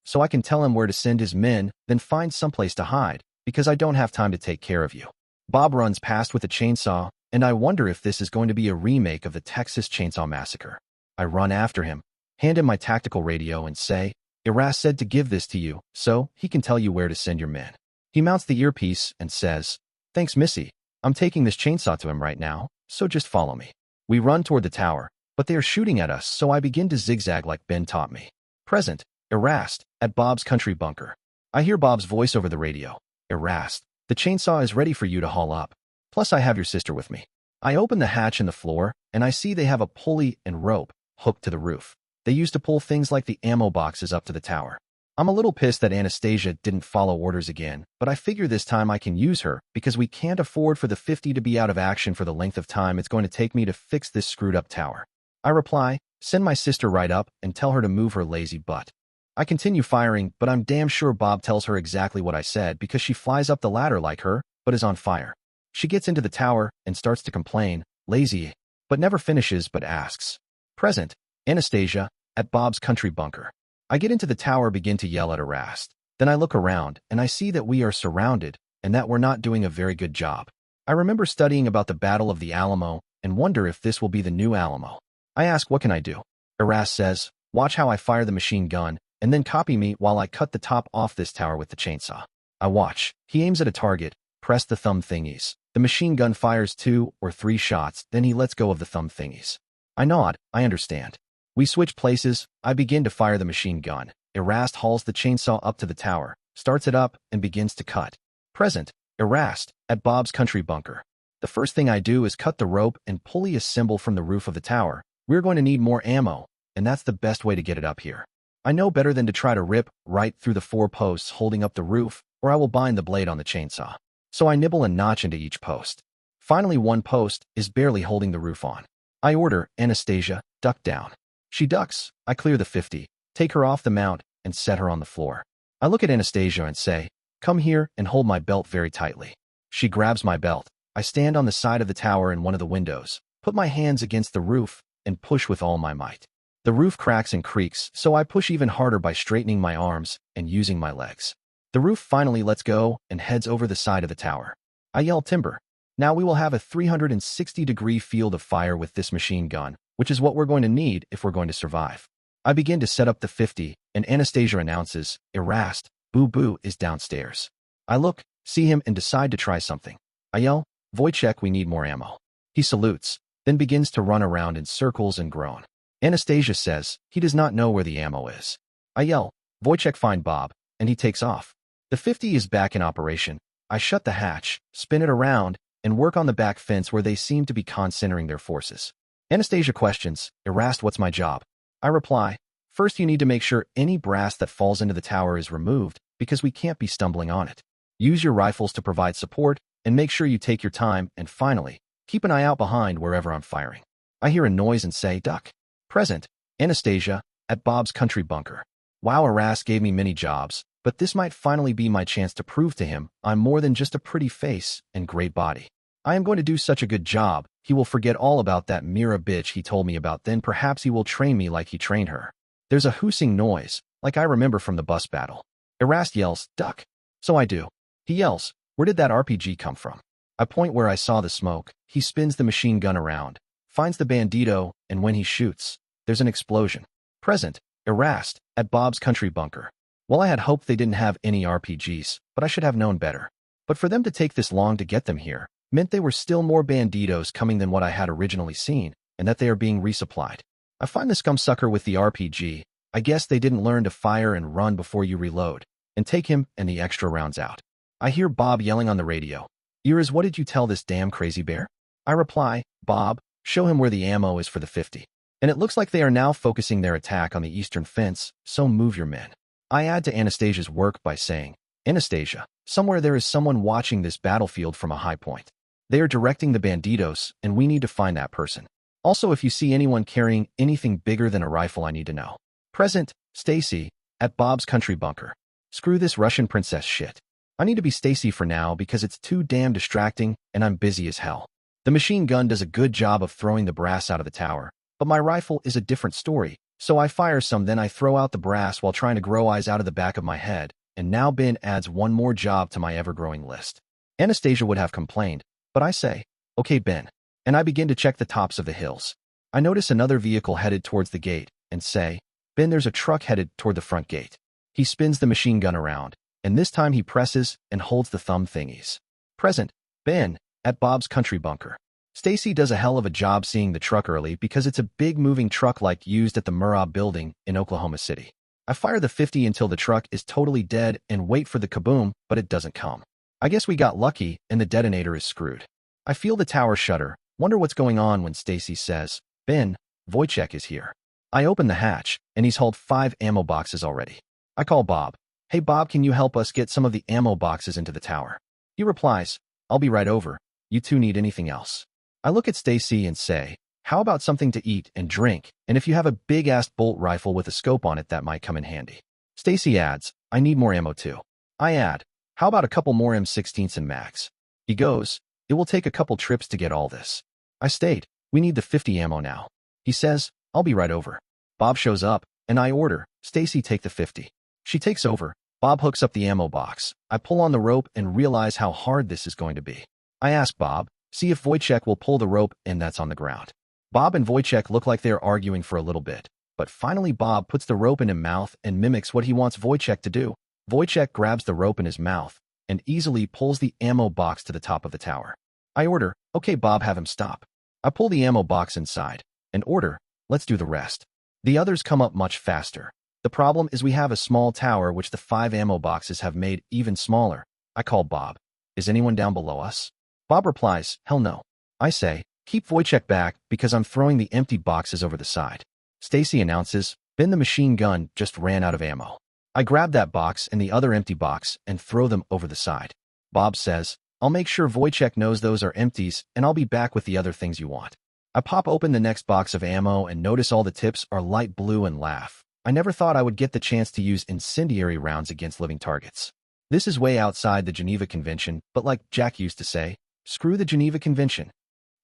Speaker 1: so I can tell him where to send his men, then find someplace to hide, because I don't have time to take care of you. Bob runs past with a chainsaw, and I wonder if this is going to be a remake of the Texas Chainsaw Massacre. I run after him, hand him my tactical radio and say, Erast said to give this to you, so he can tell you where to send your men. He mounts the earpiece and says, thanks Missy, I'm taking this chainsaw to him right now, so just follow me. We run toward the tower, but they are shooting at us, so I begin to zigzag like Ben taught me. Present, Erast, at Bob's country bunker. I hear Bob's voice over the radio. Erast, the chainsaw is ready for you to haul up. Plus I have your sister with me. I open the hatch in the floor, and I see they have a pulley and rope hooked to the roof. They used to pull things like the ammo boxes up to the tower. I'm a little pissed that Anastasia didn't follow orders again, but I figure this time I can use her because we can't afford for the 50 to be out of action for the length of time it's going to take me to fix this screwed up tower. I reply, send my sister right up and tell her to move her lazy butt. I continue firing, but I'm damn sure Bob tells her exactly what I said because she flies up the ladder like her, but is on fire. She gets into the tower and starts to complain, lazy, but never finishes but asks. Present, Anastasia, at Bob's country bunker. I get into the tower, begin to yell at Erast. Then I look around, and I see that we are surrounded, and that we're not doing a very good job. I remember studying about the Battle of the Alamo, and wonder if this will be the new Alamo. I ask, what can I do? Erast says, watch how I fire the machine gun, and then copy me while I cut the top off this tower with the chainsaw. I watch. He aims at a target, press the thumb thingies. The machine gun fires 2 or 3 shots, then he lets go of the thumb thingies. I nod, I understand. We switch places. I begin to fire the machine gun. Erast hauls the chainsaw up to the tower, starts it up, and begins to cut. Present. Erast, at Bob's country bunker. The first thing I do is cut the rope and pulley assemble from the roof of the tower. We're going to need more ammo, and that's the best way to get it up here. I know better than to try to rip right through the 4 posts holding up the roof, or I will bind the blade on the chainsaw. So I nibble a notch into each post. Finally, one post is barely holding the roof on. I order, Anastasia, duck down. She ducks. I clear the 50, take her off the mount, and set her on the floor. I look at Anastasia and say, come here and hold my belt very tightly. She grabs my belt. I stand on the side of the tower in one of the windows, put my hands against the roof, and push with all my might. The roof cracks and creaks, so I push even harder by straightening my arms and using my legs. The roof finally lets go and heads over the side of the tower. I yell timber. Now we will have a 360-degree field of fire with this machine gun, which is what we're going to need if we're going to survive. I begin to set up the 50, and Anastasia announces, Erast, Boo Boo is downstairs. I look, see him, and decide to try something. I yell, Wojciech, we need more ammo. He salutes, then begins to run around in circles and groan. Anastasia says he does not know where the ammo is. I yell, Wojciech, find Bob, and he takes off. The 50 is back in operation. I shut the hatch, spin it around, and work on the back fence where they seem to be concentering their forces. Anastasia questions, Erast, what's my job? I reply, first you need to make sure any brass that falls into the tower is removed, because we can't be stumbling on it. Use your rifles to provide support, and make sure you take your time, and finally, keep an eye out behind wherever I'm firing. I hear a noise and say, duck. Present. Anastasia, at Bob's country bunker. Wow, Erast gave me many jobs, but this might finally be my chance to prove to him I'm more than just a pretty face and great body. I am going to do such a good job, he will forget all about that Mira bitch he told me about, then perhaps he will train me like he trained her. There's a hooting noise, like I remember from the bus battle. Erast yells, duck. So I do. He yells, where did that RPG come from? I point where I saw the smoke. He spins the machine gun around, finds the bandito, and when he shoots, there's an explosion. Present. Erast, at Bob's country bunker. Well, I had hoped they didn't have any RPGs, but I should have known better. But for them to take this long to get them here meant there were still more banditos coming than what I had originally seen, and that they are being resupplied. I find the scumsucker with the RPG. I guess they didn't learn to fire and run before you reload, and take him and the extra rounds out. I hear Bob yelling on the radio, Iris, what did you tell this damn crazy bear? I reply, Bob, show him where the ammo is for the 50. And it looks like they are now focusing their attack on the eastern fence, so move your men. I add to Anastasia's work by saying, Anastasia, somewhere there is someone watching this battlefield from a high point. They are directing the banditos, and we need to find that person. Also, if you see anyone carrying anything bigger than a rifle, I need to know. Present. Stacy, at Bob's country bunker. Screw this Russian princess shit. I need to be Stacy for now because it's too damn distracting and I'm busy as hell. The machine gun does a good job of throwing the brass out of the tower, but my rifle is a different story, so I fire some, then I throw out the brass while trying to grow eyes out of the back of my head, and now Ben adds one more job to my ever-growing list. Anastasia would have complained, but I say, okay Ben, and I begin to check the tops of the hills. I notice another vehicle headed towards the gate, and say, Ben, there's a truck headed toward the front gate. He spins the machine gun around, and this time he presses and holds the thumb thingies. Present. Ben, at Bob's country bunker. Stacy does a hell of a job seeing the truck early because it's a big moving truck like used at the Murrah building in Oklahoma City. I fire the 50 until the truck is totally dead and wait for the kaboom, but it doesn't come. I guess we got lucky and the detonator is screwed. I feel the tower shudder, wonder what's going on when Stacy says, Ben, Wojciech is here. I open the hatch, and he's hauled 5 ammo boxes already. I call Bob. Hey Bob, can you help us get some of the ammo boxes into the tower? He replies, I'll be right over. You two need anything else? I look at Stacy and say, how about something to eat and drink, and if you have a big-ass bolt rifle with a scope on it, that might come in handy. Stacy adds, I need more ammo too. I add, how about a couple more M16s and mags? He goes, it will take a couple trips to get all this. I state, we need the 50 ammo now. He says, I'll be right over. Bob shows up, and I order, Stacy take the 50. She takes over. Bob hooks up the ammo box. I pull on the rope and realize how hard this is going to be. I ask Bob, see if Wojciech will pull the rope, and that's on the ground. Bob and Wojciech look like they're arguing for a little bit, but finally Bob puts the rope in his mouth and mimics what he wants Wojciech to do. Wojciech grabs the rope in his mouth and easily pulls the ammo box to the top of the tower. I order, okay Bob, have him stop. I pull the ammo box inside and order, let's do the rest. The others come up much faster. The problem is we have a small tower which the 5 ammo boxes have made even smaller. I call Bob. Is anyone down below us? Bob replies, hell no. I say, keep Wojciech back because I'm throwing the empty boxes over the side. Stacy announces, Ben the machine gun just ran out of ammo. I grab that box and the other empty box and throw them over the side. Bob says, I'll make sure Wojciech knows those are empties and I'll be back with the other things you want. I pop open the next box of ammo and notice all the tips are light blue and laugh. I never thought I would get the chance to use incendiary rounds against living targets. This is way outside the Geneva Convention, but like Jack used to say, screw the Geneva Convention.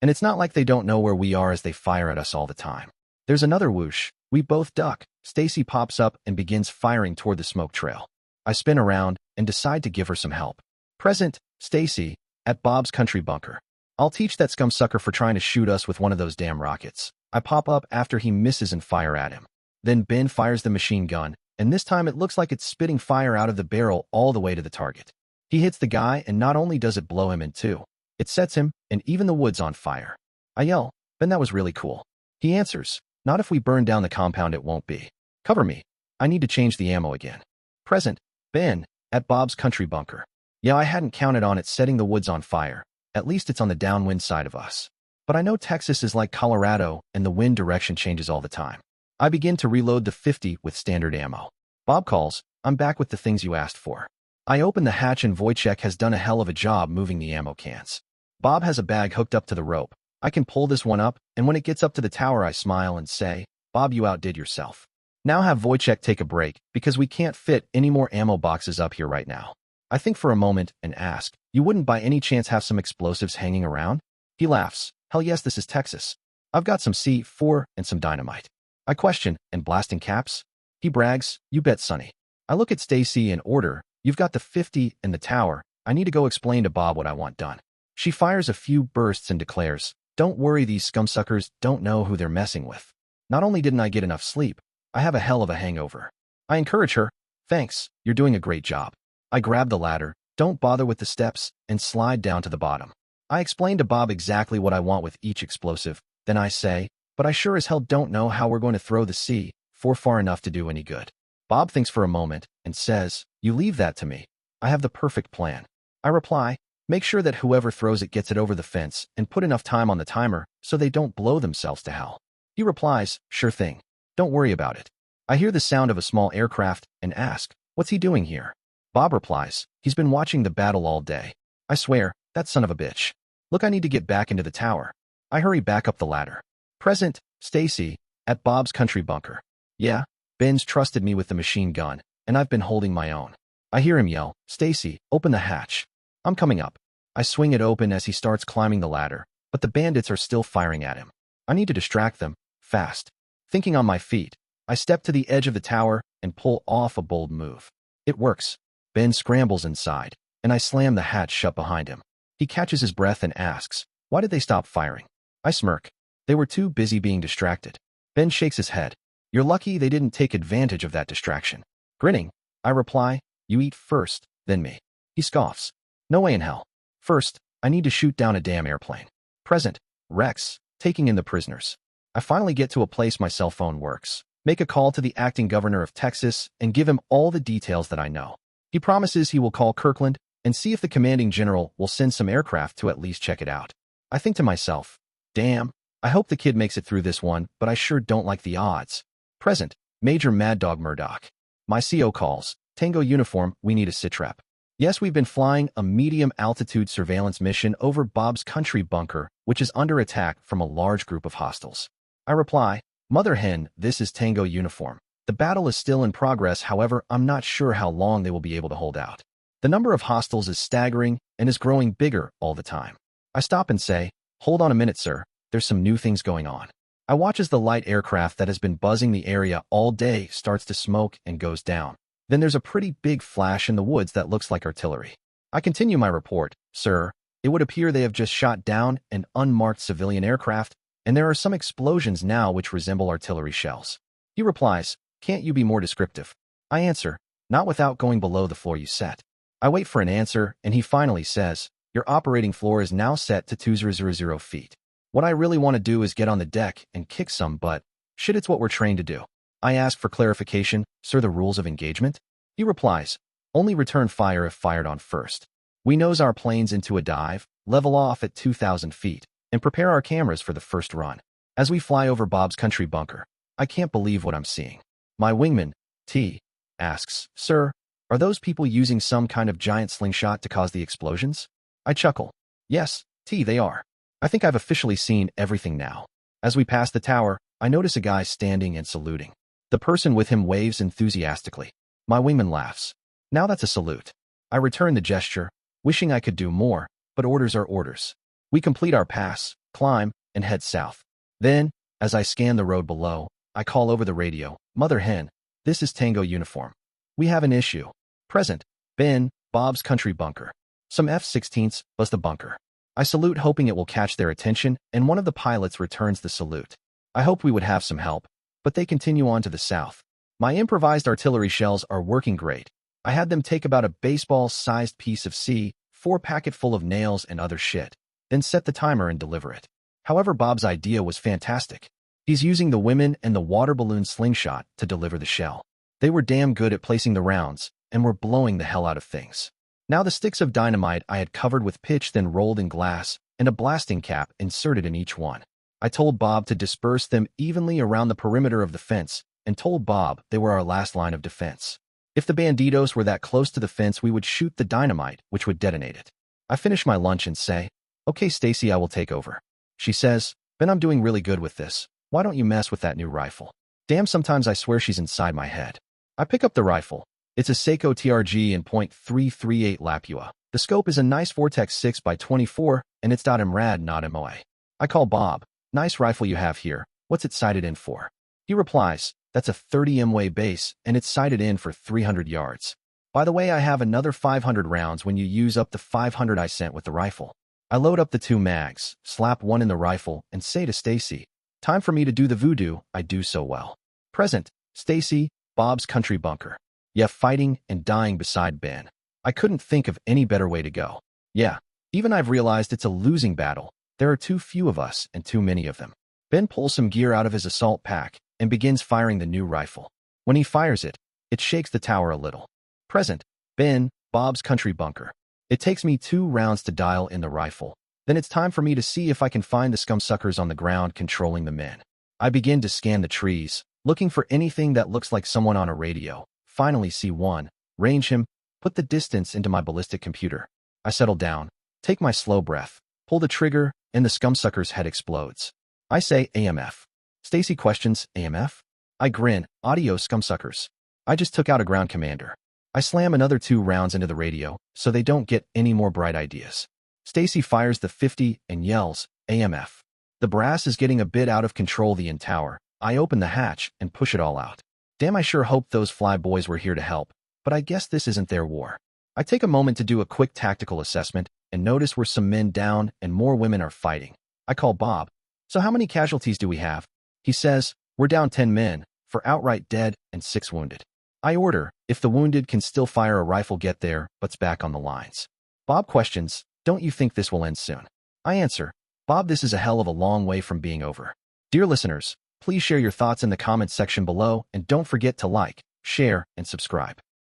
Speaker 1: And it's not like they don't know where we are as they fire at us all the time. There's another whoosh. We both duck. Stacy pops up and begins firing toward the smoke trail. I spin around and decide to give her some help. Present, Stacy, at Bob's country bunker. I'll teach that scumsucker for trying to shoot us with one of those damn rockets. I pop up after he misses and fire at him. Then Ben fires the machine gun, and this time it looks like it's spitting fire out of the barrel all the way to the target. He hits the guy, and not only does it blow him in two, it sets him and even the wood's on fire. I yell, Ben, that was really cool. He answers, not if we burn down the compound it won't be. Cover me. I need to change the ammo again. Present, Ben, at Bob's country bunker. Yeah, I hadn't counted on it setting the woods on fire. At least it's on the downwind side of us. But I know Texas is like Colorado and the wind direction changes all the time. I begin to reload the 50 with standard ammo. Bob calls, I'm back with the things you asked for. I open the hatch and Wojciech has done a hell of a job moving the ammo cans. Bob has a bag hooked up to the rope. I can pull this one up, and when it gets up to the tower I smile and say, Bob, you outdid yourself. Now have Wojciech take a break, because we can't fit any more ammo boxes up here right now. I think for a moment and ask, you wouldn't by any chance have some explosives hanging around? He laughs, hell yes, this is Texas. I've got some C4 and some dynamite. I question, and blasting caps? He brags, you bet, Sonny. I look at Stacy and order, you've got the 50 and the tower. I need to go explain to Bob what I want done. She fires a few bursts and declares, don't worry, these scumsuckers don't know who they're messing with. Not only didn't I get enough sleep, I have a hell of a hangover. I encourage her, thanks, you're doing a great job. I grab the ladder, don't bother with the steps, and slide down to the bottom. I explain to Bob exactly what I want with each explosive, then I say, but I sure as hell don't know how we're going to throw the C4 far enough to do any good. Bob thinks for a moment and says, you leave that to me. I have the perfect plan. I reply, make sure that whoever throws it gets it over the fence and put enough time on the timer so they don't blow themselves to hell. He replies, sure thing. Don't worry about it. I hear the sound of a small aircraft and ask, what's he doing here? Bob replies, he's been watching the battle all day. I swear, that son of a bitch. Look, I need to get back into the tower. I hurry back up the ladder. Present, Stacy, at Bob's country bunker. Yeah, Ben's trusted me with the machine gun, and I've been holding my own. I hear him yell, Stacy, open the hatch. I'm coming up. I swing it open as he starts climbing the ladder, but the bandits are still firing at him. I need to distract them, fast. Thinking on my feet, I step to the edge of the tower and pull off a bold move. It works. Ben scrambles inside, and I slam the hatch shut behind him. He catches his breath and asks, why did they stop firing? I smirk. They were too busy being distracted. Ben shakes his head. You're lucky they didn't take advantage of that distraction. Grinning, I reply, you eat first, then me. He scoffs. No way in hell. First, I need to shoot down a damn airplane. Present, Rex, taking in the prisoners. I finally get to a place my cell phone works. Make a call to the acting governor of Texas and give him all the details that I know. He promises he will call Kirkland and see if the commanding general will send some aircraft to at least check it out. I think to myself, damn, I hope the kid makes it through this one, but I sure don't like the odds. Present, Major Mad Dog Murdoch. My CO calls, Tango uniform, we need a sitrep. Yes, we've been flying a medium-altitude surveillance mission over Bob's country bunker, which is under attack from a large group of hostiles. I reply, Mother Hen, this is Tango uniform. The battle is still in progress, however, I'm not sure how long they will be able to hold out. The number of hostiles is staggering and is growing bigger all the time. I stop and say, hold on a minute, sir, there's some new things going on. I watch as the light aircraft that has been buzzing the area all day starts to smoke and goes down. Then there's a pretty big flash in the woods that looks like artillery. I continue my report, sir. It would appear they have just shot down an unmarked civilian aircraft, and there are some explosions now which resemble artillery shells. He replies, can't you be more descriptive? I answer, not without going below the floor you set. I wait for an answer, and he finally says, your operating floor is now set to 2000 feet. What I really want to do is get on the deck and kick some butt, Shit, it's what we're trained to do. I ask for clarification, sir, the rules of engagement? He replies, only return fire if fired on first. We nose our planes into a dive, level off at 2,000 feet, and prepare our cameras for the first run. As we fly over Bob's country bunker, I can't believe what I'm seeing. My wingman, T, asks, sir, are those people using some kind of giant slingshot to cause the explosions? I chuckle. Yes, T, they are. I think I've officially seen everything now. As we pass the tower, I notice a guy standing and saluting. The person with him waves enthusiastically. My wingman laughs. Now that's a salute. I return the gesture, wishing I could do more, but orders are orders. We complete our pass, climb, and head south. Then, as I scan the road below, I call over the radio, Mother Hen, this is Tango Uniform. We have an issue. Present, Ben, Bob's country bunker. Some F-16s buzz the bunker. I salute hoping it will catch their attention, and one of the pilots returns the salute. I hoped we would have some help, but they continue on to the south. My improvised artillery shells are working great. I had them take about a baseball-sized piece of C4 packet full of nails and other shit, then set the timer and deliver it. However, Bob's idea was fantastic. He's using the women and the water balloon slingshot to deliver the shell. They were damn good at placing the rounds, and were blowing the hell out of things. Now the sticks of dynamite I had covered with pitch, then rolled in glass, and a blasting cap inserted in each one. I told Bob to disperse them evenly around the perimeter of the fence, and told Bob they were our last line of defense. If the banditos were that close to the fence, we would shoot the dynamite, which would detonate it. I finish my lunch and say, okay, Stacy, I will take over. She says, Ben, I'm doing really good with this. Why don't you mess with that new rifle? Damn, sometimes I swear she's inside my head. I pick up the rifle. It's a Seiko TRG in .338 Lapua. The scope is a nice Vortex 6x24, and it's .MRAD, not MOA. I call Bob. Nice rifle you have here. What's it sighted in for? He replies, that's a 30 MOA base, and it's sighted in for 300 yards. By the way, I have another 500 rounds when you use up the 500 I sent with the rifle. I load up the 2 mags, slap one in the rifle, and say to Stacy, time for me to do the voodoo I do so well. Present, Stacy, Bob's country bunker. Yeah, fighting and dying beside Ben. I couldn't think of any better way to go. Yeah, even I've realized it's a losing battle. There are too few of us and too many of them. Ben pulls some gear out of his assault pack and begins firing the new rifle. When he fires it, it shakes the tower a little. Present, Ben, Bob's country bunker. It takes me 2 rounds to dial in the rifle. Then it's time for me to see if I can find the scumsuckers on the ground controlling the men. I begin to scan the trees, looking for anything that looks like someone on a radio. Finally see one, range him, put the distance into my ballistic computer. I settle down, take my slow breath, pull the trigger, and the scumsucker's head explodes. I say AMF. Stacy questions, AMF? I grin, audio scumsuckers. I just took out a ground commander. I slam another 2 rounds into the radio, so they don't get any more bright ideas. Stacy fires the 50 and yells, AMF. The brass is getting a bit out of control the in tower. I open the hatch and push it all out. Damn, I sure hoped those fly boys were here to help, but I guess this isn't their war. I take a moment to do a quick tactical assessment and notice we're some men down and more women are fighting. I call Bob. So how many casualties do we have? He says, we're down 10 men, for outright dead and 6 wounded. I order, if the wounded can still fire a rifle, get their butts back on the lines. Bob questions, don't you think this will end soon? I answer, Bob, this is a hell of a long way from being over. Dear listeners, please share your thoughts in the comments section below and don't forget to like, share, and subscribe.